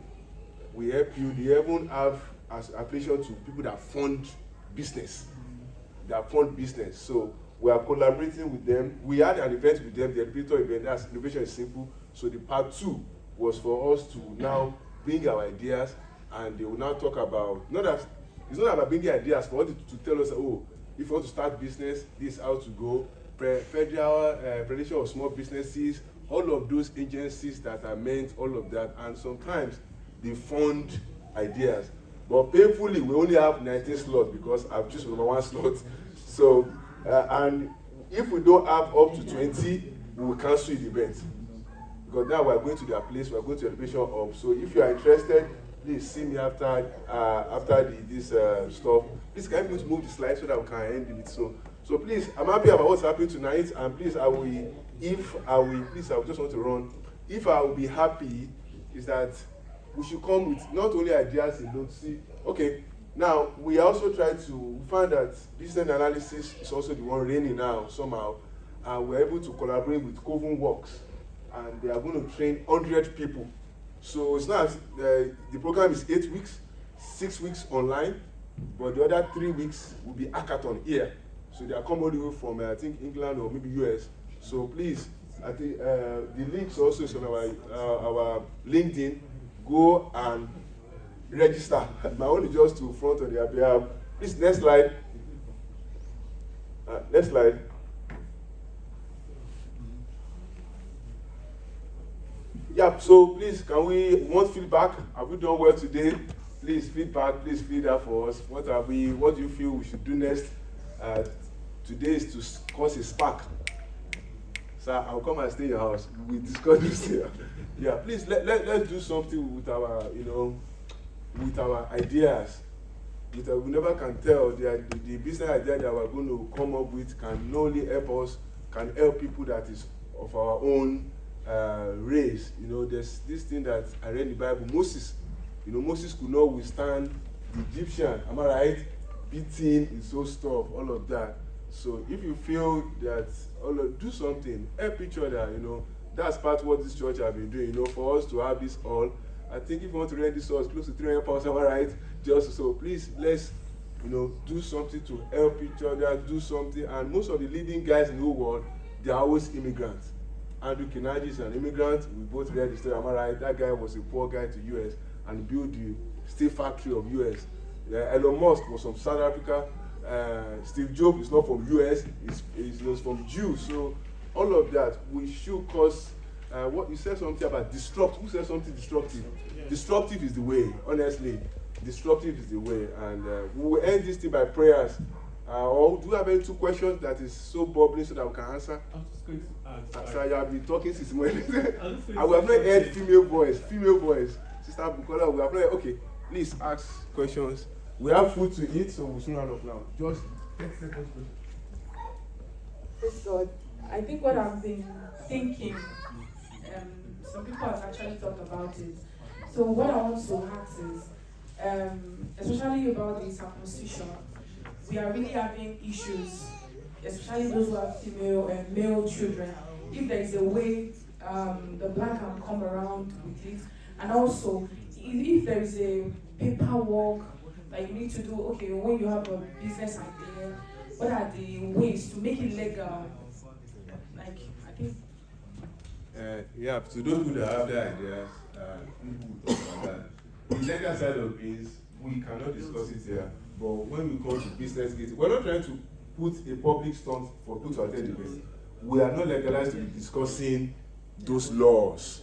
we help you. They even have as application to people that fund business. So we are collaborating with them. We had an event with them, the elevator event. That's innovation is simple. So the part 2 was for us to now bring our ideas, and they will now talk about, it's not about bringing ideas, for us to tell us, oh, if you want to start business, this is how to go. Federal Federation of Small Businesses, all of those agencies that are meant, all of that, and sometimes they fund ideas. But painfully, we only have 19 slots because I've just number 1 slot. So, and if we don't have up to 20, we will cancel the event. Because now we're going to their place, we're going to Elevation Hub. So if you are interested, please see me after this stuff. Please can you move the slide so that we can end it. So please, I'm happy about what's happening tonight, and please, I just want to run. If I will be happy, is that we should come with not only ideas alone. See, okay, now we also try to find that business analysis is also the one reigning now somehow, and we're able to collaborate with Coven Works, and they are going to train 100 people. So it's not the program is 8 weeks, 6 weeks online, but the other 3 weeks will be hackathon here. So they are coming all the way from I think England or maybe US. So please, I think the links also is on our LinkedIn. Go and register. My own is just to front on their behalf. Please, next slide. Next slide. Yeah, so please, can we want feedback? Have we done well today? Please, feedback, please feed that for us. What do you feel we should do next? Today is to cause a spark. sir, I'll come and stay in your house. We discuss this here. Yeah, please let's do something with our, with our ideas. We never can tell the business idea that we're going to come up with can not only help us, can help people that is of our own race. There's this thing that I read in the Bible. Moses could not withstand the Egyptian. Am I right? Beating, his own stuff, all of that. So if you feel that do something, help each other. That's part of what this church have been doing. For us to have this hall, I think if you want to rent this hall, it's close to 300 pounds. Am I right? Just so please let's do something to help each other. Do something. And most of the leading guys in the whole world, they are always immigrants. Andrew Kinaji is an immigrant. We both read the story. Am I right? That guy was a poor guy to US and built the steel factory of US. Elon Musk was from South Africa. Steve Jobs is not from US. He's from Jews. So all of that, we should cause. What you said something about disrupt. Who said something destructive? Yeah. Disruptive is the way. Honestly, disruptive is the way. And we will end this thing by prayers. Or do you have any two questions that is so bubbling so that we can answer? I'm just going to ask. Sir, you have been talking since morning. I will have not heard female voice. Sister Bukola, we have not heard. Okay, please ask questions. We have food to eat, so we'll soon run off now. Just 10 seconds. Praise God. I think what I've been thinking, some people have actually thought about it. So what I want to ask is, especially about the circumcision, we are really having issues, especially those who have female and male children. If there is a way the black can come around with it, and also if there is a paperwork, like you need to do, okay, when you have a business idea, what are the ways to make it legal? Like, I think. Yeah, to those who have the ideas, talk about that. The legal side of things, we cannot discuss it here. But when we come to business gate, we're not trying to put a public stunt for people to attend the event. We are not legalized to be discussing those laws.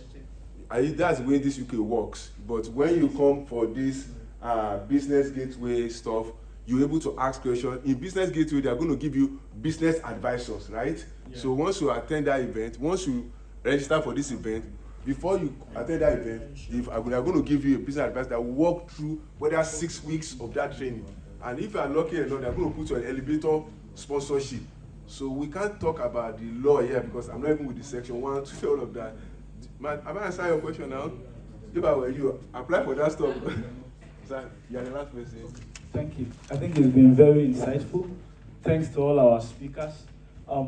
That's the way this UK works. But when you come for this business gateway stuff, you're able to ask questions. In business gateway, they're going to give you business advisors, right? Yeah. So once you attend that event, once you register for this event, before you attend that event, they're going to give you a business advisor that will walk through whether 6 weeks of that training. And if you are lucky enough, they're going to put you on elevator sponsorship. So we can't talk about the law here because I'm not even with the section 1, 2, all of that. Am I answering your question now? If I were you, apply for that stuff. Sir, you're the last person. Thank you. I think it's been very insightful. Thanks to all our speakers.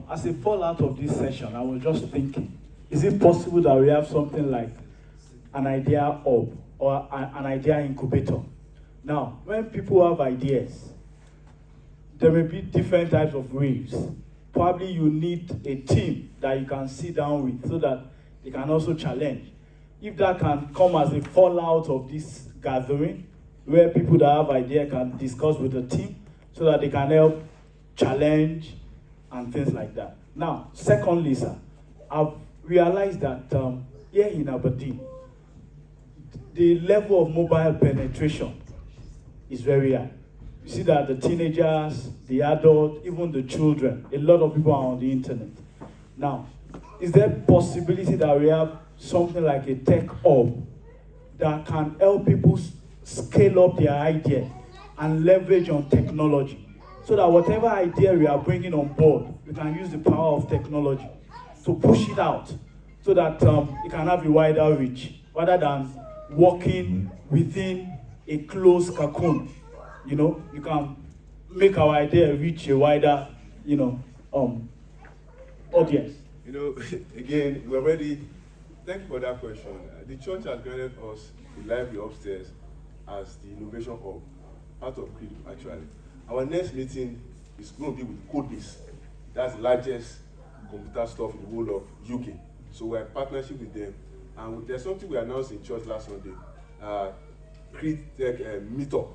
As a fallout of this session, I was just thinking, is it possible that we have something like an idea hub or an idea incubator? Now, when people have ideas, there may be different types of waves. Probably you need a team that you can sit down with so that they can also challenge. If that can come as a fallout of this gathering, where people that have ideas can discuss with the team so that they can help challenge and things like that. Now, secondly, sir, I've realized that here in Aberdeen, the level of mobile penetration is very high. You see that the teenagers, the adults, even the children, a lot of people are on the internet. Now, is there a possibility that we have something like a tech hub that can help people scale up their idea and leverage on technology so that whatever idea we are bringing on board, we can use the power of technology to push it out so that it can have a wider reach rather than working within a closed cocoon. You know, you can make our idea reach a wider, audience. Again, we're ready. Thank you for that question. The church has granted us the library upstairs as the innovation hub, part of CREED actually. Our next meeting is going to be with Codebase. That's the largest computer stuff in the whole of UK. So we're in partnership with them. And there's something we announced in church last Sunday, CREED Tech Meetup.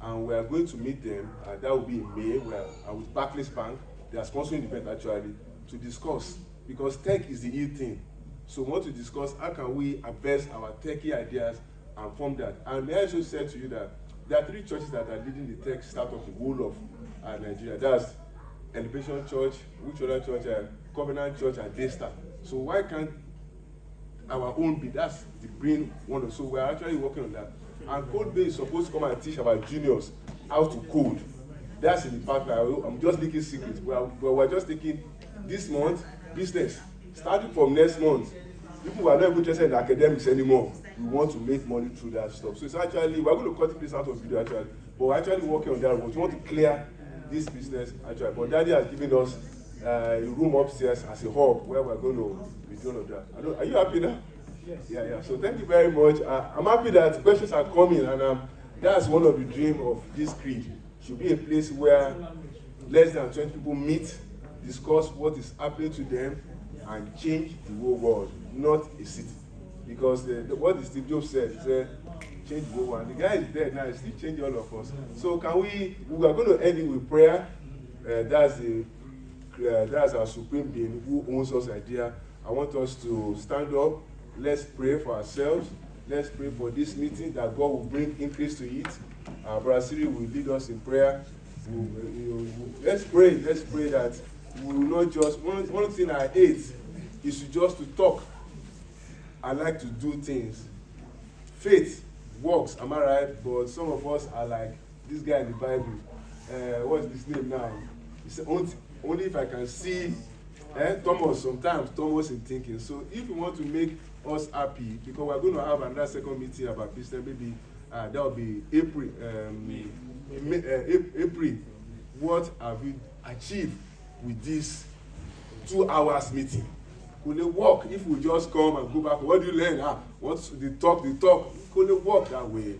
And we are going to meet them, that will be in May, with Barclays Bank. They are sponsoring the event actually, to discuss, because tech is the new thing. So we want to discuss how can we advance our techie ideas and form that. And may I also say to you that there are 3 churches that are leading the tech startup in the whole of Nigeria. That's Elevation Church, which other church? Covenant Church at Daystar. So why can't our own be? That's the brain one. So we're actually working on that. And Code Base is supposed to come and teach our juniors how to code. That's in the pipeline. I'm just leaking secrets. We're just taking this month business. Starting from next month, people are not even interested in academics anymore. We want to make money through that stuff. So it's actually, we're going to cut this out of video actually, but we're actually working on that. We want to clear this business actually. But Daddy has given us a room upstairs as a hub where we're going to be doing all that. Are you happy now? Yes. Yeah. So thank you very much. I'm happy that questions are coming, and that's one of the dreams of this creed. Should be a place where less than 20 people meet, discuss what is happening to them, and change the whole world, not a city. Because what Steve Jobs said, he said, change the whole world. The guy is dead now, he's still changing all of us. So we are going to end it with prayer. That's our supreme being who owns us idea. I want us to stand up. Let's pray for ourselves. Let's pray for this meeting that God will bring increase to it. Brother Siri will lead us in prayer. Let's pray that we will not just, one thing I hate is just to talk. I like to do things. Faith works, am I right? But some of us are like this guy in the Bible. What's his name now? He said, only if I can see Thomas, sometimes Thomas is thinking. So if you want to make us happy, because we're going to have another second meeting about business, maybe that will be April. April. What have we achieved with this 2 hours meeting? Could it work if we just come and go back? What do you learn? What's the talk? Could it work that way?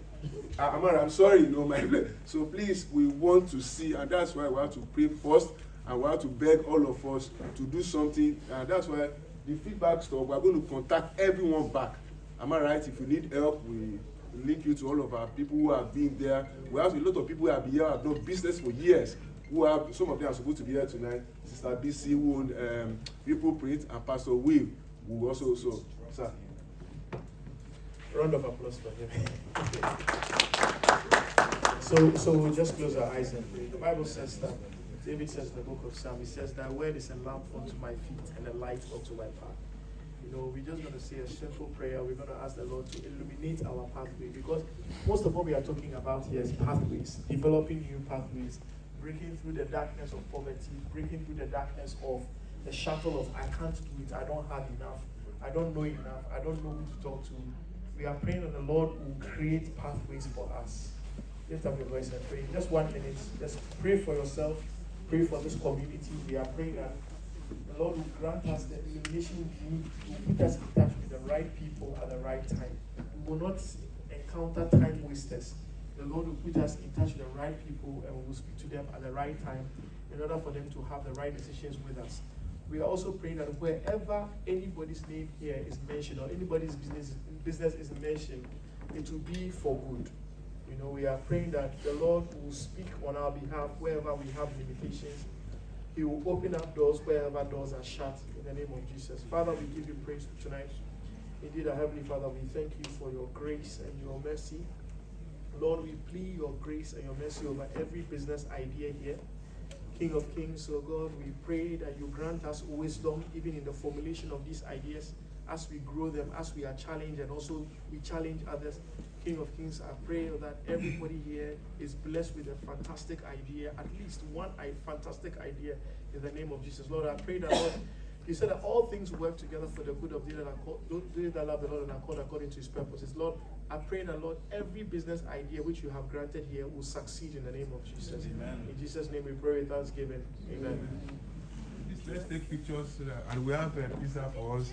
I'm sorry, my friend. So please, we want to see, and that's why we have to pray first, and we have to beg all of us to do something. And that's why the feedback stuff, we're going to contact everyone back. Am I right? If you need help, we link you to all of our people who have been there. We have a lot of people who have been here, have done business for years. Some of them are supposed to be here tonight. Sister BC, who owned Ripple Print, and Pastor Will, who also, sir. Round of applause for him. So we'll just close our eyes and pray. The Bible says that, David says in the book of Psalms, he says that word is a lamp unto my feet and a light unto my path. We're just going to say a simple prayer. We're going to ask the Lord to illuminate our pathway, because most of what we are talking about here is pathways, developing new pathways, breaking through the darkness of poverty, breaking through the darkness of the shackle of I can't do it, I don't have enough, I don't know enough, I don't know who to talk to. We are praying that the Lord will create pathways for us. Lift up your voice and pray. Just 1 minute. Just pray for yourself. Pray for this community. We are praying that the Lord will grant us the illumination we need to put us in touch with the right people at the right time. We will not encounter time wasters. The Lord will put us in touch with the right people, and we will speak to them at the right time in order for them to have the right decisions with us. We are also praying that wherever anybody's name here is mentioned, or anybody's business is mentioned, it will be for good. We are praying that the Lord will speak on our behalf wherever we have limitations. He will open up doors wherever doors are shut, in the name of Jesus. Father, we give you praise tonight. Indeed, our Heavenly Father, we thank you for your grace and your mercy. Lord, we plead your grace and your mercy over every business idea here. King of Kings, oh God, we pray that you grant us wisdom even in the formulation of these ideas as we grow them, as we are challenged, and also we challenge others. King of Kings, I pray that everybody here is blessed with a fantastic idea, at least one fantastic idea, in the name of Jesus. Lord, I pray that, Lord, you said that all things work together for the good of those that love the Lord and are called according to his purposes. Lord, I pray that, Lord, every business idea which you have granted here will succeed in the name of Jesus. Amen. In Jesus' name we pray with thanksgiving. Amen. Let's take pictures, and we have pizza for us.